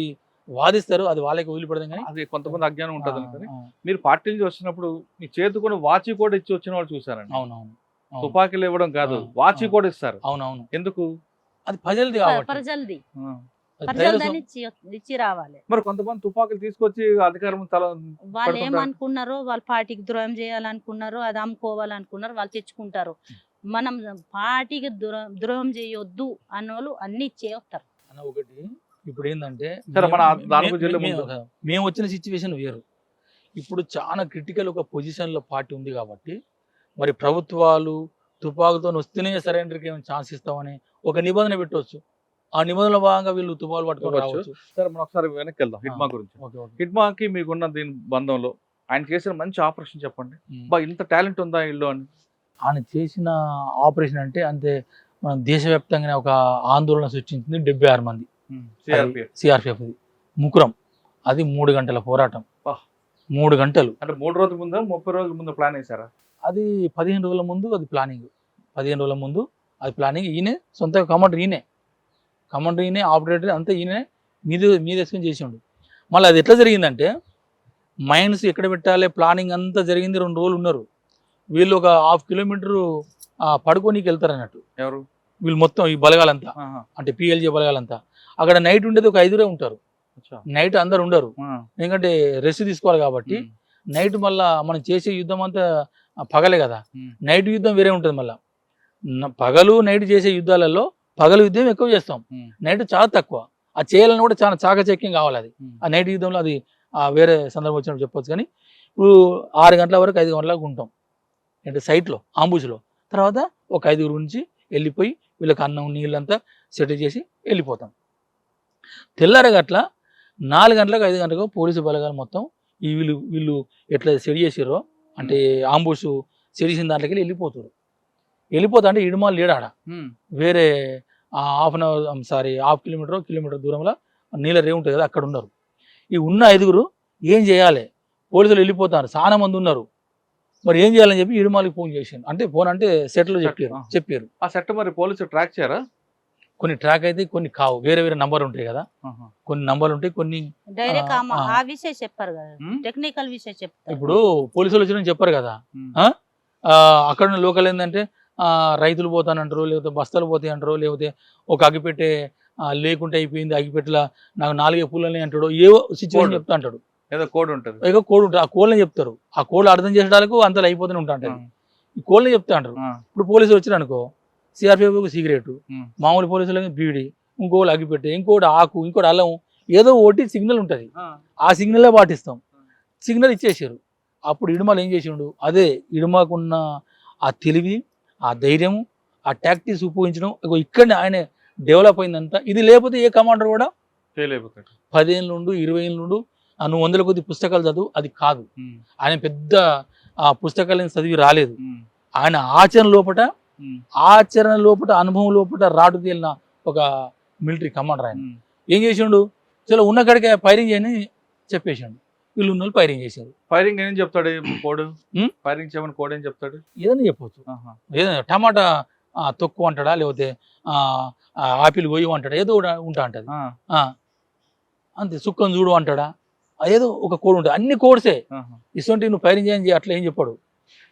[SPEAKER 3] వాదిస్తారు, అది వాళ్ళకి వదిలిపెడదాం. కానీ
[SPEAKER 2] అది కొంతమంది అజ్ఞానం ఉంటుంది. మీరు పార్టీ నుంచి వచ్చినప్పుడు మీ చేతి కూడా వాచి కూడా ఇచ్చి వచ్చిన వాళ్ళు చూసారండి.
[SPEAKER 3] అవునవును,
[SPEAKER 2] తుపాకీలు ఇవ్వడం కాదు, వాచి కూడా ఇస్తారు.
[SPEAKER 3] అవునవును.
[SPEAKER 2] ఎందుకు?
[SPEAKER 3] అది ప్రజలది
[SPEAKER 4] ఇచ్చి రావాలి.
[SPEAKER 2] మరి కొంతమంది తుపాకులు తీసుకొచ్చి అధికారం
[SPEAKER 4] వాళ్ళు ఏమనుకున్నారో, వాళ్ళ పార్టీకి ద్రోహం చేయాలనుకున్నారో, అది అమ్ముకోవాలనుకున్నారో వాళ్ళు తెచ్చుకుంటారు. మనం పార్టీకి ద్రోహం చేయొద్దు అన్నోళ్ళు అన్ని ఇచ్చే వస్తారు.
[SPEAKER 3] అన్న ఒకటి ఇప్పుడు ఏంటంటే
[SPEAKER 2] సరే, మన దాని గురించి వెళ్ళే ముందు.
[SPEAKER 3] మేము వచ్చిన సిచ్యువేషన్ వేరు. ఇప్పుడు చాలా క్రిటికల్ ఒక పొజిషన్లో పార్టీ ఉంది కాబట్టి మరి ప్రభుత్వాలు తుపాకులతో వస్తేనే సరెండర్కి ఏమైనా ఛాన్స్ ఇస్తామని ఒక నిబంధన పెట్టవచ్చు. ఆ నిబంధనల భాగంగా వీళ్ళు తుపాకులు పట్టుకొని రావచ్చు.
[SPEAKER 2] సరే, మనం ఒకసారి వెనక్కి వెళ్దాం హిడ్మా గురించి.
[SPEAKER 3] Okay okay.
[SPEAKER 2] హిడ్మాకి మీకున్న దీని బంధంలో ఆయన చేసిన మంచి ఆపరేషన్ చెప్పండి. బా ఇంత టాలెంట్ ఉందా ఇల్లు అని.
[SPEAKER 3] ఆయన చేసిన ఆపరేషన్ అంటే అంతే మనం దేశవ్యాప్తంగానే ఒక ఆందోళన సృష్టించింది. 76 మంది సిఆర్పిఎఫ్ ముకురం. అది 3 గంటల పోరాటం. 3 గంటలు
[SPEAKER 2] అంటే 3 రోజుల ముందు 30 రోజుల ముందు ప్లాన్ వేసారా?
[SPEAKER 3] అది 15 రోజుల ముందు అది ప్లానింగ్. 15 రోజుల ముందు అది ప్లానింగ్. ఈయనే సొంత కమాండర్, ఈయనే ఆపరేటర్ అంతా ఈయనే మీద వేసుకొని చేసిండు. మళ్ళీ అది ఎట్లా జరిగిందంటే మైన్స్ ఎక్కడ పెట్టాలి ప్లానింగ్ అంతా జరిగింది. 2 రోజులు ఉన్నారు వీళ్ళు. ఒక 1/2 కిలోమీటరు పడుకోనికి వెళ్తారు అన్నట్టు
[SPEAKER 2] ఎవరు
[SPEAKER 3] వీళ్ళు మొత్తం ఈ బలగాలంతా. అంటే పిఎల్జే బలగాలంతా అక్కడ నైట్ ఉండేది ఒక 5 ఉంటారు. నైట్ అందరు ఉండరు, ఎందుకంటే రెస్ట్ తీసుకోవాలి కాబట్టి. నైట్ మళ్ళా మనం చేసే యుద్ధం అంతా పగలే కదా, నైట్ యుద్ధం వేరే ఉంటుంది. మళ్ళీ పగలు నైట్ చేసే యుద్ధాలలో పగలు యుద్ధం ఎక్కువ చేస్తాం, నైట్ చాలా తక్కువ. ఆ చేయాలని కూడా చాలా చాకచక్యం కావాలి. అది ఆ నైట్ యుద్ధంలో అది వేరే సందర్భం వచ్చినప్పుడు చెప్పొచ్చు. కానీ ఇప్పుడు 6 గంటల వరకు 5 గంటలకు ఉంటాం అంటే సైట్లో ఆంబుష్లో. తర్వాత ఒక 5 నుంచి వెళ్ళిపోయి వీళ్ళకి అన్నం నీళ్ళంతా సెటిల్ చేసి వెళ్ళిపోతాం. తెల్లారగట్ల 4 గంటలకు 5 గంటలకు పోలీసు బలగాలు మొత్తం ఈ వీళ్ళు ఎట్లా సెట్ చేసారో అంటే ఆంబుష్ సెట్ చేసిన దాంట్లోకి వెళ్ళిపోతారు. వెళ్ళిపోతా అంటే ఇడుమాలు లేడాడ వేరే 1/2 కిలోమీటర్ దూరంలో నీళ్ళ రే ఉంటుంది కదా, అక్కడ ఉన్నారు. ఈ ఉన్న 5 ఏం చేయాలి, పోలీసులు వెళ్ళిపోతారు, చాలా మంది ఉన్నారు, మరి ఏం చేయాలని చెప్పి ఇడుమాలకి ఫోన్ చేసిండు. అంటే ఫోన్ అంటే సెట్లో చెప్పారు.
[SPEAKER 2] ఆ సెట్ మరి పోలీసులు ట్రాక్ చేయరా?
[SPEAKER 3] కొన్ని ట్రాక్ అయితే కొన్ని కావు, వేరే వేరే నంబర్ ఉంటాయి కదా, కొన్ని నంబర్లు ఉంటాయి, కొన్ని
[SPEAKER 4] డైరెక్ట్ ఆ విషయం చెప్పారు కదా, టెక్నికల్ విషయం చెప్తారు.
[SPEAKER 3] ఇప్పుడు పోలీసులు వచ్చిన చెప్పారు కదా, అక్కడ లోకల్ ఏంటంటే రైతులు పోతానంటారు, లేకపోతే బస్తాలు పోతాయి అంటారు, లేకపోతే ఒక అగ్గిపెట్టే లేకుంటే అయిపోయింది, అగ్గిపెట్టెల నాకు 4 పూలని అంటాడు, ఏవో సిచ్యువేషన్ చెప్తా అంటాడు.
[SPEAKER 2] ఏదో కోడ్ ఉంటుంది,
[SPEAKER 3] ఆ కోడ్ని చెప్తారు. ఆ కోడ్లు అర్థం చేసేటాలకు అంతలో అయిపోతూనే ఉంటా అంటారు. ఈ కోడ్ని చెప్తా అంటారు. ఇప్పుడు పోలీసులు వచ్చిన అనుకో, సిఆర్పిఎఫ్ సిగరెట్, మామూలు పోలీసులకి బీడి, ఇంకోటి అగ్గిపెట్టే, ఇంకోటి ఆకు, ఇంకోటి అల్లం, ఏదో ఒకటి సిగ్నల్ ఉంటుంది, ఆ సిగ్నలే పాటిస్తాం. సిగ్నల్ ఇచ్చేసారు. అప్పుడు ఇడుమాలు ఏం చేసిండు, అదే ఇడుమాకున్న ఆ తెలివి, ఆ ధైర్యము, ఆ టాక్టిక్స్ ఉపయోగించడం ఇక్కడ ఆయన డెవలప్ అయిందంతా. ఇది లేకపోతే ఏ కమాండర్ కూడా 10 ఏళ్ళ నుండి 20 ఏళ్ళ నుండి నువ్వు 100 కొద్ది పుస్తకాలు చదువు అది కాదు. ఆయన పెద్ద ఆ పుస్తకాలను చదివి రాలేదు. ఆయన ఆచరణ లోపట అనుభవం లోపట రాటు తేలిన ఒక మిలిటరీ కమాండర్. ఆయన ఏం చేసిండు, చలో ఉన్న కాడికే ఫైరింగ్ చేయని చెప్పేసిండు. వీళ్ళు ఉన్న వాళ్ళు ఫైరింగ్ చేశారు.
[SPEAKER 2] ఫైరింగ్ ఏం చెప్తాడు కోడ్? ఫైరింగ్ చేయమని కోడ్ ఏం చెప్తాడు?
[SPEAKER 3] ఏదైనా చెప్పవచ్చు. ఏదైనా టమాటా తొక్కు అంటాడా, లేకపోతే ఆపిల్ గొయ్యి అంటాడా, ఏదో ఉంటా అంటది అంతే. సుక్కం చూడు అంటాడా, ఏదో ఒక కోడ్ ఉంటుంది. అన్ని కోడ్సే. ఇటువంటి నువ్వు ఫైరింగ్ చేయని అట్లా ఏం చెప్పాడు,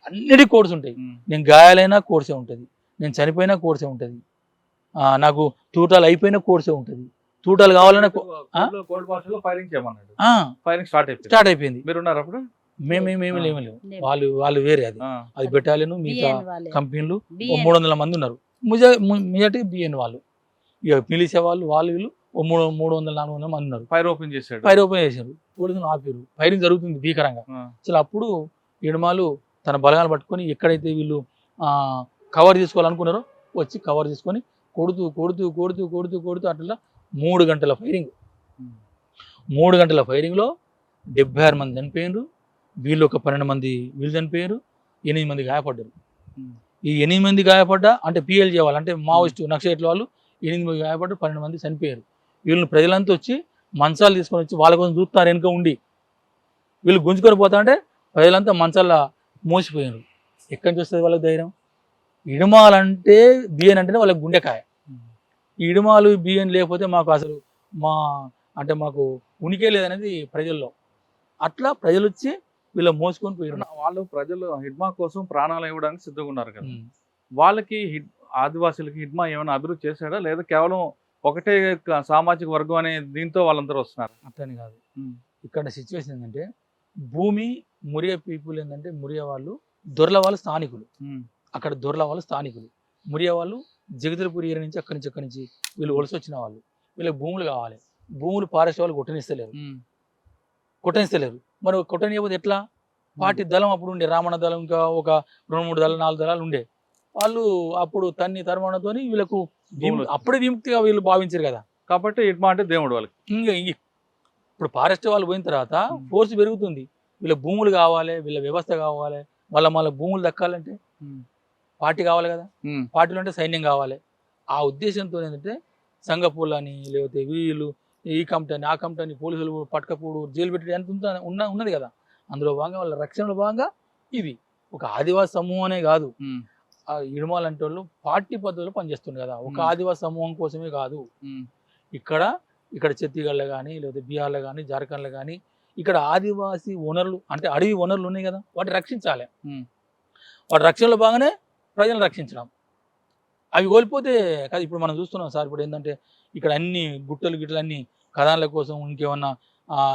[SPEAKER 3] అన్నిటి కోడ్స్ ఉంటాయి. నేను గాయాలైనా కోర్సే ఉంటుంది, నేను చనిపోయినా కోర్సే ఉంటుంది, నాకు తూటాలు అయిపోయినా కోర్సే ఉంటుంది, తూటాలు కావాలన్నా స్టార్ట్ అయిపోయింది.
[SPEAKER 2] మీరు ఉన్నారు అప్పుడు?
[SPEAKER 3] మేమేమి లేవు, వాళ్ళు వేరే. అది బెటాలియన్, మిగతా కంపెనీలు 300 మంది ఉన్నారు. మెజార్టీ బిఎన్ వాళ్ళు, ఇక మిలిసే వాళ్ళు వీళ్ళు 300-400 మంది ఉన్నారు.
[SPEAKER 2] ఫైర్ ఓపెన్ చేశారు.
[SPEAKER 3] పోలీసులు ఆపారు. ఫైరింగ్ జరుగుతుంది భీకరంగా. అసలు అప్పుడు ఇడుమాలు తన బలగాలు పట్టుకొని ఎక్కడైతే వీళ్ళు కవర్ చేసుకోవాలనుకున్నారో వచ్చి కవర్ చేసుకొని కొడుతూ అట్లా 3 గంటల ఫైరింగ్. 3 గంటల ఫైరింగ్లో 76 మంది చనిపోయారు. వీళ్ళు ఒక 12 మంది వీళ్ళు చనిపోయారు, 8 మంది గాయపడ్డారు. ఈ 8 మంది గాయపడ్డా అంటే పిఎల్జే వాళ్ళు, అంటే మావోయిస్టు నక్సలైట్ల వాళ్ళు 8 మంది గాయపడ్డారు, 12 మంది చనిపోయారు. వీళ్ళని ప్రజలంతా వచ్చి మంచాలు తీసుకొని వచ్చి వాళ్ళ కోసం చూస్తున్నారు. వెనుక ఉండి వీళ్ళు గుంజుకొని పోతా అంటే ప్రజలంతా మంచాల మోసిపోయారు. ఎక్కడి నుంచి వస్తుంది వాళ్ళకి ధైర్యం? ఇడుమాలంటే బియ్యం అంటేనే వాళ్ళకి గుండెకాయ. ఈ ఇడుమాలు బియ్యం లేకపోతే మాకు అసలు మాకు ఉనికే లేదనేది ప్రజల్లో. అట్లా ప్రజలు వచ్చి వీళ్ళు మోసుకొని పోయారు.
[SPEAKER 2] వాళ్ళు ప్రజలు హిడ్మా కోసం ప్రాణాలు ఇవ్వడానికి సిద్ధంగా ఉన్నారు కదా, వాళ్ళకి ఆదివాసులకి హిడ్మా ఏమైనా అభివృద్ధి చేశాడా, లేదా కేవలం ఒకటే సామాజిక వర్గం అనే దీంతో వాళ్ళందరూ వస్తున్నారు?
[SPEAKER 3] అట్లని కాదు. ఇక్కడ సిచ్యువేషన్ ఏంటంటే భూమి మురియా పీపుల్ ఏంటంటే మురియా వాళ్ళు దొరల వాళ్ళు స్థానికులు, అక్కడ దొరల వాళ్ళు స్థానికులు. మురియా వాళ్ళు జగదల్పూర్ ఏరియా నుంచి అక్కడి నుంచి వీళ్ళు వలస వచ్చిన వాళ్ళు. వీళ్ళకి భూములు కావాలి. భూములు ఫారెస్ట్ వాళ్ళు కొట్టనిస్తలేరు. మరి కొట్టనియకపోతే ఎట్లా? పార్టీ దళం అప్పుడు ఉండే, రామణ దళం, ఇంకా ఒక 2-3 దళాలు 4 దళాలు ఉండే. వాళ్ళు అప్పుడు తరమణతో వీళ్ళకు అప్పుడే విముక్తిగా వీళ్ళు భావించారు కదా.
[SPEAKER 2] కాబట్టి హిడ్మా అంటే దేవుడు వాళ్ళకి.
[SPEAKER 3] ఇంకా ఇప్పుడు ఫారెస్ట్ వాళ్ళు పోయిన తర్వాత ఫోర్స్ పెరుగుతుంది. వీళ్ళ భూములు కావాలి, వీళ్ళ వ్యవస్థ కావాలి, మళ్ళీ భూములు దక్కాలంటే పార్టీ కావాలి కదా. పార్టీలు అంటే సైన్యం కావాలి. ఆ ఉద్దేశంతో ఏంటంటే సంఘపూలని, లేకపోతే వీళ్ళు ఈ కమిటీ ఆ కమిటీ పోలీసులు పట్టకపోడు, జైలు పెట్టి ఎంత ఉన్నది కదా. అందులో భాగంగా వాళ్ళ రక్షణలో భాగంగా ఇది ఒక ఆదివాసీ సమూహమే కాదు. ఆ ఇడుమాలు అంటే వాళ్ళు పార్టీ పద్ధతిలో పనిచేస్తుంది కదా. ఒక ఆదివాసీ సమూహం కోసమే కాదు. ఇక్కడ ఛత్తీస్గఢ్లో కానీ, లేకపోతే బీహార్లో కానీ, జార్ఖండ్లో కానీ ఇక్కడ ఆదివాసీ వనరులు అంటే అడవి వనరులు ఉన్నాయి కదా, వాటిని రక్షించాలి. వాటి రక్షణలో భాగంగానే ప్రజలను రక్షించడం. అవి కోల్పోతే కాదు. ఇప్పుడు మనం చూస్తున్నాం సార్, ఇప్పుడు ఏంటంటే ఇక్కడ అన్ని గుట్టలు అన్ని కథాల కోసం ఇంకేమన్నా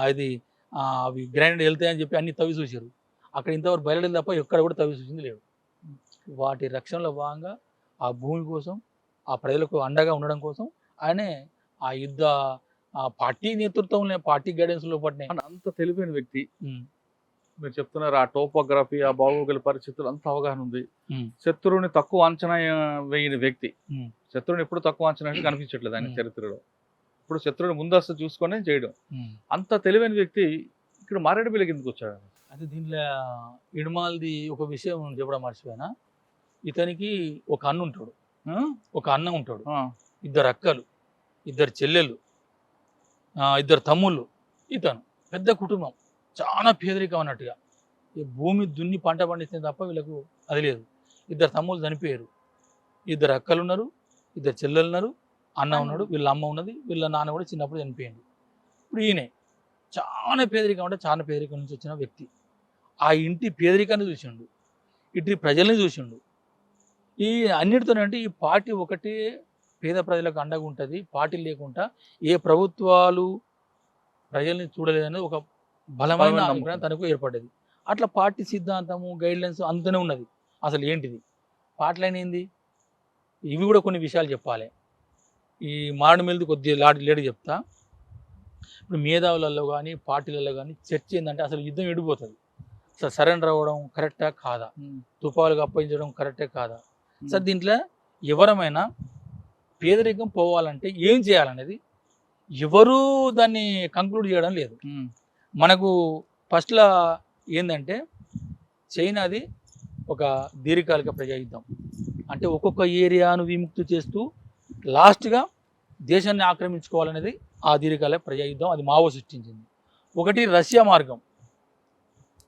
[SPEAKER 3] అవి గ్రైండ్ వెళ్తాయని చెప్పి అన్ని తవ్వి చూసారు. అక్కడ ఇంతవరకు బయలుదేరి తప్ప ఎక్కడ కూడా తవ్వి చూసింది లేదు. వాటి రక్షణలో భాగంగా ఆ భూమి కోసం, ఆ ప్రజలకు అండగా ఉండడం కోసం ఆయనే ఆ యుద్ధ పార్టీ నేతృత్వంలో, పార్టీ గైడెన్స్లో పట్టిన
[SPEAKER 2] అంత తెలివైన వ్యక్తి. మీరు చెప్తున్నారు ఆ టోపోగ్రఫీ, ఆ భౌగోళిక పరిస్థితులు అంత అవగాహన ఉంది. శత్రువుని తక్కువ అంచనా వేయని వ్యక్తి. శత్రువుని ఎప్పుడు తక్కువ అంచనా కనిపించట్లేదు ఆయన చరిత్రలో. ఇప్పుడు శత్రువుని ముందస్తు చూసుకొని చేయడం. అంత తెలివైన వ్యక్తి ఇక్కడ మారేడుమిల్లికి ఎందుకు వచ్చాడు?
[SPEAKER 3] అయితే దీంట్లో ఇడుమాల్ది ఒక విషయం చెప్పడం మర్చిపోయినా. ఇతనికి ఒక అన్న ఉంటాడు, ఒక అన్న ఉంటాడు, 2 అక్కలు, 2 చెల్లెళ్ళు, 2 తమ్ముళ్ళు. ఇతను పెద్ద కుటుంబం, చాలా పేదరికం అన్నట్టుగా. ఈ భూమి దున్ని పంట పండిస్తే తప్ప వీళ్ళకు అది లేదు. 2 తమ్ముళ్ళు చనిపోయారు, 2 అక్కలు ఉన్నారు, 2 చెల్లెలు ఉన్నారు, అన్న ఉన్నాడు, వీళ్ళ అమ్మ ఉన్నది, వీళ్ళ నాన్న కూడా చిన్నప్పుడు చనిపోయింది. ఇప్పుడు ఈయనే చాలా పేదరికం, అంటే చాలా పేదరికం నుంచి వచ్చిన వ్యక్తి. ఆ ఇంటి పేదరికాన్ని చూసిండు, ఇటు ప్రజల్ని చూసిండు. ఈ అన్నిటితోనంటే ఈ పార్టీ ఒకటే పేద ప్రజలకు అండగా ఉంటుంది. పార్టీ లేకుండా ఏ ప్రభుత్వాలు ప్రజల్ని చూడలేదనేది ఒక బలమైన అభిప్రాయం తనకు ఏర్పడ్డది. అట్లా పార్టీ సిద్ధాంతము, గైడ్లైన్స్ అంతనే ఉన్నది. అసలు ఏంటిది పార్టీలైన ఏంది, ఇవి కూడా కొన్ని విషయాలు చెప్పాలి. ఈ మారేడుమిల్లిది కొద్దిగా లేటు చెప్తా. ఇప్పుడు మేధావులలో కానీ, పార్టీలలో కానీ చర్చ ఏంటంటే అసలు యుద్ధం ఎడిపోతుంది. అసలు సరెండర్ అవ్వడం కరెక్టా కాదా, తుపాకులకు అప్పగించడం కరెక్టే కాదా. సార్ దీంట్లో ఎవరమైనా పేదరికం పోవాలంటే ఏం చేయాలనేది ఎవరు దాన్ని కంక్లూడ్ చేయడం లేదు. మనకు ఫస్ట్లో ఏంటంటే చైనాది ఒక దీర్ఘకాలిక ప్రజాయుద్ధం, అంటే ఒక్కొక్క ఏరియాను విముక్తి చేస్తూ లాస్ట్గా దేశాన్ని ఆక్రమించుకోవాలనేది ఆ దీర్ఘకాలిక ప్రజాయుద్ధం. అది మావో సృష్టించింది. ఒకటి రష్యా మార్గం,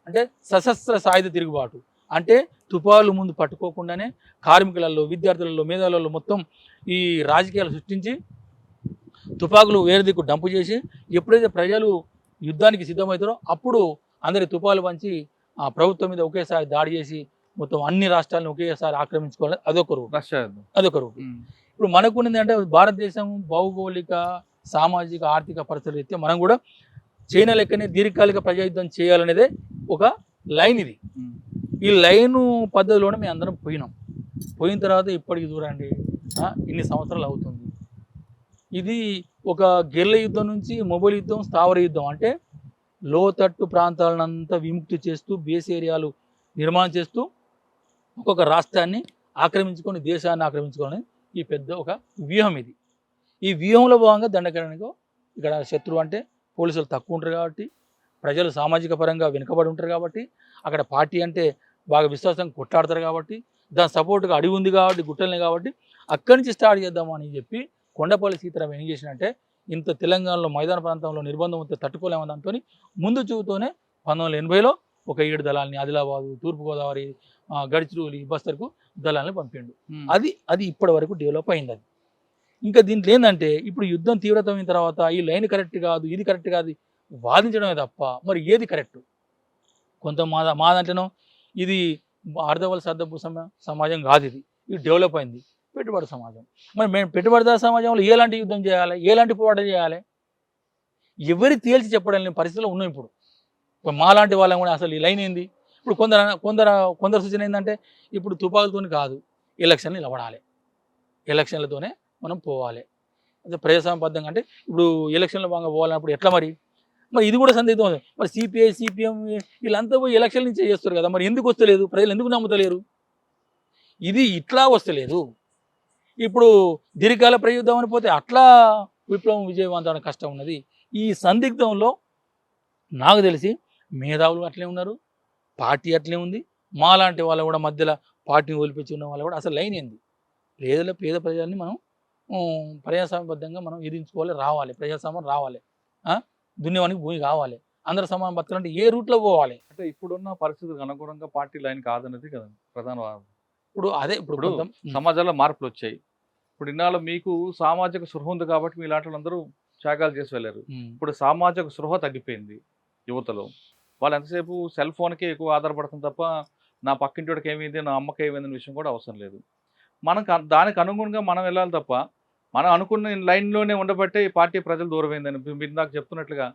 [SPEAKER 3] అంటే సశస్త్ర సాయుధ తిరుగుబాటు, అంటే తుపాకులు ముందు పట్టుకోకుండానే కార్మికులలో, విద్యార్థులలో, మేధావులలో మొత్తం ఈ రాజకీయాలు సృష్టించి తుపాకులు వేరే దిక్కు డంపు చేసి ఎప్పుడైతే ప్రజలు యుద్ధానికి సిద్ధమవుతారో అప్పుడు అందరి తుపాకులు పంచి ఆ ప్రభుత్వం మీద ఒకేసారి దాడి చేసి మొత్తం అన్ని రాష్ట్రాలను ఒకేసారి ఆక్రమించుకోవాలి. అదొక రూపు. ఇప్పుడు మనకున్నది అంటే భారతదేశం భౌగోళిక, సామాజిక, ఆర్థిక పరిస్థితులు రీత్యా మనం కూడా చైనా లెక్కనే దీర్ఘకాలిక ప్రజాయుద్ధం చేయాలనేదే ఒక లైన్. ఇది ఈ లైను పద్ధతిలోనే మేము అందరం పోయిన తర్వాత ఇప్పటికి చూడండి ఇన్ని సంవత్సరాలు అవుతుంది. ఇది ఒక గెర్ల యుద్ధం నుంచి మొబైల్ యుద్ధం, స్థావర యుద్ధం, అంటే లోతట్టు ప్రాంతాలనంతా విముక్తి చేస్తూ, బేస్ ఏరియాలు నిర్మాణం చేస్తూ ఒక్కొక్క రాష్ట్రాన్ని ఆక్రమించుకొని, దేశాన్ని ఆక్రమించుకొని ఈ పెద్ద ఒక వ్యూహం ఇది. ఈ వ్యూహంలో భాగంగా దండకరణకు ఇక్కడ శత్రువు అంటే పోలీసులు తక్కువ ఉంటారు కాబట్టి, ప్రజలు సామాజిక పరంగా వెనుకబడి ఉంటారు కాబట్టి, అక్కడ పార్టీ అంటే బాగా విశ్వాసంగా కొట్లాడతారు కాబట్టి, దాని సపోర్ట్గా అడివి ఉంది కాబట్టి, గుట్టలనే కాబట్టి అక్కడి నుంచి స్టార్ట్ చేద్దామని చెప్పి కొండపల్లి సీతారాం ఏం చేసినంటే ఇంత తెలంగాణలో మైదాన ప్రాంతంలో నిర్బంధం ఉంటే తట్టుకోలేమని దాంతో ముందు చూపుతోనే 1980లో ఒక 7 దళాలని ఆదిలాబాదు, తూర్పుగోదావరి, గడ్చిరోలి, బస్తర్కు దళాలని పంపిండు. అది ఇప్పటి వరకు డెవలప్ అయింది. అది ఇంకా దీంట్లో ఏంటంటే ఇప్పుడు యుద్ధం తీవ్రతమైన తర్వాత ఈ లైన్ కరెక్ట్ కాదు, ఇది కరెక్ట్ కాదు వాదించడమే తప్ప మరి ఏది కరెక్ట్. కొంత మా దాంట్లోనో ఇది అర్ధవలస అర్ధపు సమాజం కాదు, ఇది డెవలప్ అయింది పెట్టుబడి సమాజం. మరి మేము పెట్టుబడిదారు సమాజంలో ఎలాంటి యుద్ధం చేయాలి, ఎలాంటి పోరాటం చేయాలి, ఎవరి తేల్చి చెప్పడం లేని పరిస్థితిలో ఉన్నాం. ఇప్పుడు మాలాంటి వాళ్ళం కూడా అసలు ఈ లైన్ ఏంది. ఇప్పుడు కొందరు సూచన ఏంటంటే ఇప్పుడు తుపాకులతో కాదు, ఎలక్షన్లు నిలబడాలి, ఎలక్షన్లతోనే మనం పోవాలి. అదే ప్రజాస్వామ్యబద్ధంగా అంటే ఇప్పుడు ఎలక్షన్లో భాగంగా పోవాలన్నప్పుడు ఎట్లా మరి ఇది కూడా సందిగ్ధం ఉంది. మరి సిపిఐ సిపిఎం వీళ్ళంతా పోయి ఎలక్షన్ నుంచి చేస్తారు కదా, మరి ఎందుకు వస్తలేదు, ప్రజలు ఎందుకు నమ్ముతలేరు? ఇది ఇట్లా వస్తలేదు. ఇప్పుడు దీర్ఘకాల ప్రయుద్ధం అని పోతే అట్లా విప్లవం విజయవంతం కష్టం ఉన్నది. ఈ సందిగ్ధంలో నాకు తెలిసి మేధావులు అట్లే ఉన్నారు, పార్టీ అట్లే ఉంది, మాలాంటి వాళ్ళు కూడా మధ్యలో పార్టీని ఒలిపించి ఉన్న వాళ్ళు కూడా అసలు లైన్ ఏంది? పేద ప్రజల్ని మనం ప్రజాస్వామ్యబద్ధంగా మనం ఎదించుకోవాలి, రావాలి, ప్రజాస్వామ్యం రావాలి, దున్యవానికి భూమి కావాలి, అందరు సమానం బతకాలంటే ఏ రూట్లో పోవాలి?
[SPEAKER 2] అంటే ఇప్పుడున్న పరిస్థితులకు అనుగుణంగా పార్టీ లైన్ కాదన్నది కదా ప్రధాన వాదన.
[SPEAKER 3] ఇప్పుడు అదే ఇప్పుడు
[SPEAKER 2] సమాజంలో మార్పులు వచ్చాయి. ఇప్పుడు ఇన్నాళ్ళు మీకు సామాజిక స్పృహ ఉంది కాబట్టి మీ లాంటి వాళ్ళందరూ త్యాగాలు చేసి వెళ్ళారు. ఇప్పుడు సామాజిక స్పృహ తగ్గిపోయింది యువతలో. వాళ్ళు ఎంతసేపు సెల్ ఫోన్కే ఎక్కువ ఆధారపడుతుంది తప్ప నా పక్కింటికి ఏమైంది, నా అమ్మకి ఏమైంది అనే విషయం కూడా అవసరం లేదు. మనకు దానికి అనుగుణంగా మనం వెళ్ళాలి తప్ప మనం అనుకున్న లైన్లోనే ఉండబట్టే ఈ పార్టీ ప్రజలు దూరమైందని మీరు నాకు చెప్తున్నట్లుగా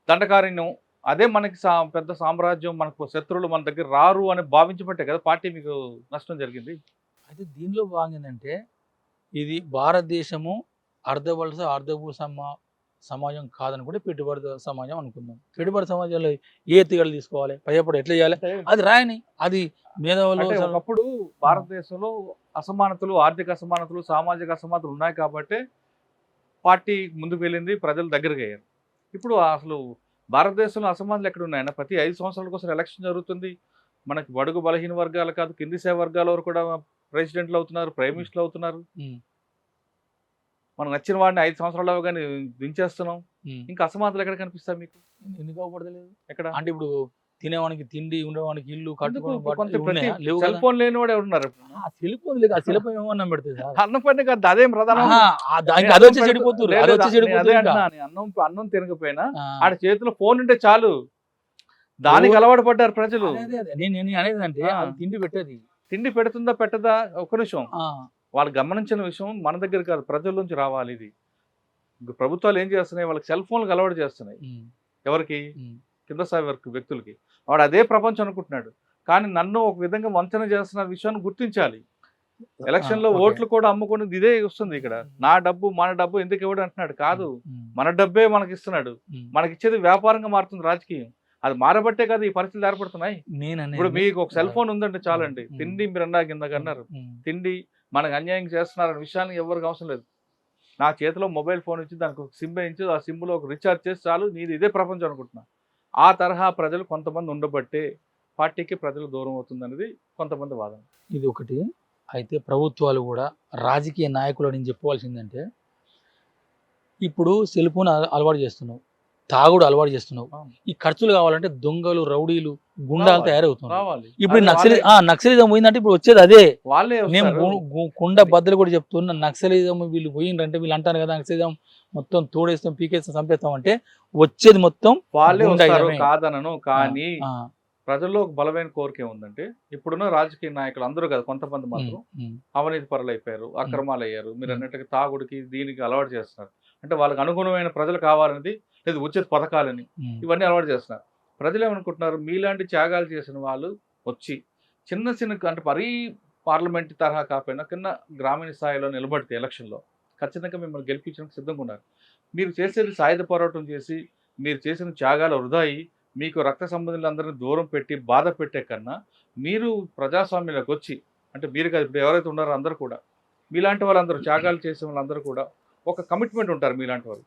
[SPEAKER 2] దండకారణ్యం అదే మనకి పెద్ద సామ్రాజ్యం, మనకు శత్రువులు మన దగ్గర రారు అని భావించబట్టే కదా పార్టీ మీకు నష్టం జరిగింది.
[SPEAKER 3] అయితే దీనిలో బాగుందంటే ఇది భారతదేశము అర్ధవలస అర్ధభూ సమాజం కాదని కూడా పెట్టుబడి సమాజం అనుకుందాం. పెట్టుబడి సమాజంలో ఏ ఎత్తుగడలు తీసుకోవాలి, భయపడి ఎట్లా చేయాలి అది రాయని, అది మేధావులు.
[SPEAKER 2] ఒకప్పుడు భారతదేశంలో అసమానతలు, ఆర్థిక అసమానతలు, సామాజిక అసమానతలు ఉన్నాయి కాబట్టి పార్టీ ముందుకు వెళ్ళింది, ప్రజలు దగ్గరకు అయ్యారు. ఇప్పుడు అసలు భారతదేశంలో అసమానతలు ఎక్కడ ఉన్నాయన్న? ప్రతి 5 సంవత్సరాల కోసం ఎలక్షన్ జరుగుతుంది. మనకి బడుగు బలహీన వర్గాలు కాదు, కింది స్థాయి వర్గాల వరకు కూడా ప్రెసిడెంట్లు అవుతున్నారు, ప్రైమ్ మినిస్టర్లు అవుతున్నారు. మనం నచ్చిన వాడిని 5 సంవత్సరాలు అవగానే దించేస్తున్నాం. ఇంకా అసమానతలు ఎక్కడ కనిపిస్తాయి మీకు?
[SPEAKER 3] ఎందుకు అవపడలేదు
[SPEAKER 2] ఎక్కడ?
[SPEAKER 3] అంటే ఇప్పుడు తినేవానికి తిండి, ఉండేవానికి ఇల్లు,
[SPEAKER 2] సెల్ ఫోన్ లేని వాడు ఎవరున్నారు?
[SPEAKER 3] సెల్ ఫోన్ లేదు, ఆ సెల్ ఫోన్ ఏమన్నా పెడుతుంది
[SPEAKER 2] అన్నం పని కాదు, అదేం ప్రధానం. అన్నం తినకపోయినా ఆడ చేతిలో ఫోన్ ఉంటే చాలు, దానికి అలవాటు పడ్డారు ప్రజలు.
[SPEAKER 3] నేను అనేది అంటే తిండి పెట్టేది,
[SPEAKER 2] తిండి పెడుతుందా పెట్టదా ఒక నిమిషం. వాళ్ళు గమనించిన విషయం మన దగ్గర కాదు, ప్రజల నుంచి రావాలి. ఇది ప్రభుత్వాలు ఏం చేస్తున్నాయి, వాళ్ళకి సెల్ ఫోన్లకు అలవాటు చేస్తున్నాయి. ఎవరికి? కింద స్థాయి వ్యక్తులకి. వాడు అదే ప్రపంచం అనుకుంటున్నాడు. కానీ నన్ను ఒక విధంగా వంచన చేస్తున్న విషయాన్ని గుర్తించాలి. ఎలక్షన్ లో ఓట్లు కూడా అమ్ముకునేది ఇదే వస్తుంది. ఇక్కడ నా డబ్బు మన డబ్బు ఎందుకు ఇవ్వడం అంటున్నాడు. కాదు, మన డబ్బే మనకి ఇస్తున్నాడు. మనకిచ్చేది వ్యాపారంగా మారుతుంది రాజకీయం. అది మారబట్టే కదా ఈ పరిస్థితులు ఏర్పడుతున్నాయి. ఇప్పుడు మీకు ఒక సెల్ ఫోన్ ఉందంటే చాలండి. తిండి మీరు అన్నా కింద అన్నారు, తిండి మనకు అన్యాయం చేస్తున్నారనే విషయాన్ని ఎవరికి అవసరం లేదు. నా చేతిలో మొబైల్ ఫోన్ ఇచ్చి దానికి ఒక సిమ్ వేయించి ఆ సిమ్లో ఒక రీఛార్జ్ చేసి చాలు, నీది ఇదే ప్రపంచం అనుకుంటున్నా. ఆ తరహా ప్రజలు కొంతమంది ఉండబట్టే పార్టీకి ప్రజలు దూరం అవుతుంది అనేది కొంతమంది వాదన.
[SPEAKER 3] ఇది ఒకటి. అయితే ప్రభుత్వాలు కూడా రాజకీయ నాయకులు నేను చెప్పవలసిందంటే, ఇప్పుడు సెల్ ఫోన్ అలవాటు చేస్తున్నావు, తాగుడు అలవాటు చేస్తున్నావు, ఈ ఖర్చులు కావాలంటే దొంగలు, రౌడీలు, గుండాలు తయారవుతున్నారు. ఇప్పుడు నక్సలిజం పోయిందంటే ఇప్పుడు వచ్చేది అదే. నేను కుండ బద్దలు కూడా చెప్తున్నా, నక్సలిజం వీళ్ళు పోయిందంటే వీళ్ళు అంటారు కదా నక్సలిజం మొత్తం తోడేస్తాం, పీకేస్తాం, చంపేస్తాం అంటే వచ్చేది మొత్తం
[SPEAKER 2] వాళ్ళే కాదనను. కానీ ప్రజల్లో ఒక బలమైన కోరిక ఉందంటే, ఇప్పుడున్న రాజకీయ నాయకులు అందరూ కదా, కొంతమంది మాత్రం అవినీతి పరులు అయిపోయారు, అక్రమాలు అయ్యారు. మీరు అన్నట్టుగా తాగుడికి దీనికి అలవాటు చేస్తున్నారు. అంటే వాళ్ళకి అనుగుణమైన ప్రజలు కావాలని, లేదు ఉచిత పథకాలని, ఇవన్నీ అలవాటు చేస్తున్నారు. ప్రజలు ఏమనుకుంటున్నారు, మీలాంటి త్యాగాలు చేసిన వాళ్ళు వచ్చి చిన్న అంటే మరీ పార్లమెంట్ తరహా కాకపోయినా కింద గ్రామీణ స్థాయిలో నిలబడితే ఎలక్షన్లో ఖచ్చితంగా మిమ్మల్ని గెలిపించడానికి సిద్ధంగా ఉన్నారు. మీరు చేసేది సాయుధ పోరాటం చేసి మీరు చేసిన త్యాగాలు వృధాయి మీకు రక్త సంబంధులందరినీ దూరం పెట్టి బాధ పెట్టే కన్నా మీరు ప్రజాస్వామ్యంలోకి వచ్చి, అంటే మీరు కాదు ఇప్పుడు ఎవరైతే ఉన్నారో అందరూ కూడా మీలాంటి వాళ్ళందరూ త్యాగాలు చేసే వాళ్ళందరూ కూడా ఒక కమిట్మెంట్ ఉంటారు. మీలాంటి వాళ్ళు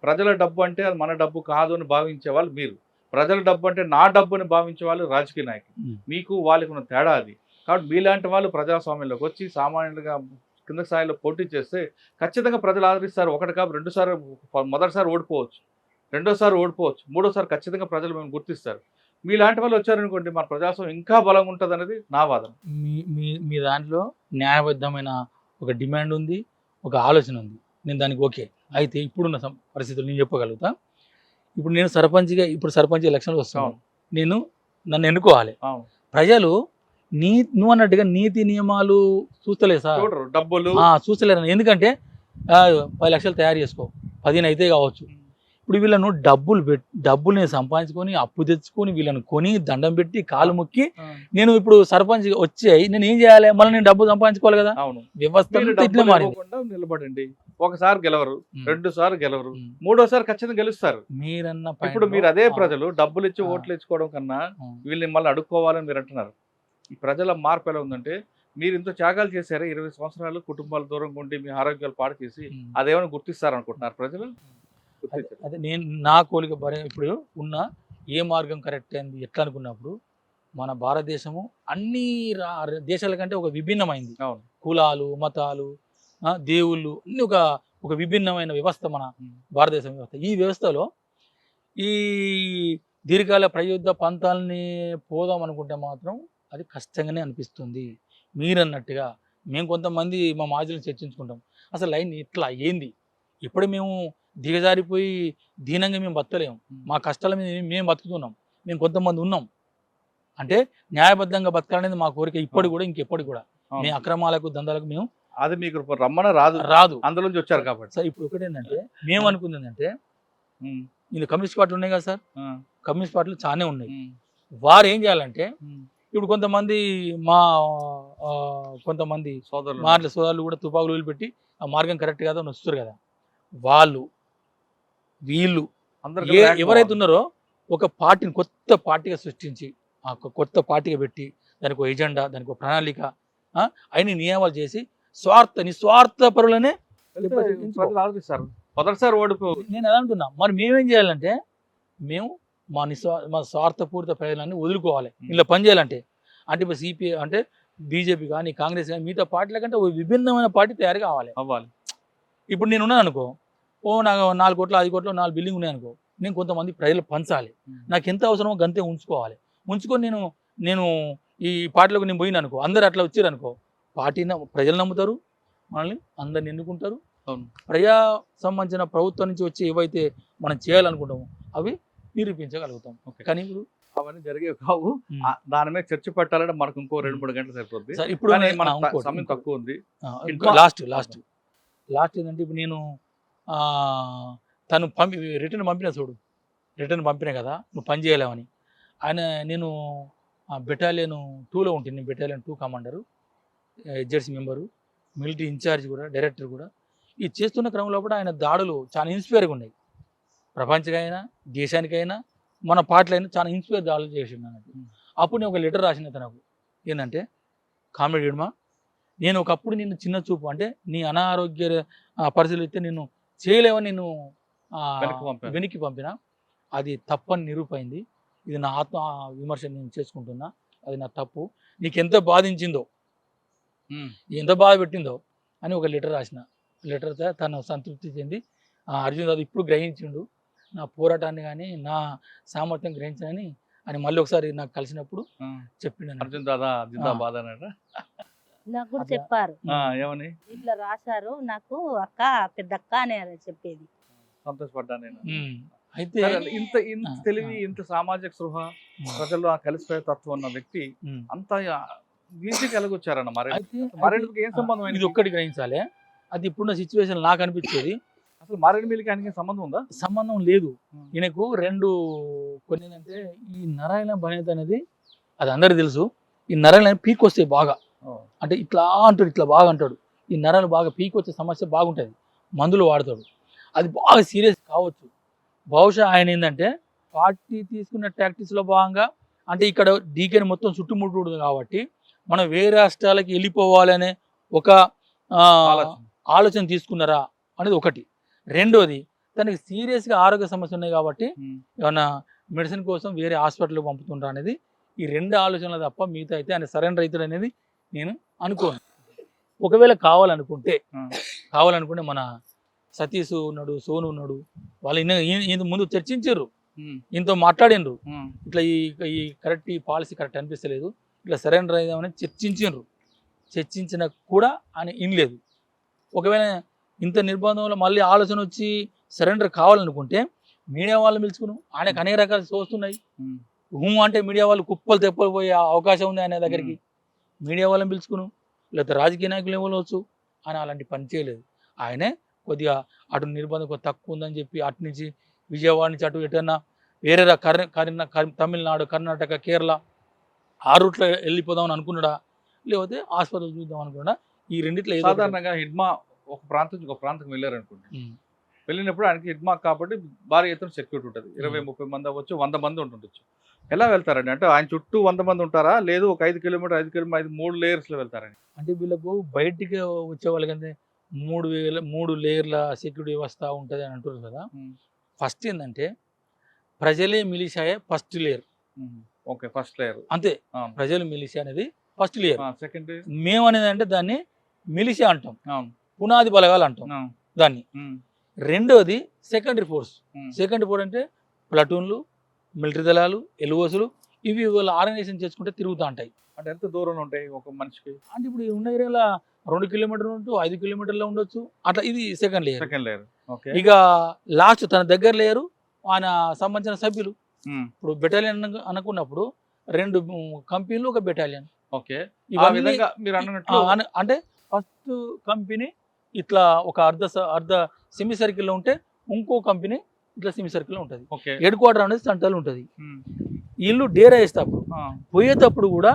[SPEAKER 2] ప్రజల డబ్బు అంటే అది మన డబ్బు కాదు అని భావించే వాళ్ళు మీరు, ప్రజల డబ్బు అంటే నా డబ్బు అని భావించే వాళ్ళు రాజకీయ నాయకులు. మీకు వాళ్ళకి ఉన్న తేడా అది. కాబట్టి మీలాంటి వాళ్ళు ప్రజాస్వామ్యంలోకి వచ్చి సామాన్యులుగా కింద స్థాయిలో పోటీ చేస్తే ఖచ్చితంగా ప్రజలు ఆదరిస్తారు. ఒకటి కాదు, 2 సార్లు, మొదటిసారి ఓడిపోవచ్చు, 2వ సారి ఓడిపోవచ్చు, 3వ సారి ఖచ్చితంగా ప్రజలు మేము గుర్తిస్తారు. మీలాంటి వాళ్ళు వచ్చారనుకోండి మన ప్రజాస్వామ్యం ఇంకా బలంగా ఉంటుంది అనేది నా వాదన.
[SPEAKER 3] మీ దాంట్లో న్యాయబద్ధమైన ఒక డిమాండ్ ఉంది, ఒక ఆలోచన ఉంది, నేను దానికి ఓకే. అయితే ఇప్పుడున్న పరిస్థితులు నేను చెప్పగలుగుతా. ఇప్పుడు నేను సర్పంచ్ ఎలక్షన్లు వస్తున్నాను, నన్ను ఎన్నుకోవాలి. ప్రజలు నువ్వు అన్నట్టుగా నీతి నియమాలు చూస్తలేదు సార్,
[SPEAKER 2] డబ్బులు
[SPEAKER 3] చూస్తలేరు. ఎందుకంటే 10 లక్షలు తయారు చేసుకో, 15 అయితే కావచ్చు. ఇప్పుడు వీళ్ళను డబ్బులు నేను సంపాదించుకొని అప్పు తెచ్చుకొని వీళ్ళని కొని దండం పెట్టి కాలు మొక్కి నేను ఇప్పుడు సర్పంచ్ వచ్చాయి నేను ఏం చేయాలి, మళ్ళీ నేను డబ్బు సంపాదించుకోవాలి కదా.
[SPEAKER 2] అవును,
[SPEAKER 3] వ్యవస్థ
[SPEAKER 2] మీరు
[SPEAKER 3] అంతా ఇట్లే
[SPEAKER 2] డబ్బులు
[SPEAKER 3] మారింది.
[SPEAKER 2] ఇవ్వకుండా నిలబడండి. ఒకసారి గెలవరు,
[SPEAKER 3] ఉమ్.
[SPEAKER 2] 2 సార్లు గెలవరు,
[SPEAKER 3] ఉమ్.
[SPEAKER 2] 3వ సారి ఖచ్చితంగా గెలుస్తారు.
[SPEAKER 3] మీరన్న
[SPEAKER 2] ఇప్పుడు
[SPEAKER 3] point
[SPEAKER 2] మీరు
[SPEAKER 3] లో,
[SPEAKER 2] అదే
[SPEAKER 3] ఆ,
[SPEAKER 2] ప్రజలు డబ్బులు ఇచ్చి
[SPEAKER 3] ఆ.
[SPEAKER 2] ఓట్లు ఇచ్చుకోవడం కన్నా
[SPEAKER 3] ఆ,
[SPEAKER 2] వీళ్ళని మళ్ళీ అడుక్కోవాలని మీరు అంటున్నారు. ఈ ప్రజల మార్పు ఎలా ఉందంటే, మీరు ఇంత త్యాగాలు చేశారు, 20 సంవత్సరాలు కుటుంబాల దూరంగా ఉండి మీ ఆరోగ్యాలు పాడు చేసి
[SPEAKER 3] ఉమ్.
[SPEAKER 2] అదేమైనా గుర్తిస్తారనుకుంటున్నారు ప్రజలు?
[SPEAKER 3] అదే
[SPEAKER 2] గుర్తించరు.
[SPEAKER 3] అదే నేను నా కోలిక ఇప్పుడు ఉన్న ఏ మార్గం కరెక్ట్ అయింది ఎట్లా అనుకున్నప్పుడు మన భారతదేశము అన్ని దేశాల కంటే ఒక విభిన్నమైంది.
[SPEAKER 2] అవును,
[SPEAKER 3] కులాలు మతాలు దేవుళ్ళు అన్ని ఒక విభిన్నమైన వ్యవస్థ మన భారతదేశం వ్యవస్థ. ఈ వ్యవస్థలో ఈ దీర్ఘకాల ప్రయోజన పంతాలని పోదాం అనుకుంటే మాత్రం అది కష్టంగానే అనిపిస్తుంది. మీరన్నట్టుగా మేము కొంతమంది మా మాజీలను చర్చించుకుంటాం, అసలు లైన్ ఇట్లా ఏంది, ఇప్పుడు మేము దిగజారిపోయి దీనంగా మేము బతకలేము, మా కష్టాల మీద మేము బతుకుతున్నాం, మేము కొంతమంది ఉన్నాం అంటే న్యాయబద్ధంగా బతకాలనేది మా కోరిక ఇప్పటి కూడా ఇంకెప్పటికి కూడా.
[SPEAKER 2] అవును.
[SPEAKER 3] మేము అక్రమాలకు దందాలకు మేము
[SPEAKER 2] అది మీకు రమ్మన రాదు,
[SPEAKER 3] రాదు.
[SPEAKER 2] అందులోంచి వచ్చారు కాబట్టి.
[SPEAKER 3] సార్ ఇప్పుడు ఒకటి ఏంటంటే మేము అనుకుంది ఏంటంటే
[SPEAKER 2] ఉమ్,
[SPEAKER 3] ఇందులో కమ్యూనిస్ట్ పార్టీలు ఉన్నాయి కదా సార్,
[SPEAKER 2] ఆ,
[SPEAKER 3] కమ్యూనిస్ట్ పార్టీలు చాలానే ఉన్నాయి.
[SPEAKER 2] ఉమ్,
[SPEAKER 3] వారు ఏం చేయాలంటే
[SPEAKER 2] ఉమ్.
[SPEAKER 3] ఇప్పుడు కొంతమంది మా కొంతమంది
[SPEAKER 2] సోదరులు
[SPEAKER 3] మార్ల సోదరులు కూడా తుపాకులు వదిలిపెట్టి ఆ మార్గం కరెక్ట్ కాదు అని వస్తారు కదా, వాళ్ళు వీళ్ళు
[SPEAKER 2] అందరూ
[SPEAKER 3] ఎవరైతే ఉన్నారో ఒక పార్టీని కొత్త పార్టీగా సృష్టించి ఆ కొత్త పార్టీగా పెట్టి దానికి ఒక ఎజెండా, దానికి ఒక ప్రణాళిక, అన్ని నియమాలు చేసి నిస్వార్థ పరులనే
[SPEAKER 2] ప్రజలు ఆలోచిస్తారు. మొదటిసారి ఓడిపో
[SPEAKER 3] నేను ఎలా అంటున్నా, మరి మేమేం చేయాలంటే మేము మా స్వార్థపూరిత ప్రయోజనాన్ని వదులుకోవాలి ఇలా పని చేయాలంటే. అంటే ఇప్పుడు సిపిఐ అంటే బీజేపీ కానీ కాంగ్రెస్ కానీ మిగతా పార్టీల కంటే ఒక విభిన్నమైన పార్టీ తయారు కావాలి.
[SPEAKER 2] అవ్వాలి.
[SPEAKER 3] ఇప్పుడు నేను ఉన్నాను అనుకో, నాకు 4 కోట్లు 5 కోట్లు 4 బిల్డింగ్ ఉన్నాయి అనుకో, నేను కొంతమంది ప్రజలు పంచాలి, నాకు ఎంత అవసరమో గంతే ఉంచుకోవాలి. ఉంచుకొని నేను ఈ పార్టీలోకి నేను పోయిన అనుకో, అందరు అట్లా వచ్చారు అనుకో, పార్టీని ప్రజలు నమ్ముతారు, మనల్ని అందరిని ఎన్నుకుంటారు. ప్రజా సంబంధించిన ప్రభుత్వం నుంచి వచ్చి ఏవైతే మనం చేయాలనుకుంటామో అవి నిరూపించగలుగుతాం. కానీ ఇప్పుడు
[SPEAKER 2] అవన్నీ జరిగేవి కావు. దాని మీద చర్చ పెట్టాలంటే మనకు ఇంకో 2-3 గంటలు సరిపోద్ది.
[SPEAKER 3] ఇప్పుడు
[SPEAKER 2] సమయం తక్కువ ఉంది.
[SPEAKER 3] లాస్ట్ ఏంటంటే ఇప్పుడు నేను తను రిటర్న్ పంపిన కదా నువ్వు పని చేయలేవని ఆయన. నేను బెటాలియన్ 2లో ఉంటుంది, నేను battalion 2 commander, HZC member, military incharge కూడా, డైరెక్టర్ కూడా. ఇది చేస్తున్న క్రమంలో కూడా ఆయన దాడులు చాలా ఇన్స్పైర్గా ఉన్నాయి. ప్రపంచకైనా దేశానికైనా మన పార్టీలైనా చాలా ఇన్స్పైర్ దాడులు చేసిండు అన్నట్టు. అప్పుడు నేను ఒక లెటర్ రాసిన తనకు, ఏంటంటే కామ్రేడ్ హిడ్మా, నేను ఒకప్పుడు నిన్ను చిన్న చూపు అంటే నీ అనారోగ్య పరిస్థితులు అయితే నిన్ను చేయలేవని నేను వెనక్కి పంపిన, అది తప్పని నిరూపైంది. ఇది నా ఆత్మ విమర్శ నేను చేసుకుంటున్నా, అది నా తప్పు, నీకు ఎంత బాధించిందో ఎంత బాధ పెట్టిందో అని ఒక లెటర్ రాసిన. లెటర్తో తను సంతృప్తి చెంది అర్జున్ దాదా ఇప్పుడు గ్రహించిండు నా పోరాటాన్ని కానీ నా సామర్థ్యం గ్రహించానని అని మళ్ళీ ఒకసారి నాకు కలిసినప్పుడు చెప్పిండు.
[SPEAKER 2] అర్జున్ దాదా జిందాబాద్ అన్నట
[SPEAKER 4] నాకు కూడా చెప్పారు,
[SPEAKER 2] ఏమని
[SPEAKER 4] ఇట్లా రాశారు, నాకు అక్క పెద్ద అక్క అనే చెప్పేది.
[SPEAKER 2] సంతోషపడ్డా నేను.
[SPEAKER 3] అయితే
[SPEAKER 2] ఇంత తెలివి, ఇంత సామాజిక స్పృహ, ప్రజల్లో కలిసిపోయే తత్వం ఉన్న వ్యక్తి అంత ఈజీగా ఎలాగొచ్చారన్న మారేడుమిల్లికి ఏం సంబంధం?
[SPEAKER 3] ఇది ఒక్కటి గ్రహించాలి, అది ఇప్పుడున్న సిచ్యువేషన్ నాకు అనిపించేది.
[SPEAKER 2] అసలు మారేడుమిల్లికి ఆయనకి సంబంధం ఉందా?
[SPEAKER 3] సంబంధం లేదు. ఈయనకు కొన్ని ఏంటంటే ఈ నరాయణ బనేత అనేది అది అందరికి తెలుసు. ఈ నరాయణ పీక్ వస్తాయి బాగా, అంటే ఇట్లా అంటాడు, ఇట్లా బాగా అంటాడు. ఈ నరాలు బాగా పీక్ వచ్చే సమస్య బాగుంటుంది, మందులు వాడతాడు, అది బాగా సీరియస్ కావచ్చు. బహుశా ఆయన ఏంటంటే పార్టీ తీసుకున్న టాక్టిక్స్లో భాగంగా, అంటే ఇక్కడ డీకేని మొత్తం చుట్టుముట్టు కాబట్టి మనం వేరే రాష్ట్రాలకి వెళ్ళిపోవాలనే ఒక ఆలోచన తీసుకున్నారా అనేది ఒకటి. రెండోది, తనకి సీరియస్గా ఆరోగ్య సమస్య ఉన్నాయి కాబట్టి ఏమన్నా మెడిసిన్ కోసం వేరే హాస్పిటల్కి పంపుతుండ్రా అనేది ఈ 2 ఆలోచనలు తప్ప మిగతా అయితే ఆయన సరైన రైతులు అనేది నేను అనుకోను. ఒకవేళ కావాలనుకుంటే మన సతీష్ ఉన్నాడు, సోను ఉన్నాడు, వాళ్ళు ఇంత ముందు చర్చించారు, ఇంత మాట్లాడినరు, ఇట్లా ఈ కరెక్ట్ ఈ పాలసీ కరెక్ట్ అనిపిస్తలేదు, ఇట్లా సరెండర్ అయిదామని చర్చించిన కూడా ఆయన ఇనలేదు. ఒకవేళ ఇంత నిర్బంధంలో మళ్ళీ ఆలోచన వచ్చి సరెండర్ కావాలనుకుంటే మీడియా వాళ్ళని పిలుచుకును, ఆయనకు అనేక రకాల వస్తున్నాయి. అంటే మీడియా వాళ్ళు కుప్పలు తెప్పలు పోయే అవకాశం ఉంది ఆయన దగ్గరికి, మీడియా వాళ్ళని పిలుచుకును, లేకపోతే రాజకీయ నాయకులు ఇవ్వచ్చు. ఆయన అలాంటి పని చేయలేదు. ఆయనే కొద్దిగా అటు నిర్బంధం తక్కువ ఉందని చెప్పి అటు నుంచి విజయవాడ నుంచి అటు ఎటన్నా వేరే తమిళనాడు, కర్ణాటక, కేరళ ఆ రూట్లో వెళ్ళిపోదామని అనుకున్నాడా, లేకపోతే హాస్పిటల్ చూద్దాం అనుకున్నాడా? ఈ రెండిట్లో ఏదో ఒకటి.
[SPEAKER 2] సాధారణంగా హిడ్మా ఒక ప్రాంతం నుంచి ఒక ప్రాంతం వెళ్ళారనుకోండి, వెళ్ళినప్పుడు ఆయనకి హిడ్మా కాబట్టి భారీ ఎత్తున సెక్యూరిటీ ఉంటుంది. 20-30 మంది అవ్వచ్చు, 100 మంది ఉంటుండొచ్చు. ఎలా వెళ్తారండి? అంటే ఆయన చుట్టూ 100 మంది ఉంటారా, లేదు ఒక 5 కిలోమీటర్ 3 లేయర్స్లో వెళ్తారండి?
[SPEAKER 3] అంటే వీళ్ళకు బయటికి వచ్చే వాళ్ళకంటే 3 లేయర్ల సెక్యూరిటీ వ్యవస్థ ఉంటుంది అని అంటున్నారు కదా. ఫస్ట్ ఏంటంటే ప్రజలే మిలిషాయే first layer.
[SPEAKER 2] Okay, first layer
[SPEAKER 3] అంతే, ప్రజలు మిలిషియా అనేది ఫస్ట్ లేయర్.
[SPEAKER 2] సెకండ్
[SPEAKER 3] మేము అనేది అంటే దాన్ని మిలిషియా అంటాం,
[SPEAKER 2] అవును,
[SPEAKER 3] పునాది బలగాలు అంటాం దాన్ని. రెండోది సెకండరీ ఫోర్స్. సెకండరీ ఫోర్స్ అంటే ప్లటూన్లు, మిలిటరీ దళాలు, ఎల్ఓసులు, ఇవి వాళ్ళు ఆర్గనైజేషన్ చేసుకుంటే తిరుగుతూ ఉంటాయి.
[SPEAKER 2] అంటే ఎంత దూరం ఉంటాయి ఒక మనిషికి?
[SPEAKER 3] అంటే ఇప్పుడు ఉన్న ఏరియాలో 2 కిలోమీటర్లు ఉంటూ 5 కిలోమీటర్లో ఉండొచ్చు అట్లా. ఇది second layer.
[SPEAKER 2] Second layer. Okay.
[SPEAKER 3] ఇక లాస్ట్ తన దగ్గర లేయరు ఆయన సంబంధించిన సభ్యులు. ఇప్పుడు బెటాలియన్ అనుకున్నప్పుడు 2 కంపెనీలు, ఒక బెటాలియన్.
[SPEAKER 2] ఓకే.
[SPEAKER 3] ఇవన్నీ
[SPEAKER 2] విధంగా మీరు అన్నట్లు
[SPEAKER 3] అంటే ఫస్ట్ కంపెనీ ఇట్లా ఒక అర్ధ సెమీ సర్కిల్లో ఉంటే, ఇంకో కంపెనీ ఇట్లా సెమీ సర్కిల్లో ఉంటుంది.
[SPEAKER 2] ఓకే.
[SPEAKER 3] హెడ్ క్వార్టర్ అనేది సెంట్రల్ ఉంటుంది. వీళ్ళు డేరా వేసేటప్పుడు పోయేటప్పుడు కూడా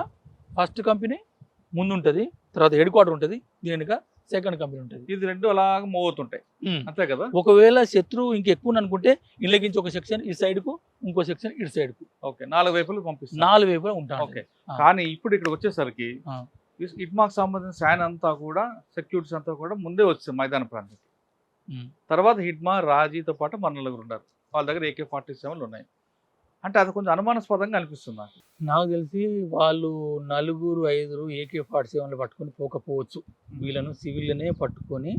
[SPEAKER 3] ఫస్ట్ కంపెనీ ముందు ఉంటుంది, తర్వాత హెడ్ క్వార్టర్ ఉంటుంది, దీనిక సెకండ్ కంపెనీ ఉంటుంది.
[SPEAKER 2] ఇది రెండు అలాగ మూవ్ అవుతుంటాయి, అంతే కదా?
[SPEAKER 3] ఒకవేళ శత్రువు ఇంకెక్కువ అనుకుంటే ఇళ్ళకించి ఒక సెక్షన్ ఈ సైడ్కు, ఇంకో సెక్షన్ ఇటు సైడ్కు.
[SPEAKER 2] ఓకే, 4 వైపులు పంపిస్తారు.
[SPEAKER 3] 4 వైపులా ఉంటాను.
[SPEAKER 2] ఓకే. కానీ ఇప్పుడు ఇక్కడ వచ్చేసరికి హిడ్మాకు సంబంధించిన శాన్ అంతా కూడా, సెక్యూరిటీస్ అంతా కూడా ముందే వచ్చింది మైదాన ప్రాంతం. తర్వాత హిడ్మా, రాజీతో పాటు మన నలుగురు ఉన్నారు, వాళ్ళ దగ్గర AK-47 ఉన్నాయి. అంటే అది కొంచెం అనుమానాస్పదంగా అనిపిస్తుంది
[SPEAKER 3] నాకు తెలిసి వాళ్ళు 4-5 AK-47 పట్టుకొని పోకపోవచ్చు. వీళ్ళను సివిల్నే పట్టుకొని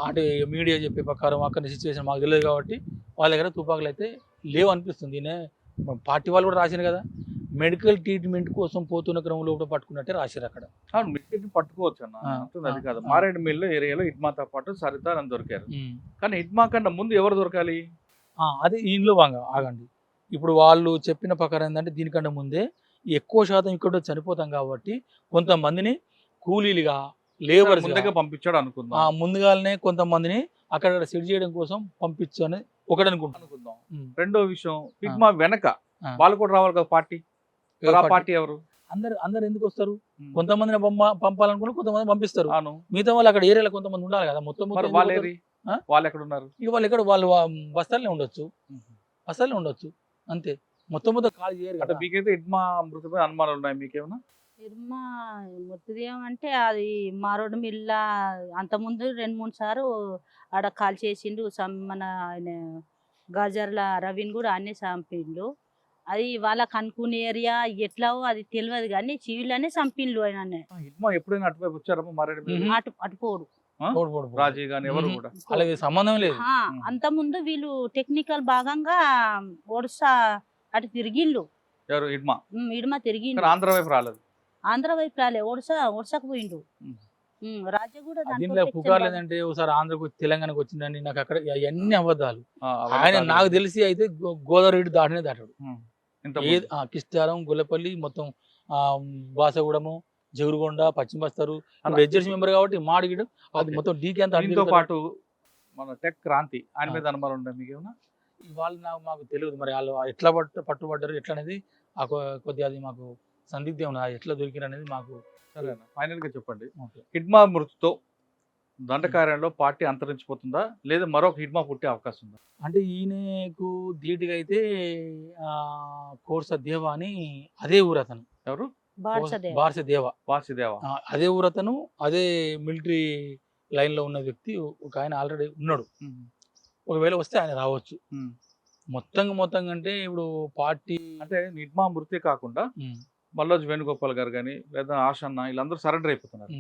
[SPEAKER 3] అంటే మీడియా చెప్పే ప్రకారం అక్కడ సిచ్యువేషన్ మాకు తెలియదు కాబట్టి వాళ్ళ దగ్గర తుపాకులు అయితే లేవు అనిపిస్తుంది. పార్టీ వాళ్ళు కూడా రాశారు కదా, మెడికల్ ట్రీట్మెంట్ కోసం పోతున్న క్రమంలో కూడా పట్టుకున్నట్టే రాశారు అక్కడ.
[SPEAKER 2] అవును, మెడికల్ పట్టుకోవచ్చు అన్న, అది కాదు. మారేడుమిల్లి ఏరియాలో హిడ్మాతో పాటు సరిత అని దొరికారు. కానీ హిడ్మా కన్నా ముందు ఎవరు దొరకాలి?
[SPEAKER 3] అదే ఇంట్లో బాగా ఆగండి. ఇప్పుడు వాళ్ళు చెప్పిన ప్రకారం ఏంటంటే దీనికన్నా ముందే ఎక్కువ శాతం ఇక్కడ చనిపోతాం కాబట్టి కొంతమందిని కూలీలుగా, లేబర్
[SPEAKER 2] ముందుగా పంపించాడు అనుకుందాం.
[SPEAKER 3] ముందుగానే కొంతమందిని అక్కడ సెట్ చేయడం కోసం పంపించు అని ఒకటి అనుకుందాం.
[SPEAKER 2] రెండో విషయం, హిడ్మా వెనక వాళ్ళు కూడా రావాలి కదా పార్టీ. పార్టీ ఎవరు?
[SPEAKER 3] అందరు ఎందుకు వస్తారు? కొంతమందిని పంపాలనుకుని కొంతమంది పంపిస్తారు. మిగతా వాళ్ళు అక్కడ ఏరియాలో కొంతమంది ఉండాలి కదా. మొత్తం
[SPEAKER 2] వాళ్ళు ఎక్కడ ఉన్నారు?
[SPEAKER 3] ఇక వాళ్ళు బస్తాలనే ఉండొచ్చు అంతే. మొత్తం ఖాళీ చేయరు కదా.
[SPEAKER 2] మీకైతే హిడ్మా మృతిపై అనుమానాలు ఉన్నాయి మీకేమన్నా?
[SPEAKER 4] హిడ్మా మృతదేహం అంటే అది మారేడుమిల్ల అంతకుముందు 2-3 సార్లు ఆడ కాల్ చేసిండు. మన ఆయన గజర్ల రవిని కూడా అన్నీ చంపిండు. అది వాళ్ళకి అనుకునే ఏరియా ఎట్లావో అది తెలియదు కానీ సివిల్లోనే చంపిండు ఆయన.
[SPEAKER 2] హిడ్మా ఎప్పుడైనా అటువైపు వచ్చారమ్మా మారేడుమిల్లి?
[SPEAKER 4] అటుపోడు
[SPEAKER 2] రాజీ గాని ఎవరు కూడా
[SPEAKER 3] అలాగే సంబంధం లేదు.
[SPEAKER 4] అంత ముందు వీళ్ళు టెక్నికల్ భాగంగా ఒడిశా అటు తిరిగిళ్ళు.
[SPEAKER 2] ఎవరు?
[SPEAKER 4] హిడ్మా తిరిగిండు.
[SPEAKER 2] ఆంధ్ర వైపు రాలేదు.
[SPEAKER 4] ఆంధ్ర వైపు రాలే, ఒడిశాకు పోయిండు. రాజా కూడా
[SPEAKER 3] పుకార్లు ఏంటంటే ఒకసారి ఆంధ్రకు తెలంగాణకు వచ్చిందని, నాకు అక్కడ అవన్నీ అబద్ధాలు. ఆయన నాకు తెలిసి అయితే గోదావరి దాటాడు. కిష్టారం, గొల్లపల్లి, మొత్తం బాసగూడము, జగురుగొండ, పశ్చిమ బస్తారు. ఎడ్జెస్ మెంబర్ కాబట్టి మాడిగిడు అది మొత్తం డీకే అంతా.
[SPEAKER 2] దీంతో పాటు మన టెక్ క్రాంతి ఆయన మీద అనుమానం ఉంటాయి మీకేమన్నా?
[SPEAKER 3] వాళ్ళు మాకు తెలియదు మరి, వాళ్ళు ఎట్లా పట్టుబడ్డారు ఎట్లా అనేది కొద్దిగా అది మాకు సందిగ్ధం ఉన్నది, ఎట్లా దొరికిన అనేది మాకు.
[SPEAKER 2] సరేనా, ఫైనల్ గా చెప్పండి, హిడ్మా మృతితో దండకార్యంలో పార్టీ అంతరించిపోతుందా, లేదా మరొక హిడ్మా పుట్టే అవకాశం ఉందా?
[SPEAKER 3] అంటే ఈయనకు ధీటుగా అయితే కోర్స దేవ అని అదే ఊరు అతను.
[SPEAKER 2] ఎవరు?
[SPEAKER 3] బార్సదేవ. అదే ఊరు అతను, అదే మిలిటరీ లైన్ లో ఉన్న వ్యక్తి ఒక ఆయన ఆల్రెడీ ఉన్నాడు. ఒకవేళ వస్తే ఆయన రావచ్చు. మొత్తంగా అంటే ఇప్పుడు పార్టీ
[SPEAKER 2] అంటే హిడ్మా మృతి కాకుండా మల్లోజు వేణుగోపాల్ గారు కానీ లేదా ఆశన్న వీళ్ళందరూ సరెండర్ అయిపోతున్నారు.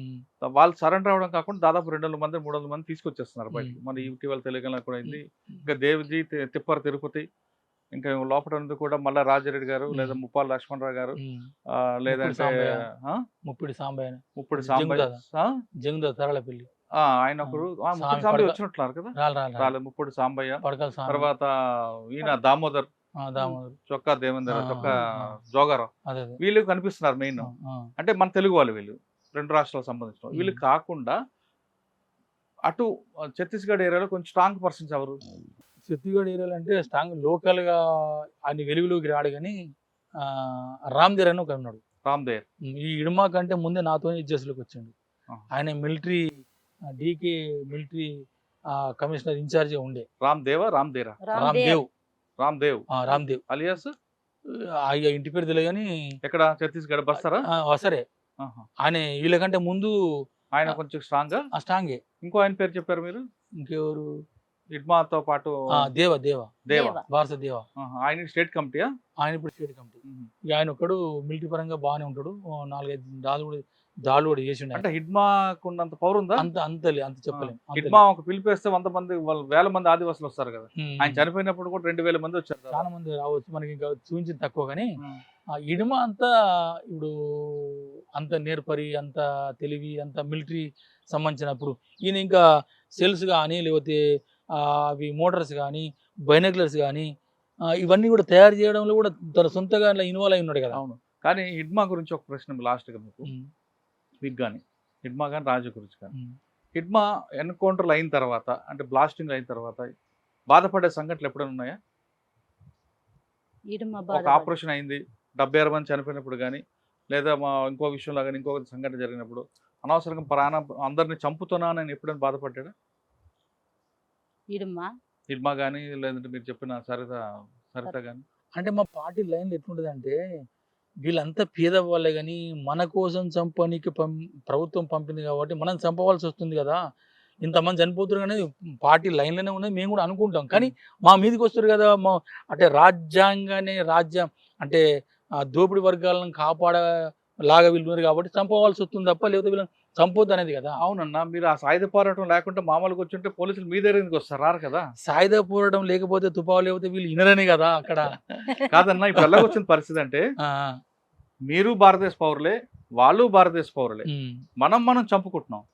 [SPEAKER 2] వాళ్ళు సరెండర్ అవడం కాకుండా దాదాపు 200-300 మంది తీసుకొచ్చేస్తున్నారు బయటకు. మన ఇటీవల తెలంగాణ కూడా అయింది. ఇంకా దేవ్జీ, తిప్పర్ తిరుపతి, ఇంకా లోపల ఉంది కూడా మళ్ళా రాజారెడ్డి గారు, లేదా ముప్పాల లక్ష్మణరావు గారు, లేదంటే
[SPEAKER 3] ముప్పిడి సాంబయ్య, తరళపల్లి
[SPEAKER 2] ఆయన ఒకరు సాంబయ్య వచ్చినట్లున్నారు కదా. రాలేదు ముప్పుడు సాంబయ్య. తర్వాత ఈయన దామోదర్, చొక్కా దేవేందర్, చొక్కా జోగారావు, వీళ్ళు కనిపిస్తున్నారు మెయిన్. అంటే మన తెలుగు వాళ్ళు వీళ్ళు, 2 రాష్ట్రాలకు సంబంధించిన వీళ్ళు కాకుండా అటు ఛత్తీస్గఢ్ ఏరియాలో కొంచెం స్ట్రాంగ్ పర్సన్స్ ఎవరు?
[SPEAKER 3] ఛత్తీస్గఢ్ ఏరియాలో అంటే స్ట్రాంగ్ లోకల్గా ఆయన వెలుగులోకి రాడు కానీ రామ్ దేర్ అని ఒక ఉన్నాడు.
[SPEAKER 2] రామ్ దేర్
[SPEAKER 3] ఈ ఇడుమా కంటే ముందే నాతోనే ఇజ్జస్లోకి వచ్చిండు.
[SPEAKER 2] ఆ.
[SPEAKER 3] ఆయన military DK military commissioner incharge ఉండే.
[SPEAKER 2] రామ్ దేవా రామ్ దేరా
[SPEAKER 3] రామ్దేవ్
[SPEAKER 2] రామ్ దేవ్ అలియాస్
[SPEAKER 3] ఇంటి పేరు తెలియదు కానీ
[SPEAKER 2] ఎక్కడ ఛత్తీస్గఢ్ బస్తారా
[SPEAKER 3] సరే ఆయన వీళ్ళకంటే ముందు
[SPEAKER 2] ఆయన కొంచెం స్ట్రాంగ్
[SPEAKER 3] స్ట్రాంగే.
[SPEAKER 2] ఇంకో ఆయన పేరు చెప్పారు మీరు
[SPEAKER 3] ఇంకెవరు
[SPEAKER 2] ఇడ్మాతో పాటు
[SPEAKER 3] దేవ
[SPEAKER 2] దేవా
[SPEAKER 3] భారత దేవ.
[SPEAKER 2] ఆయన స్టేట్ కమిటీయా
[SPEAKER 3] ఆయన ఇప్పుడు స్టేట్ కమిటీ. ఇక ఆయన ఒకడు మిలిటరీ పరంగా బాగానే ఉంటాడు. 4-5 దాడులు కూడా చేసిండు.
[SPEAKER 2] అంటే హిడ్మాకు ఉన్నంత పవర్ ఉందా?
[SPEAKER 3] అంత చెప్పలేము.
[SPEAKER 2] హిడ్మా ఒక పిలిపేస్తే 100 మంది వేల మంది ఆదివాసులు వస్తారు కదా. ఆయన చనిపోయినప్పుడు కూడా 2000 మంది వచ్చారు.
[SPEAKER 3] చాలా మంది రావచ్చు, మనకి ఇంకా చూపించింది తక్కువ. కానీ ఆ ఇడుమ అంతా ఇప్పుడు అంత నేర్పరి, అంత తెలివి, అంత మిలిటరీ సంబంధించినప్పుడు ఈయన ఇంకా సెల్స్ కానీ లేకపోతే అవి మోటార్స్ కానీ బైనాక్యులర్స్ కానీ ఇవన్నీ కూడా తయారు చేయడంలో కూడా తన సొంతగా ఇన్వాల్వ్ అయి ఉన్నాడు కదా.
[SPEAKER 2] అవును. కానీ హిడ్మా గురించి ఒక ప్రశ్న లాస్ట్గా మీకు కానీ హిడ్మా కానీ రాజు గురించి కానీ హిడ్మా ఎన్కౌంటర్లు అయిన తర్వాత అంటే బ్లాస్టింగ్ అయిన తర్వాత బాధపడే సంఘటనలు ఎప్పుడైనా ఉన్నాయా? ఒక ఆపరేషన్ అయింది 76 మంది చనిపోయినప్పుడు కానీ లేదా ఇంకో విషయంలో కానీ ఇంకో సంఘటన జరిగినప్పుడు అనవసరంగా ప్రాణం అందరిని చంపుతున్నానని ఎప్పుడైనా బాధపడ్డా? హిడ్మా కానీ లేదంటే మీరు చెప్పిన సరిత కానీ
[SPEAKER 3] అంటే మా పార్టీ లైన్లో ఎట్లుంటుంది అంటే వీళ్ళంతా పేదవాళ్ళే కానీ మన కోసం చంపనీకి ప్రభుత్వం పంపింది కాబట్టి మనం చంపవలసి వస్తుంది కదా. ఇంతమంది చనిపోతున్నారు అనేది పార్టీ లైన్లోనే ఉన్నది, మేము కూడా అనుకుంటాం. కానీ మా మీదకి వస్తారు కదా, అంటే రాజ్యం అంటే దోపిడీ వర్గాలను కాపాడలాగా వీళ్ళు ఉన్నారు కాబట్టి చంపవలసి వస్తుంది తప్ప లేకపోతే వీళ్ళని చంపొద్దు అనేది కదా.
[SPEAKER 2] అవునన్నా, మీరు ఆ సాయుధ పోరాటం లేకుంటే మామూలుగా వచ్చుంటే పోలీసులు మీ దగ్గర ఎందుకు వస్తారు? రారు కదా.
[SPEAKER 3] సాయుధ పోరాటం లేకపోతే తుపాలు లేకపోతే వీళ్ళు ఇనరనే కదా అక్కడ.
[SPEAKER 2] కాదన్నా, ఇప్పుడు ఎలా వచ్చిన పరిస్థితి అంటే మీరు భారతదేశ పౌరులే, వాళ్ళు భారతదేశ పౌరులే, మనం చంపుకుంటున్నాం.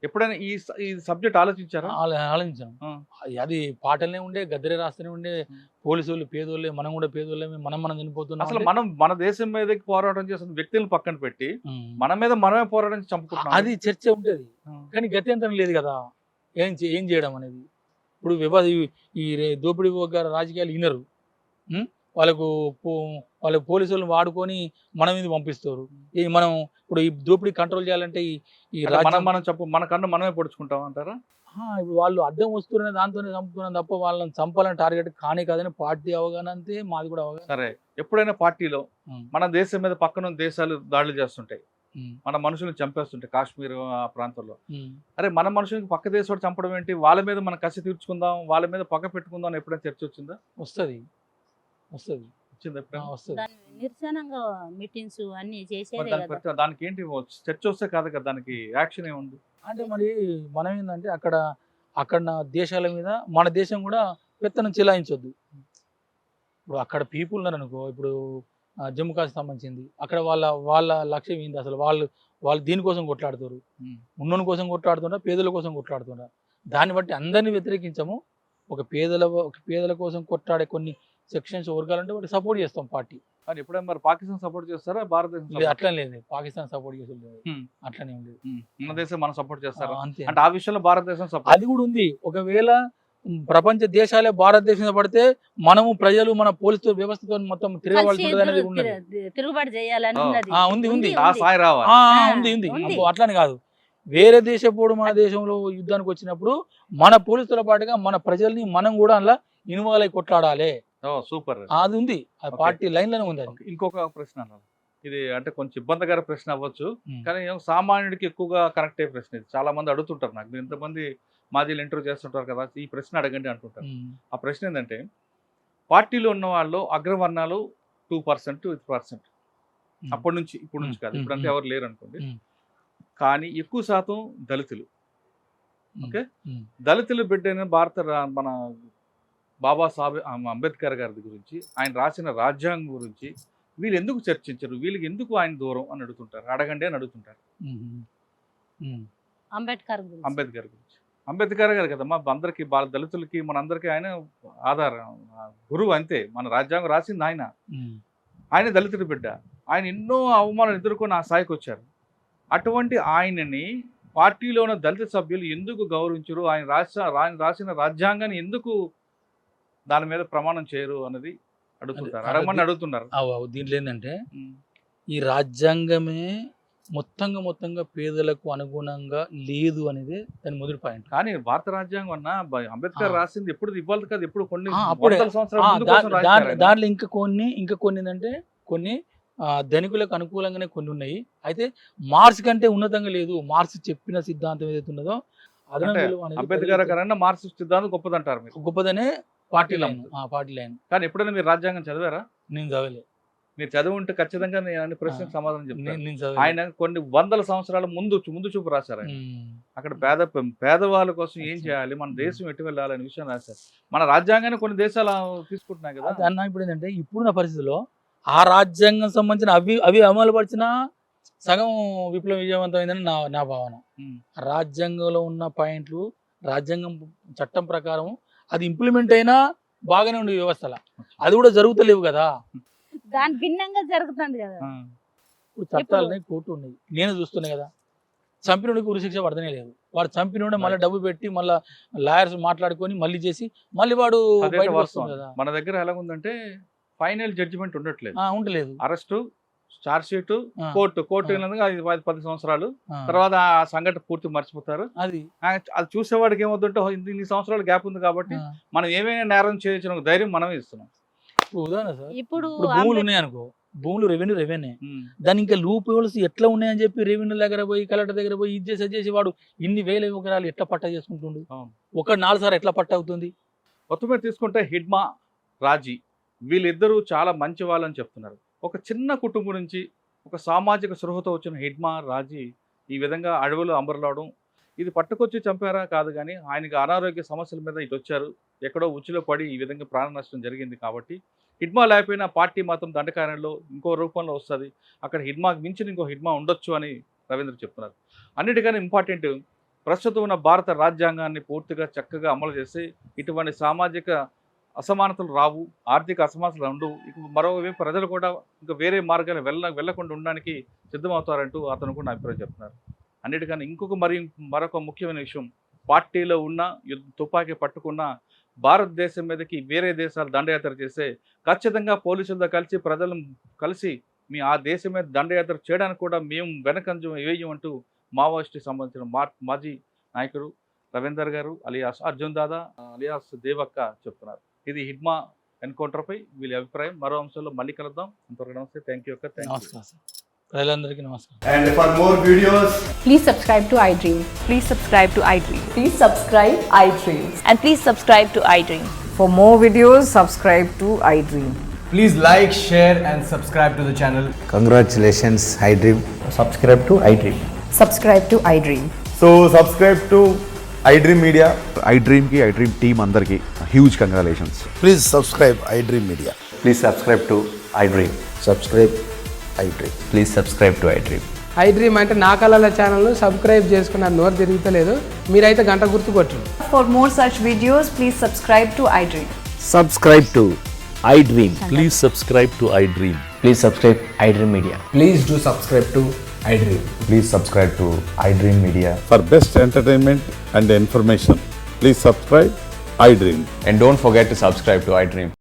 [SPEAKER 2] ఎప్పుడైనా ఈ సబ్జెక్ట్ ఆలోచించారా?
[SPEAKER 3] ఆలోచించాను. అది పాటలనే ఉండే, గద్దరే రాస్తూనే ఉండే, పోలీసు వాళ్ళు పేదోళ్ళే, మనం కూడా పేదోళ్ళే, మనం చనిపోతున్నాం.
[SPEAKER 2] అసలు మన దేశం మీద పోరాటం చేస్తున్న వ్యక్తులను పక్కన పెట్టి మన మీద మనమే పోరాటం చంపుకుంటున్నాం.
[SPEAKER 3] అది చర్చ ఉంటది కానీ గత్యంతరం లేదు కదా. ఏం చేయడం అనేది ఇప్పుడు ఈ దోపిడీ రాజకీయాలు వినరు. వాళ్ళ పోలీసు వాళ్ళని వాడుకొని మన మీద పంపిస్తారు. మనం ఇప్పుడు ఈ దోపిడీ కంట్రోల్ చేయాలంటే
[SPEAKER 2] మన కన్ను మనమే పొడుచుకుంటాం అంటారా?
[SPEAKER 3] ఇప్పుడు వాళ్ళు అడ్డం వస్తున్న దాంతోనే చంపుతున్నాం తప్ప వాళ్ళని చంపాలని టార్గెట్ కానే కాదని పార్టీ అవగాహన అంతే, మాది కూడా అవగాహన.
[SPEAKER 2] సరే, ఎప్పుడైనా పార్టీలో మన దేశం మీద పక్కన దేశాలు దాడులు చేస్తుంటాయి, మన మనుషులను చంపేస్తుంటాయి కాశ్మీర్ ఆ ప్రాంతంలో. అరే, మన మనుషులకి పక్క దేశం చంపడం ఏంటి? వాళ్ళ మీద మనం కసి తీర్చుకుందాం, వాళ్ళ మీద పక్క పెట్టుకుందాం అని ఎప్పుడైనా చర్చ వచ్చిందా?
[SPEAKER 3] వస్తుంది.
[SPEAKER 4] నిరసనంగా మీటింగ్స్ అన్ని చేసేదే కదా.
[SPEAKER 2] దానికి ఏంటి చర్చ వస్తే కాదు కదా, దానికి యాక్షన్ ఏముంది
[SPEAKER 3] అంటే మరి మనం ఏంటంటే అక్కడ దేశాల మీద మన దేశం కూడా పెత్తనం చెలాయించొద్దు. ఇప్పుడు అక్కడ పీపుల్ ఉన్నారు అనుకో, ఇప్పుడు జమ్మూ కాశ్మీర్ సంబంధించింది, అక్కడ వాళ్ళ లక్ష్యం ఏంది? అసలు వాళ్ళు దీనికోసం కొట్లాడుతారు, ఉన్నోని కోసం కొట్లాడుతున్నారు, పేదల కోసం కొట్లాడుతున్నారు. దాన్ని బట్టి అందరినీ వ్యతిరేకించము. ఒక పేదల కోసం కొట్లాడే కొన్ని సెక్షన్స్ వర్గాలంటే వాటి సపోర్ట్ చేస్తాం పార్టీ.
[SPEAKER 2] అని ఎప్పుడైనా మరి పాకిస్తాన్ సపోర్ట్ చేస్తారా? భారతదేశం
[SPEAKER 3] అట్లా లేదు, పాకిస్తాన్ సపోర్ట్ చేసేది అట్లనే లేదు.
[SPEAKER 2] మన దేశం మనం సపోర్ట్ చేస్తారా?
[SPEAKER 3] అంతే.
[SPEAKER 2] అంటే ఆ విషయంలో భారతదేశం
[SPEAKER 3] అది కూడా ఉంది. ఒకవేళ ప్రపంచ దేశాలే భారతదేశం పడితే మనము ప్రజలు మన పోలీసు వ్యవస్థతో మొత్తం
[SPEAKER 4] తిరుగుబాటు చేయాలని
[SPEAKER 3] ఉంది.
[SPEAKER 4] ఉంది.
[SPEAKER 3] అట్లని కాదు, వేరే దేశపోడు మన దేశంలో యుద్ధానికి వచ్చినప్పుడు మన పోలీసుల పాటుగా మన ప్రజల్ని మనం కూడా అలా ఇన్వాల్వ్ అయి కొట్లాడాలి.
[SPEAKER 2] సూపర్,
[SPEAKER 3] అది ఉంది. పార్టీ లైన్ లోనే ఉంది.
[SPEAKER 2] ఇంకొక ప్రశ్న, ఇది అంటే కొంచెం ఇబ్బందికర ప్రశ్న అవ్వచ్చు కానీ సామాన్యుడికి ఎక్కువగా కనెక్ట్ అయ్యే ప్రశ్న. ఇది చాలా మంది అడుగుతుంటారు నాకు, మీరు ఇంతమంది మాజీలు ఇంటర్వ్యూ చేస్తుంటారు కదా, ఈ ప్రశ్న అడగండి అంటుంటారు. ఆ ప్రశ్న ఏంటంటే, పార్టీలో ఉన్న వాళ్ళు అగ్రవర్ణాలు 2%, 3%, అప్పటి నుంచి ఇప్పుడు నుంచి కాదు, ఇప్పుడంతా ఎవరు లేరు అనుకోండి, కానీ ఎక్కువ శాతం దళితులు. ఓకే, దళితులు బిడ్డైన మన బాబాసాహెబ్ అంబేద్కర్ గారి గురించి, ఆయన రాసిన రాజ్యాంగం గురించి వీళ్ళు ఎందుకు చర్చించరు, వీళ్ళకి ఎందుకు ఆయన దూరం అని అడుగుతుంటారు. అడగండి అని అడుగుతుంటారు. అంబేద్కర్ గురించి, అంబేద్కర్ గారు కదమ్మా అందరికి, దళితులకి మనందరికీ ఆయన ఆధారం, గురువు అంతే. మన రాజ్యాంగం రాసింది ఆయన దళితుడి బిడ్డ. ఆయన ఎన్నో అవమానాలు ఎదుర్కొని ఆ స్థాయికి వచ్చారు. అటువంటి ఆయనని పార్టీలో ఉన్న దళిత సభ్యులు ఎందుకు గౌరవించరు? ఆయన రాసిన రాజ్యాంగాన్ని ఎందుకు దాని మీద ప్రమాణం చేయరు అనేది అడుగుతుంటారు,
[SPEAKER 3] అది-
[SPEAKER 2] అడగమని అడుగుతున్నారు.
[SPEAKER 3] దీంట్లో ఏంటంటే
[SPEAKER 2] ఉమ్.
[SPEAKER 3] ఈ రాజ్యాంగమే మొత్తంగా పేదలకు అనుగుణంగా లేదు అనేది దాని మొదటి పాయింట్.
[SPEAKER 2] కానీ భారత రాజ్యాంగం అన్న అంబేద్కర్
[SPEAKER 3] ఆ.
[SPEAKER 2] రాసింది ఎప్పుడు ఇవ్వాలి కదా, ఎప్పుడు కొన్ని
[SPEAKER 3] అప్పుడే
[SPEAKER 2] వందల సంవత్సరాల ముందు కోసం రాశారు ఆయన.
[SPEAKER 3] దాంట్లో ఇంకా కొన్ని ఏంటంటే కొన్ని ధనికులకు అనుకూలంగానే కొన్ని ఉన్నాయి. అయితే మార్క్స్ కంటే ఉన్నతంగా లేదు. మార్క్స్ చెప్పిన సిద్ధాంతం ఏదైతే ఉన్నదో అదనం
[SPEAKER 2] అంటే
[SPEAKER 3] విలువ అనేది
[SPEAKER 2] అంబేద్కర్ కన్నా మార్క్సిస్ట్ సిద్ధాంతం గొప్పదంటారు మీరు.
[SPEAKER 3] గొప్పదనే పార్టీ లైన్. పార్టీ లైన్
[SPEAKER 2] కానీ ఎప్పుడైనా మీరు రాజ్యాంగం చదివారా?
[SPEAKER 3] నేను చదవలే.
[SPEAKER 2] మీరు చదివి ఉంటే ఖచ్చితంగా నేను అన్ని ప్రశ్నకు సమాధానం చెప్తాను.
[SPEAKER 3] నేను చదవలే.
[SPEAKER 2] ఆయన కొన్ని వందల సంవత్సరాల ముందు చూపు రాశారు ఆయన. అక్కడ పేదవాళ్ళ కోసం ఏం చేయాలి, మన దేశం ఎటు వెళ్ళాలనే విషయం రాశారు. మన రాజ్యాంగాన్ని కొన్ని దేశాలు తీసుకుంటున్నాయి కదా.
[SPEAKER 3] అది అన్న ఇప్పుడు ఏంటంటే ఇప్పుడున్న పరిస్థితిలో ఆ రాజ్యాంగం సంబంధించిన అవి అమలు పరిచిన సగం విప్లవం విజయవంతమైందని నా భావన.
[SPEAKER 2] ఉమ్.
[SPEAKER 3] రాజ్యాంగంలో ఉన్న పాయింట్లు రాజ్యాంగం చట్టం ప్రకారం అది ఇంప్లిమెంట్ అయినా బాగానే ఉండే వ్యవస్థల అది కూడా జరుగుతలేవు కదా.
[SPEAKER 4] దాని భిన్నంగా జరుగుతుంది కదా.
[SPEAKER 2] ఆ.
[SPEAKER 3] ఇప్పుడు చట్టాలని కోర్టు ఉన్నాయి, నేను చూస్తున్నా కదా. చంపినోడికి ఉరిశిక్ష పడతనే లేదు. వాడు చంపినోడే మళ్ళీ డబ్బు పెట్టి మళ్ళీ లాయర్స్ మాట్లాడుకొని మళ్ళీ చేసి మళ్ళీ వాడు
[SPEAKER 2] అదైతే
[SPEAKER 3] బయటకు
[SPEAKER 2] వాస్తవం.
[SPEAKER 3] వస్తుంది కదా.
[SPEAKER 2] మన దగ్గర ఎలా ఉందంటే ఫైనల్ జడ్జిమెంట్ ఉండట్లేదు.
[SPEAKER 3] ఉండలేదు.
[SPEAKER 2] అరెస్టు, ఛార్జ్ షీట్,
[SPEAKER 3] ఆ.
[SPEAKER 2] కోర్టు
[SPEAKER 3] ఆ.
[SPEAKER 2] వెళ్ళినందుకు 10 సంవత్సరాలు
[SPEAKER 3] ఆ.
[SPEAKER 2] తర్వాత ఆ సంఘటన పూర్తి మర్చిపోతారు.
[SPEAKER 3] అది
[SPEAKER 2] అది చూసేవాడికి ఏమవుతుంటే ఇన్ని సంవత్సరాలు గ్యాప్ ఉంది కాబట్టి
[SPEAKER 3] ఆ.
[SPEAKER 2] మనం ఏమైనా నేరం చేయొచ్చు ధైర్యం మనమే ఇస్తున్నాం.
[SPEAKER 3] ఇప్పుడు ఉదాహరణ సార్,
[SPEAKER 4] ఇప్పుడు
[SPEAKER 3] ఇప్పుడు భూములు ఉన్నాయనుకో, భూములు రెవెన్యూ
[SPEAKER 2] ఉమ్.
[SPEAKER 3] దాని ఇంకా లూప్ హోల్స్ ఎట్లా ఉన్నాయని చెప్పి రెవెన్యూ దగ్గర పోయి కలెక్టర్ దగ్గర పోయి ఇది చేసి వాడు ఇన్ని వేల ఎకరాలు ఎట్లా పట్టా చేసుకుంటుండు.
[SPEAKER 2] అవును.
[SPEAKER 3] ఒక 4 సార్లు ఎట్లా పట్ట అవుతుంది.
[SPEAKER 2] మొత్తం మీద తీసుకుంటే హిడ్మా, రాజీ వీళ్ళిద్దరూ చాలా మంచి వాళ్ళని చెప్తున్నారు. ఒక చిన్న కుటుంబం నుంచి ఒక సామాజిక స్పృహతో వచ్చిన హిడ్మా, రాజీ ఈ విధంగా అడవులు అంబరలావడం, ఇది పట్టుకొచ్చి చంపారా కాదు కానీ ఆయనకి అనారోగ్య సమస్యల మీద ఇటు వచ్చారు, ఎక్కడో ఉచ్చులో పడి ఈ విధంగా ప్రాణ నష్టం జరిగింది. కాబట్టి హిడ్మా లేకపోయినా పార్టీ మాత్రం దండకారణలో ఇంకో రూపంలో వస్తుంది. అక్కడ హిడ్మాకి మించిన ఇంకో హిడ్మా ఉండొచ్చు అని రవీంద్ర చెప్తున్నారు. అన్నిటికన్నా ఇంపార్టెంట్, ప్రస్తుతం ఉన్న భారత రాజ్యాంగాన్ని పూర్తిగా చక్కగా అమలు చేసి ఇటువంటి సామాజిక అసమానతలు రావు, ఆర్థిక అసమానతలు ఉండవు. ఇక మరోవైపు ప్రజలు కూడా ఇంకా వేరే మార్గాలు వెళ్ళకుండా ఉండడానికి సిద్ధమవుతారంటూ అతను కూడా అభిప్రాయం చెప్తున్నారు. అన్నిటికన్నా మరొక ముఖ్యమైన విషయం, పార్టీలో ఉన్న తుపాకీ పట్టుకున్న భారతదేశం మీదకి వేరే దేశాలు దండయాత్ర చేస్తే ఖచ్చితంగా పోలీసులతో కలిసి ప్రజలను కలిసి ఆ దేశం మీద దండయాత్ర చేయడానికి కూడా మేము వెనకంజం వేయమంటూ మావోయిస్టుకి సంబంధించిన మాజీ నాయకుడు రవీందర్ గారు అలియాస్ అర్జున్ దాదా అలియాస్ దేవక్క చెప్తున్నారు. ఇది హిడ్మా ఎన్కౌంటర్పై వీళ్ళ అభిప్రాయం. మరో అంశంలో మళ్ళీ కలుద్దాం. అంతవరకు నమస్తే. థ్యాంక్ యూ అక్క. Thank you.
[SPEAKER 3] నమస్కారం సార్, ప్రజలందరికీ నమస్కారం.
[SPEAKER 5] And for more videos,
[SPEAKER 6] Please subscribe to iDream.
[SPEAKER 7] Please subscribe to iDream.
[SPEAKER 6] Please subscribe iDream.
[SPEAKER 7] And please subscribe to iDream.
[SPEAKER 6] For more videos, subscribe to iDream.
[SPEAKER 5] please like, share and subscribe to the channel.
[SPEAKER 8] Congratulations, iDream.
[SPEAKER 9] subscribe to iDream.
[SPEAKER 6] Subscribe to iDream.
[SPEAKER 5] So subscribe to iDream Media.
[SPEAKER 10] iDream team అందరికి huge congratulations.
[SPEAKER 8] Please subscribe iDream Media.
[SPEAKER 9] Please subscribe to iDream.
[SPEAKER 8] Subscribe iDream.
[SPEAKER 9] Please subscribe to iDream.
[SPEAKER 11] iDream అంటే నా కళల ఛానల్ను subscribe చేసుకున్న నోరు తిరుగుతలేదు, మీరైతే గంట గుర్తు కొట్టండి.
[SPEAKER 7] For more such videos, please subscribe to iDream.
[SPEAKER 8] Subscribe to iDream.
[SPEAKER 9] Please subscribe to iDream. Please subscribe iDream Media.
[SPEAKER 5] Please do subscribe to iDream.
[SPEAKER 9] Please subscribe to iDream Media.
[SPEAKER 10] For best entertainment and information, please subscribe iDream.
[SPEAKER 9] And don't forget to subscribe to iDream.